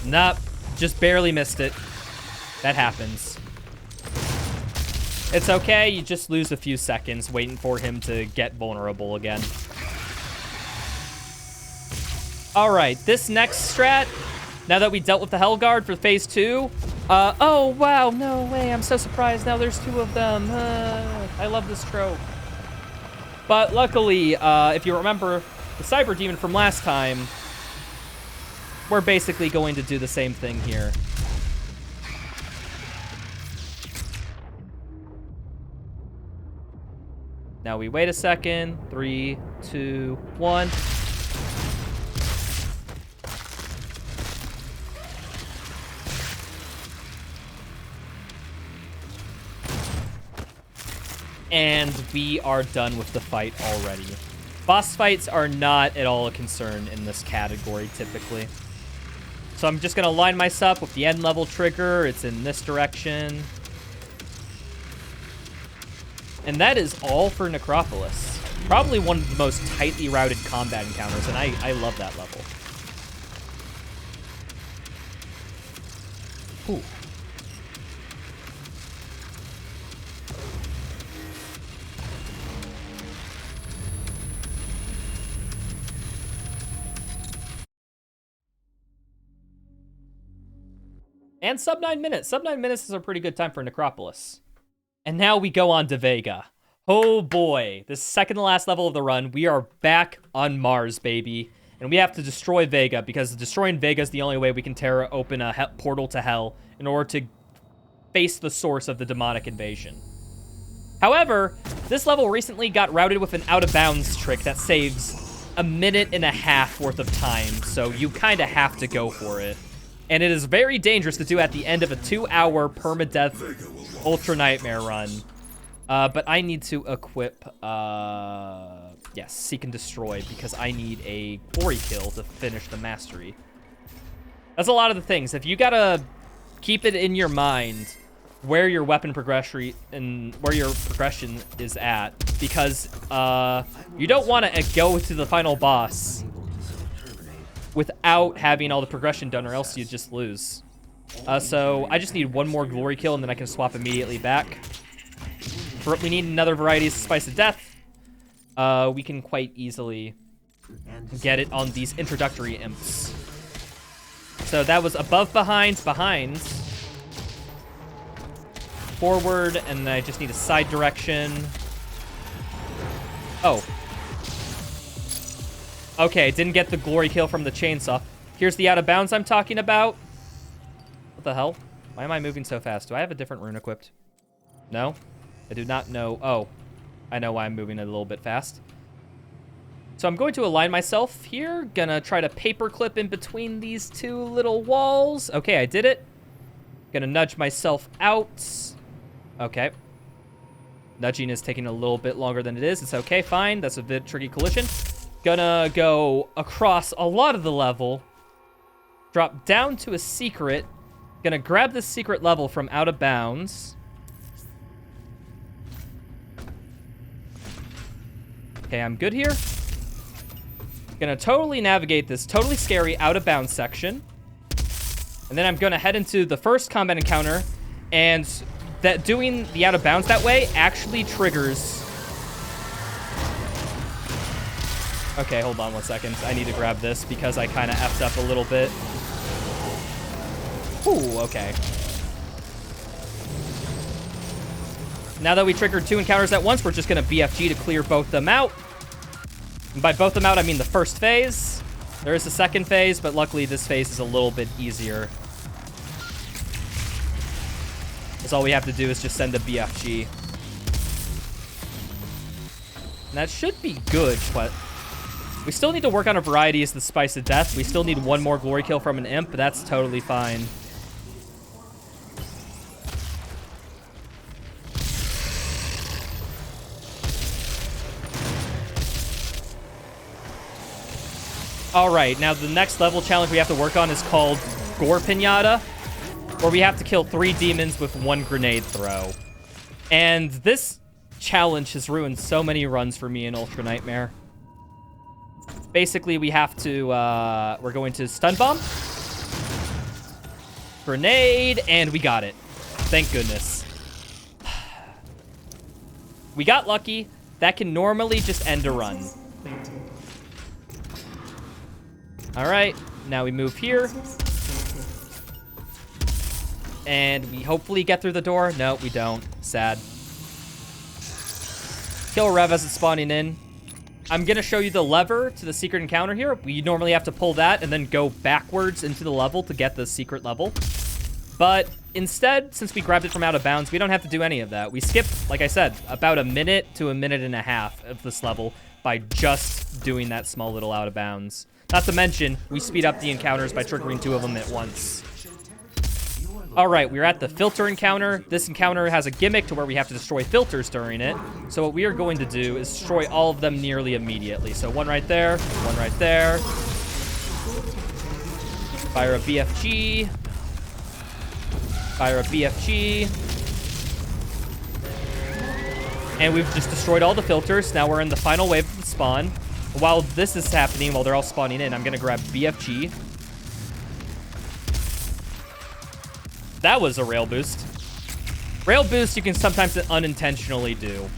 S1: Nope, just barely missed it. That happens. It's okay, you just lose a few seconds waiting for him to get vulnerable again. Alright, this next strat, now that we dealt with the Hellguard for phase 2, oh wow, no way, I'm so surprised now there's 2 of them. I love this trope. But luckily, if you remember the Cyber Demon from last time, we're basically going to do the same thing here. Now we wait a second. 3, 2, 1. And we are done with the fight already. Boss fights are not at all a concern in this category, typically. So I'm just going to line myself with the end level trigger. It's in this direction. And that is all for Necropolis. Probably one of the most tightly routed combat encounters, and I love that level. Ooh. And sub 9 minutes. Sub 9 minutes is a pretty good time for Necropolis. And now we go on to Vega. Oh boy, the second to last level of the run. We are back on Mars, baby. And we have to destroy Vega, because destroying Vega is the only way we can tear open a portal to hell in order to face the source of the demonic invasion. However, this level recently got routed with an out-of-bounds trick that saves a minute and a half worth of time, so you kind of have to go for it. And it is very dangerous to do at the end of a 2-hour permadeath Ultra Nightmare run. But I need to equip, yes, Seek and Destroy, because I need a glory kill to finish the mastery. That's a lot of the things. If you gotta keep it in your mind where your weapon progression and where your progression is at, because you don't want to go to the final boss without having all the progression done, or else you just lose. So I just need one more glory kill, and then I can swap immediately back. We need another variety of Spice of Death. We can quite easily get it on these introductory imps. So that was above, behind, forward, and I just need a side direction. Oh. Okay, didn't get the glory kill from the chainsaw. Here's the out of bounds I'm talking about. What the hell? Why am I moving so fast? Do I have a different rune equipped? No? I do not know. Oh, I know why I'm moving a little bit fast. So I'm going to align myself here. Gonna try to paperclip in between these two little walls. Okay, I did it. Gonna nudge myself out. Okay. Nudging is taking a little bit longer than it is. It's okay, fine. That's a bit tricky collision. Gonna go across a lot of the level. Drop down to a secret. Gonna grab this secret level from out of bounds. Okay, I'm good here. Gonna totally navigate this totally scary out of bounds section. And then I'm gonna head into the first combat encounter, and that doing the out of bounds that way actually triggers. Okay, hold on 1 second. I need to grab this because I kind of effed up a little bit. Ooh, okay. Now that we triggered 2 encounters at once, we're just gonna BFG to clear both them out. And by both them out, I mean the first phase. There is a second phase, but luckily this phase is a little bit easier. Because all we have to do is just send a BFG. And that should be good, but we still need to work on a variety as the Spice of Death. We still need one more glory kill from an imp, but that's totally fine. All right, now the next level challenge we have to work on is called Gore Pinata, where we have to kill 3 demons with 1 grenade throw. And this challenge has ruined so many runs for me in Ultra Nightmare. Basically, we have to, we're going to stun bomb, grenade, and we got it. Thank goodness. We got lucky. That can normally just end a run. All right, now we move here. And we hopefully get through the door. No, we don't. Sad. Kill Rev as it's spawning in. I'm going to show you the lever to the secret encounter here. We normally have to pull that and then go backwards into the level to get the secret level. But instead, since we grabbed it from out of bounds, we don't have to do any of that. We skipped, like I said, about a minute to a minute and a half of this level by just doing that small little out of bounds. Not to mention, we speed up the encounters by triggering 2 of them at once. All right, we're at the filter encounter. This encounter has a gimmick to where we have to destroy filters during it. So what we are going to do is destroy all of them nearly immediately. So 1 right there, 1 right there. Fire a BFG. Fire a BFG. And we've just destroyed all the filters. Now we're in the final wave of the spawn. While this is happening, while they're all spawning in, I'm going to grab BFG. That was a rail boost. Rail boost you can sometimes unintentionally do.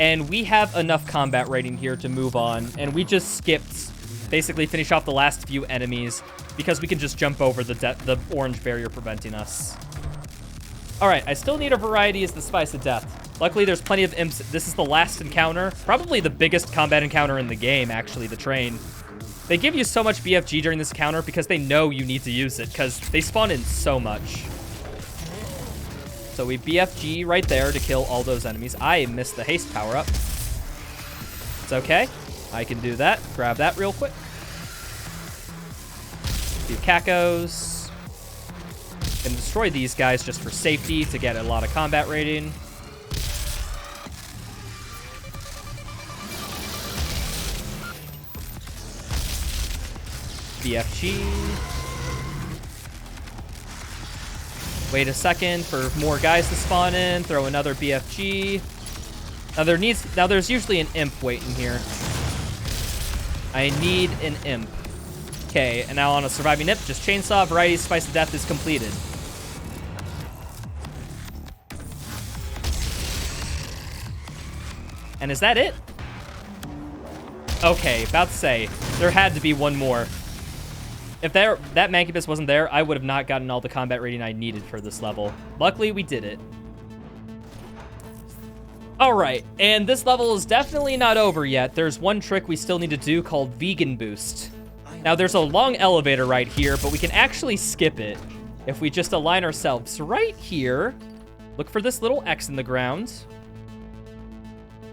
S1: And we have enough combat rating here to move on. And we just skipped, basically finish off the last few enemies because we can just jump over the orange barrier preventing us. All right, I still need a variety as the Spice of Death. Luckily, there's plenty of imps. This is the last encounter. Probably the biggest combat encounter in the game, actually, the train. They give you so much BFG during this encounter because they know you need to use it, because they spawn in so much. So we BFG right there to kill all those enemies. I missed the haste power-up. It's okay. I can do that. Grab that real quick. A few cacos. Gonna destroy these guys just for safety to get a lot of combat rating. BFG. Wait a second for more guys to spawn in. Throw another BFG. Now there's usually an imp waiting here. I need an imp. Okay, and now on a surviving imp, just chainsaw, variety, spice of death is completed. And is that it? Okay, about to say, there had to be one more. If that Mancubus wasn't there, I would have not gotten all the combat rating I needed for this level. Luckily, we did it. Alright, and this level is definitely not over yet. There's one trick we still need to do called Vegan Boost. Now, there's a long elevator right here, but we can actually skip it if we just align ourselves right here. Look for this little X in the ground.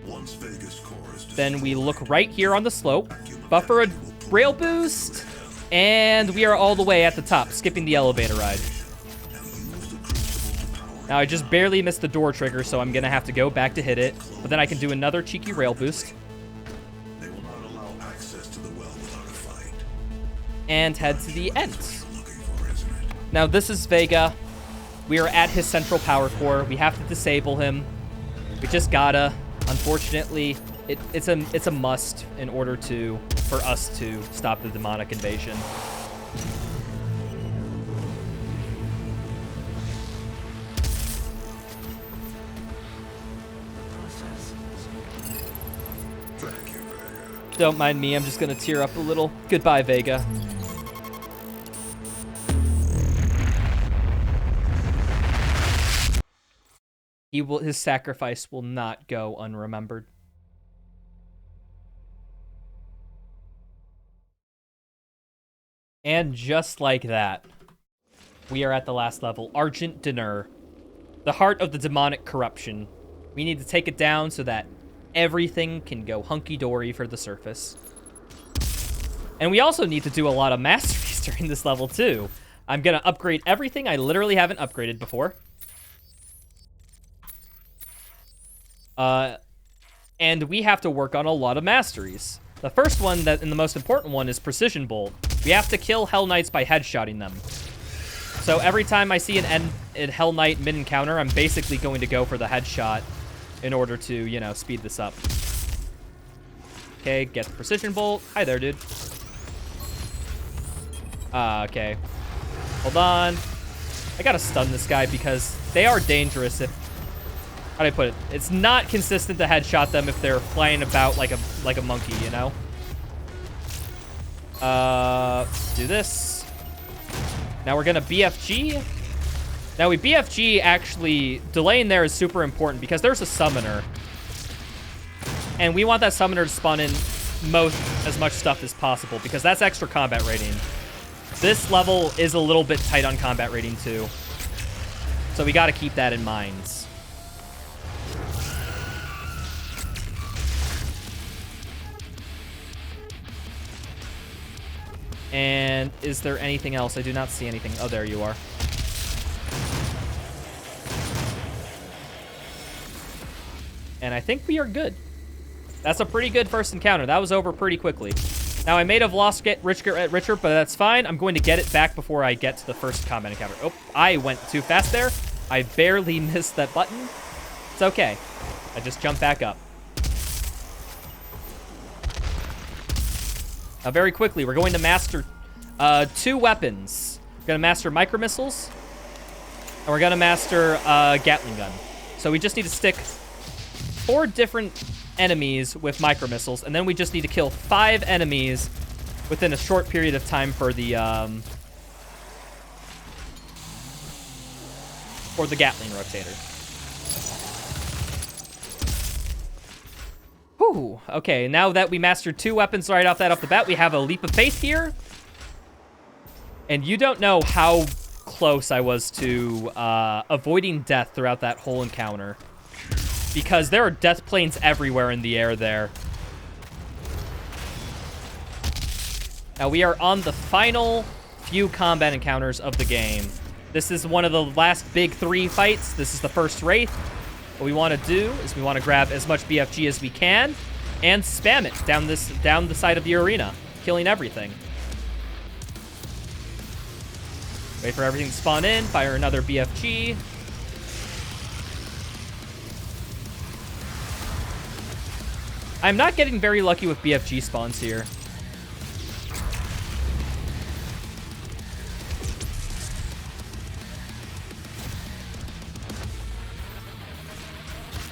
S4: Once Vegas core is
S1: Then we look right here on the slope, buffer a rail boost, and we are all the way at the top, skipping the elevator ride. Now, I just barely missed the door trigger, so I'm going to have to go back to hit it. But then I can do another cheeky rail boost.
S4: They will not allow access to the well without a fight.
S1: And head to the end.
S4: Looking for, isn't it?
S1: Now, this is Vega. We are at his central power core. We have to disable him. We just gotta. Unfortunately, it's a must in order for us to stop the demonic invasion.
S4: Thank you, Vega.
S1: Don't mind me, I'm just gonna tear up a little. Goodbye, Vega. His sacrifice will not go unremembered. And just like that, we are at the last level. Argent Dinner. The heart of the demonic corruption. We need to take it down so that everything can go hunky-dory for the surface. And we also need to do a lot of masteries during this level, too. I'm going to upgrade everything I literally haven't upgraded before. And we have to work on a lot of masteries. The first one, and the most important one, is Precision Bolt. We have to kill Hell Knights by headshotting them. So every time I see an Hell Knight mid-encounter, I'm basically going to go for the headshot in order to, you know, speed this up. Okay, get the Precision Bolt. Hi there, dude. Okay. Hold on. I gotta stun this guy because they are dangerous if... How do I put it? It's not consistent to headshot them if they're flying about like a monkey, you know? Do this. Now we're gonna BFG. Now we BFG, actually, delaying there is super important because there's a summoner. And we want that summoner to spawn in as much stuff as possible because that's extra combat rating. This level is a little bit tight on combat rating too. So we gotta keep that in mind. And is there anything else? I do not see anything. Oh, there you are. And I think we are good. That's a pretty good first encounter. That was over pretty quickly. Now, I may have lost Get Richer, but that's fine. I'm going to get it back before I get to the first combat encounter. Oh, I went too fast there. I barely missed that button. It's okay. I just jumped back up. Now, very quickly, we're going to master 2 weapons. We're going to master micro missiles, and we're going to master Gatling gun. So we just need to stick 4 different enemies with micro missiles, and then we just need to kill 5 enemies within a short period of time for the Gatling rotator. Whew. Okay, now that we mastered 2 weapons right off the bat, we have a leap of faith here. And you don't know how close I was to avoiding death throughout that whole encounter. Because there are death planes everywhere in the air there. Now we are on the final few combat encounters of the game. This is one of the last big 3 fights. This is the first Wraith. What we want to do is we want to grab as much BFG as we can and spam it down the side of the arena, killing everything. Wait for everything to spawn in, fire another BFG. I'm not getting very lucky with BFG spawns here.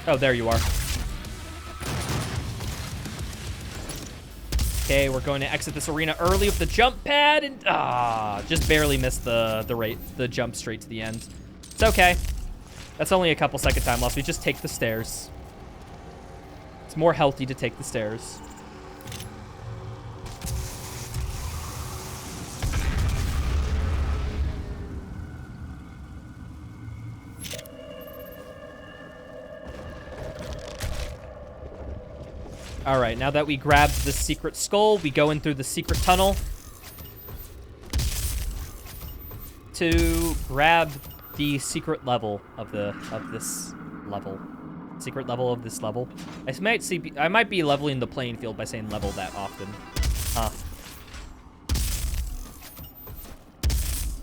S1: Oh, there you are. Okay, we're going to exit this arena early with the jump pad, and just barely missed the jump straight to the end. It's okay. That's only a couple second time loss. We just take the stairs. It's more healthy to take the stairs. All right, now that we grabbed the secret skull, we go in through the secret tunnel to grab the secret level of this level. Secret level of this level. I might be leveling the playing field by saying level that often. Huh.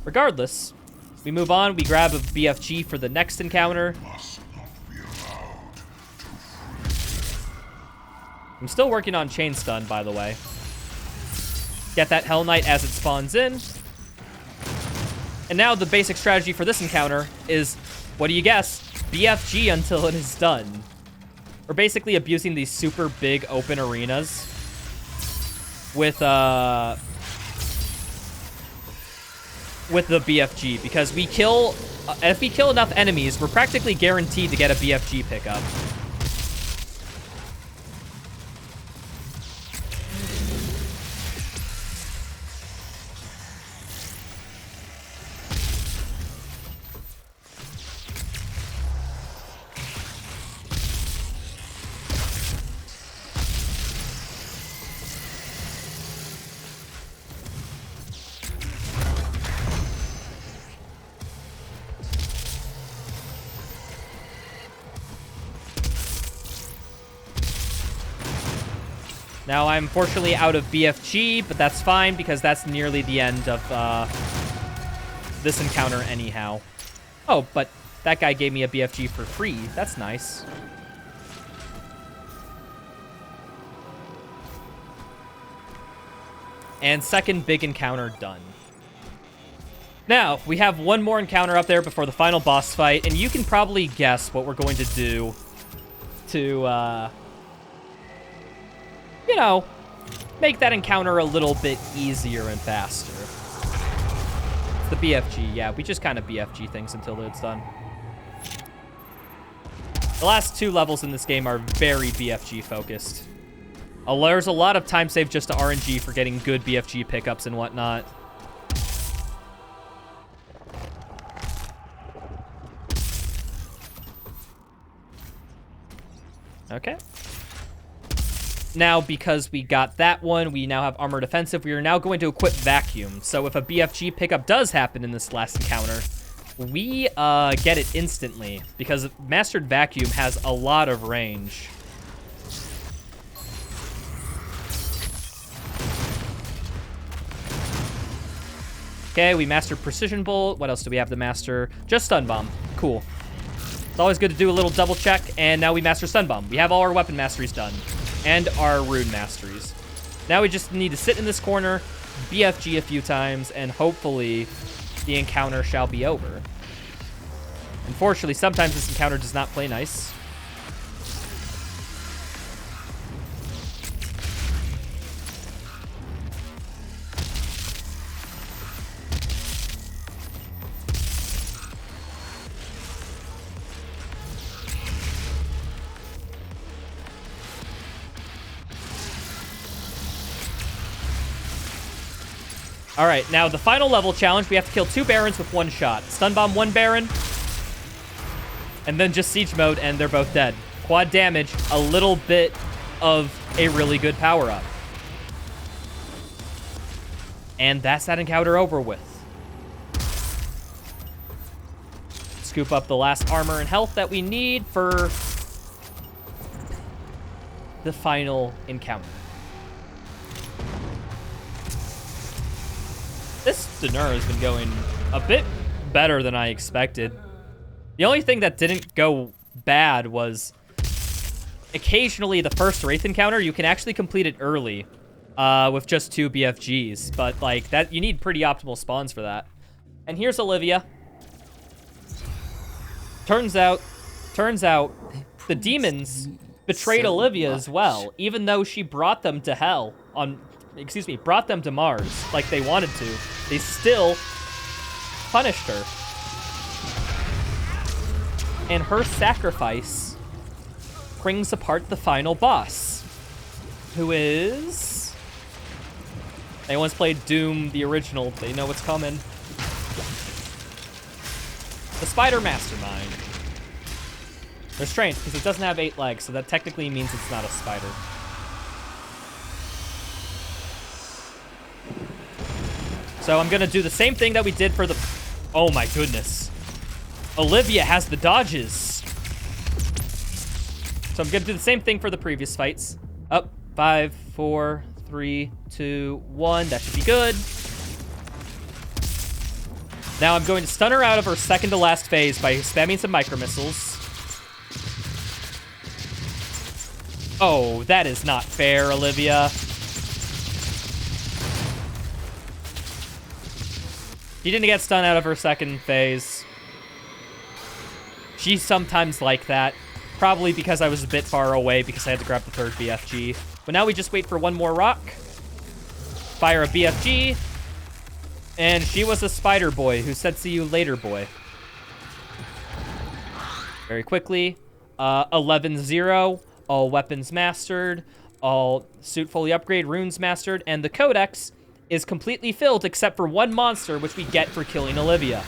S1: Regardless, we move on. We grab a BFG for the next encounter. I'm still working on chain stun, by the way. Get that Hell Knight as it spawns in. And now the basic strategy for this encounter is, what do you guess? BFG until it is done. We're basically abusing these super big open arenas with the BFG, because we kill, if we kill enough enemies, we're practically guaranteed to get a BFG pickup. Now, I'm fortunately out of BFG, but that's fine because that's nearly the end of this encounter anyhow. Oh, but that guy gave me a BFG for free. That's nice. And second big encounter done. Now, we have one more encounter up there before the final boss fight, and you can probably guess what we're going to do to, you know, make that encounter a little bit easier and faster. It's the BFG. Yeah, we just kind of BFG things until it's done. The last 2 levels in this game are very BFG focused. There's a lot of time saved just to RNG for getting good BFG pickups and whatnot. Okay. Now, because we got that one, we now have Armor Defensive. We are now going to equip Vacuum. So if a BFG pickup does happen in this last encounter, we get it instantly, because Mastered Vacuum has a lot of range. Okay, we mastered Precision Bolt. What else do we have to master? Just Stun Bomb. Cool. It's always good to do a little double check, and now we master Stun Bomb. We have all our weapon masteries done, and our rune masteries. Now we just need to sit in this corner, BFG a few times, and hopefully the encounter shall be over. Unfortunately, sometimes this encounter does not play nice. All right, now the final level challenge, we have to kill 2 Barons with 1 shot. Stun bomb 1 Baron, and then just siege mode, and they're both dead. Quad damage, a little bit of a really good power-up. And that's that encounter over with. Scoop up the last armor and health that we need for the final encounter. This dinner has been going a bit better than I expected. The only thing that didn't go bad was occasionally the first Wraith encounter, you can actually complete it early with just 2 BFGs. But like that, you need pretty optimal spawns for that. And here's Olivia. Turns out the demons betrayed Olivia as well, even though she brought them to hell brought them to Mars like they wanted to. They still punished her. And her sacrifice brings apart the final boss, who is... Anyone's played Doom, the original, they know what's coming. The Spider Mastermind. They're strange, because it doesn't have 8 legs, so that technically means it's not a spider. So I'm gonna do the same thing that we did for the... Oh my goodness. Olivia has the dodges. So I'm gonna do the same thing for the previous fights. Up, 5, 4, 3, 2, 1. That should be good. Now I'm going to stun her out of her second to last phase by spamming some micro missiles. Oh, that is not fair, Olivia. She didn't get stunned out of her second phase. She's sometimes like that. Probably because I was a bit far away because I had to grab the 3rd BFG. But now we just wait for 1 more rock. Fire a BFG. And she was a spider boy who said, "See you later, boy." Very quickly. 11-0. All weapons mastered. All suit fully upgrade, runes mastered. And the codex is completely filled except for 1 monster, which we get for killing Olivia.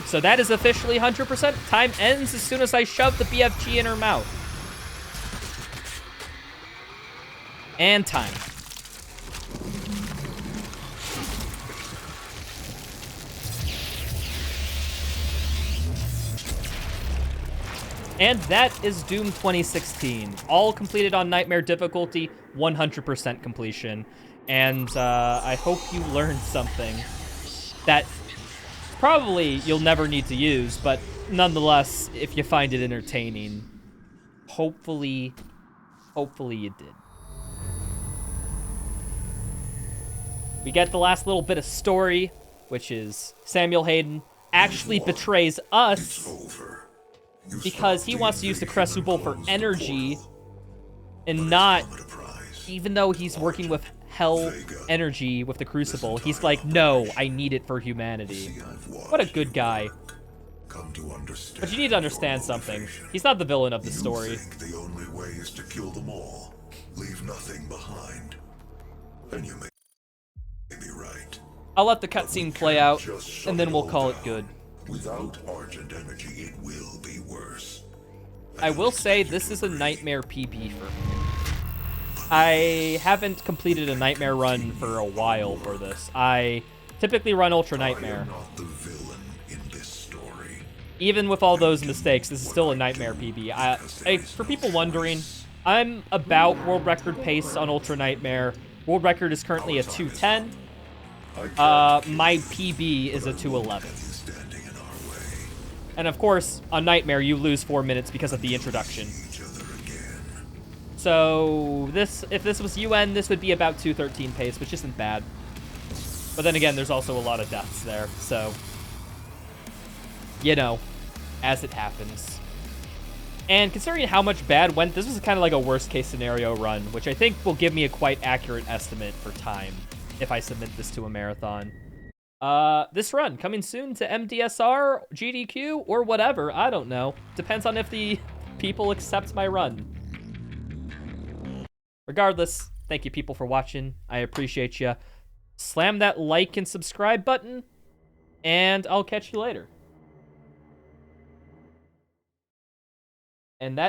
S1: So that is officially 100%. Time ends as soon as I shove the BFG in her mouth. And time. And that is Doom 2016. All completed on Nightmare difficulty, 100% completion. And I hope you learned something that probably you'll never need to use, but nonetheless, if you find it entertaining, hopefully you did. We get the last little bit of story, which is Samuel Hayden actually betrays us because he wants to use the Crucible for energy and not, even though he's working with hell energy with the Crucible, he's like, no, I need it for humanity. What a good guy. But you need to understand something. He's not the villain of the story.
S4: The only way is to kill them all. Leave nothing behind. And you may be right.
S1: I'll let the cutscene play out, and then we'll call it good.
S4: Without Argent energy, it will be worse.
S1: I will say this is a Nightmare PB for me. I haven't completed a Nightmare run for a while for this. I typically run Ultra Nightmare.
S4: Not the villain in this story.
S1: Even with all those mistakes, this is still a Nightmare PB. For people wondering, I'm about world record pace on Ultra Nightmare. World record is currently a 2:10. My PB is a 2:11. And of course, on Nightmare, you lose 4 minutes because of the introduction. So if this was UN, this would be about 2:13 pace, which isn't bad. But then again, there's also a lot of deaths there, so you know, as it happens. And considering how much bad went, this was kind of like a worst case scenario run, which I think will give me a quite accurate estimate for time if I submit this to a marathon. This run coming soon to MDSR, GDQ, or whatever, I don't know. Depends on if the people accept my run. Regardless, thank you people for watching. I appreciate you. slam that like and subscribe button, and I'll catch you later. And that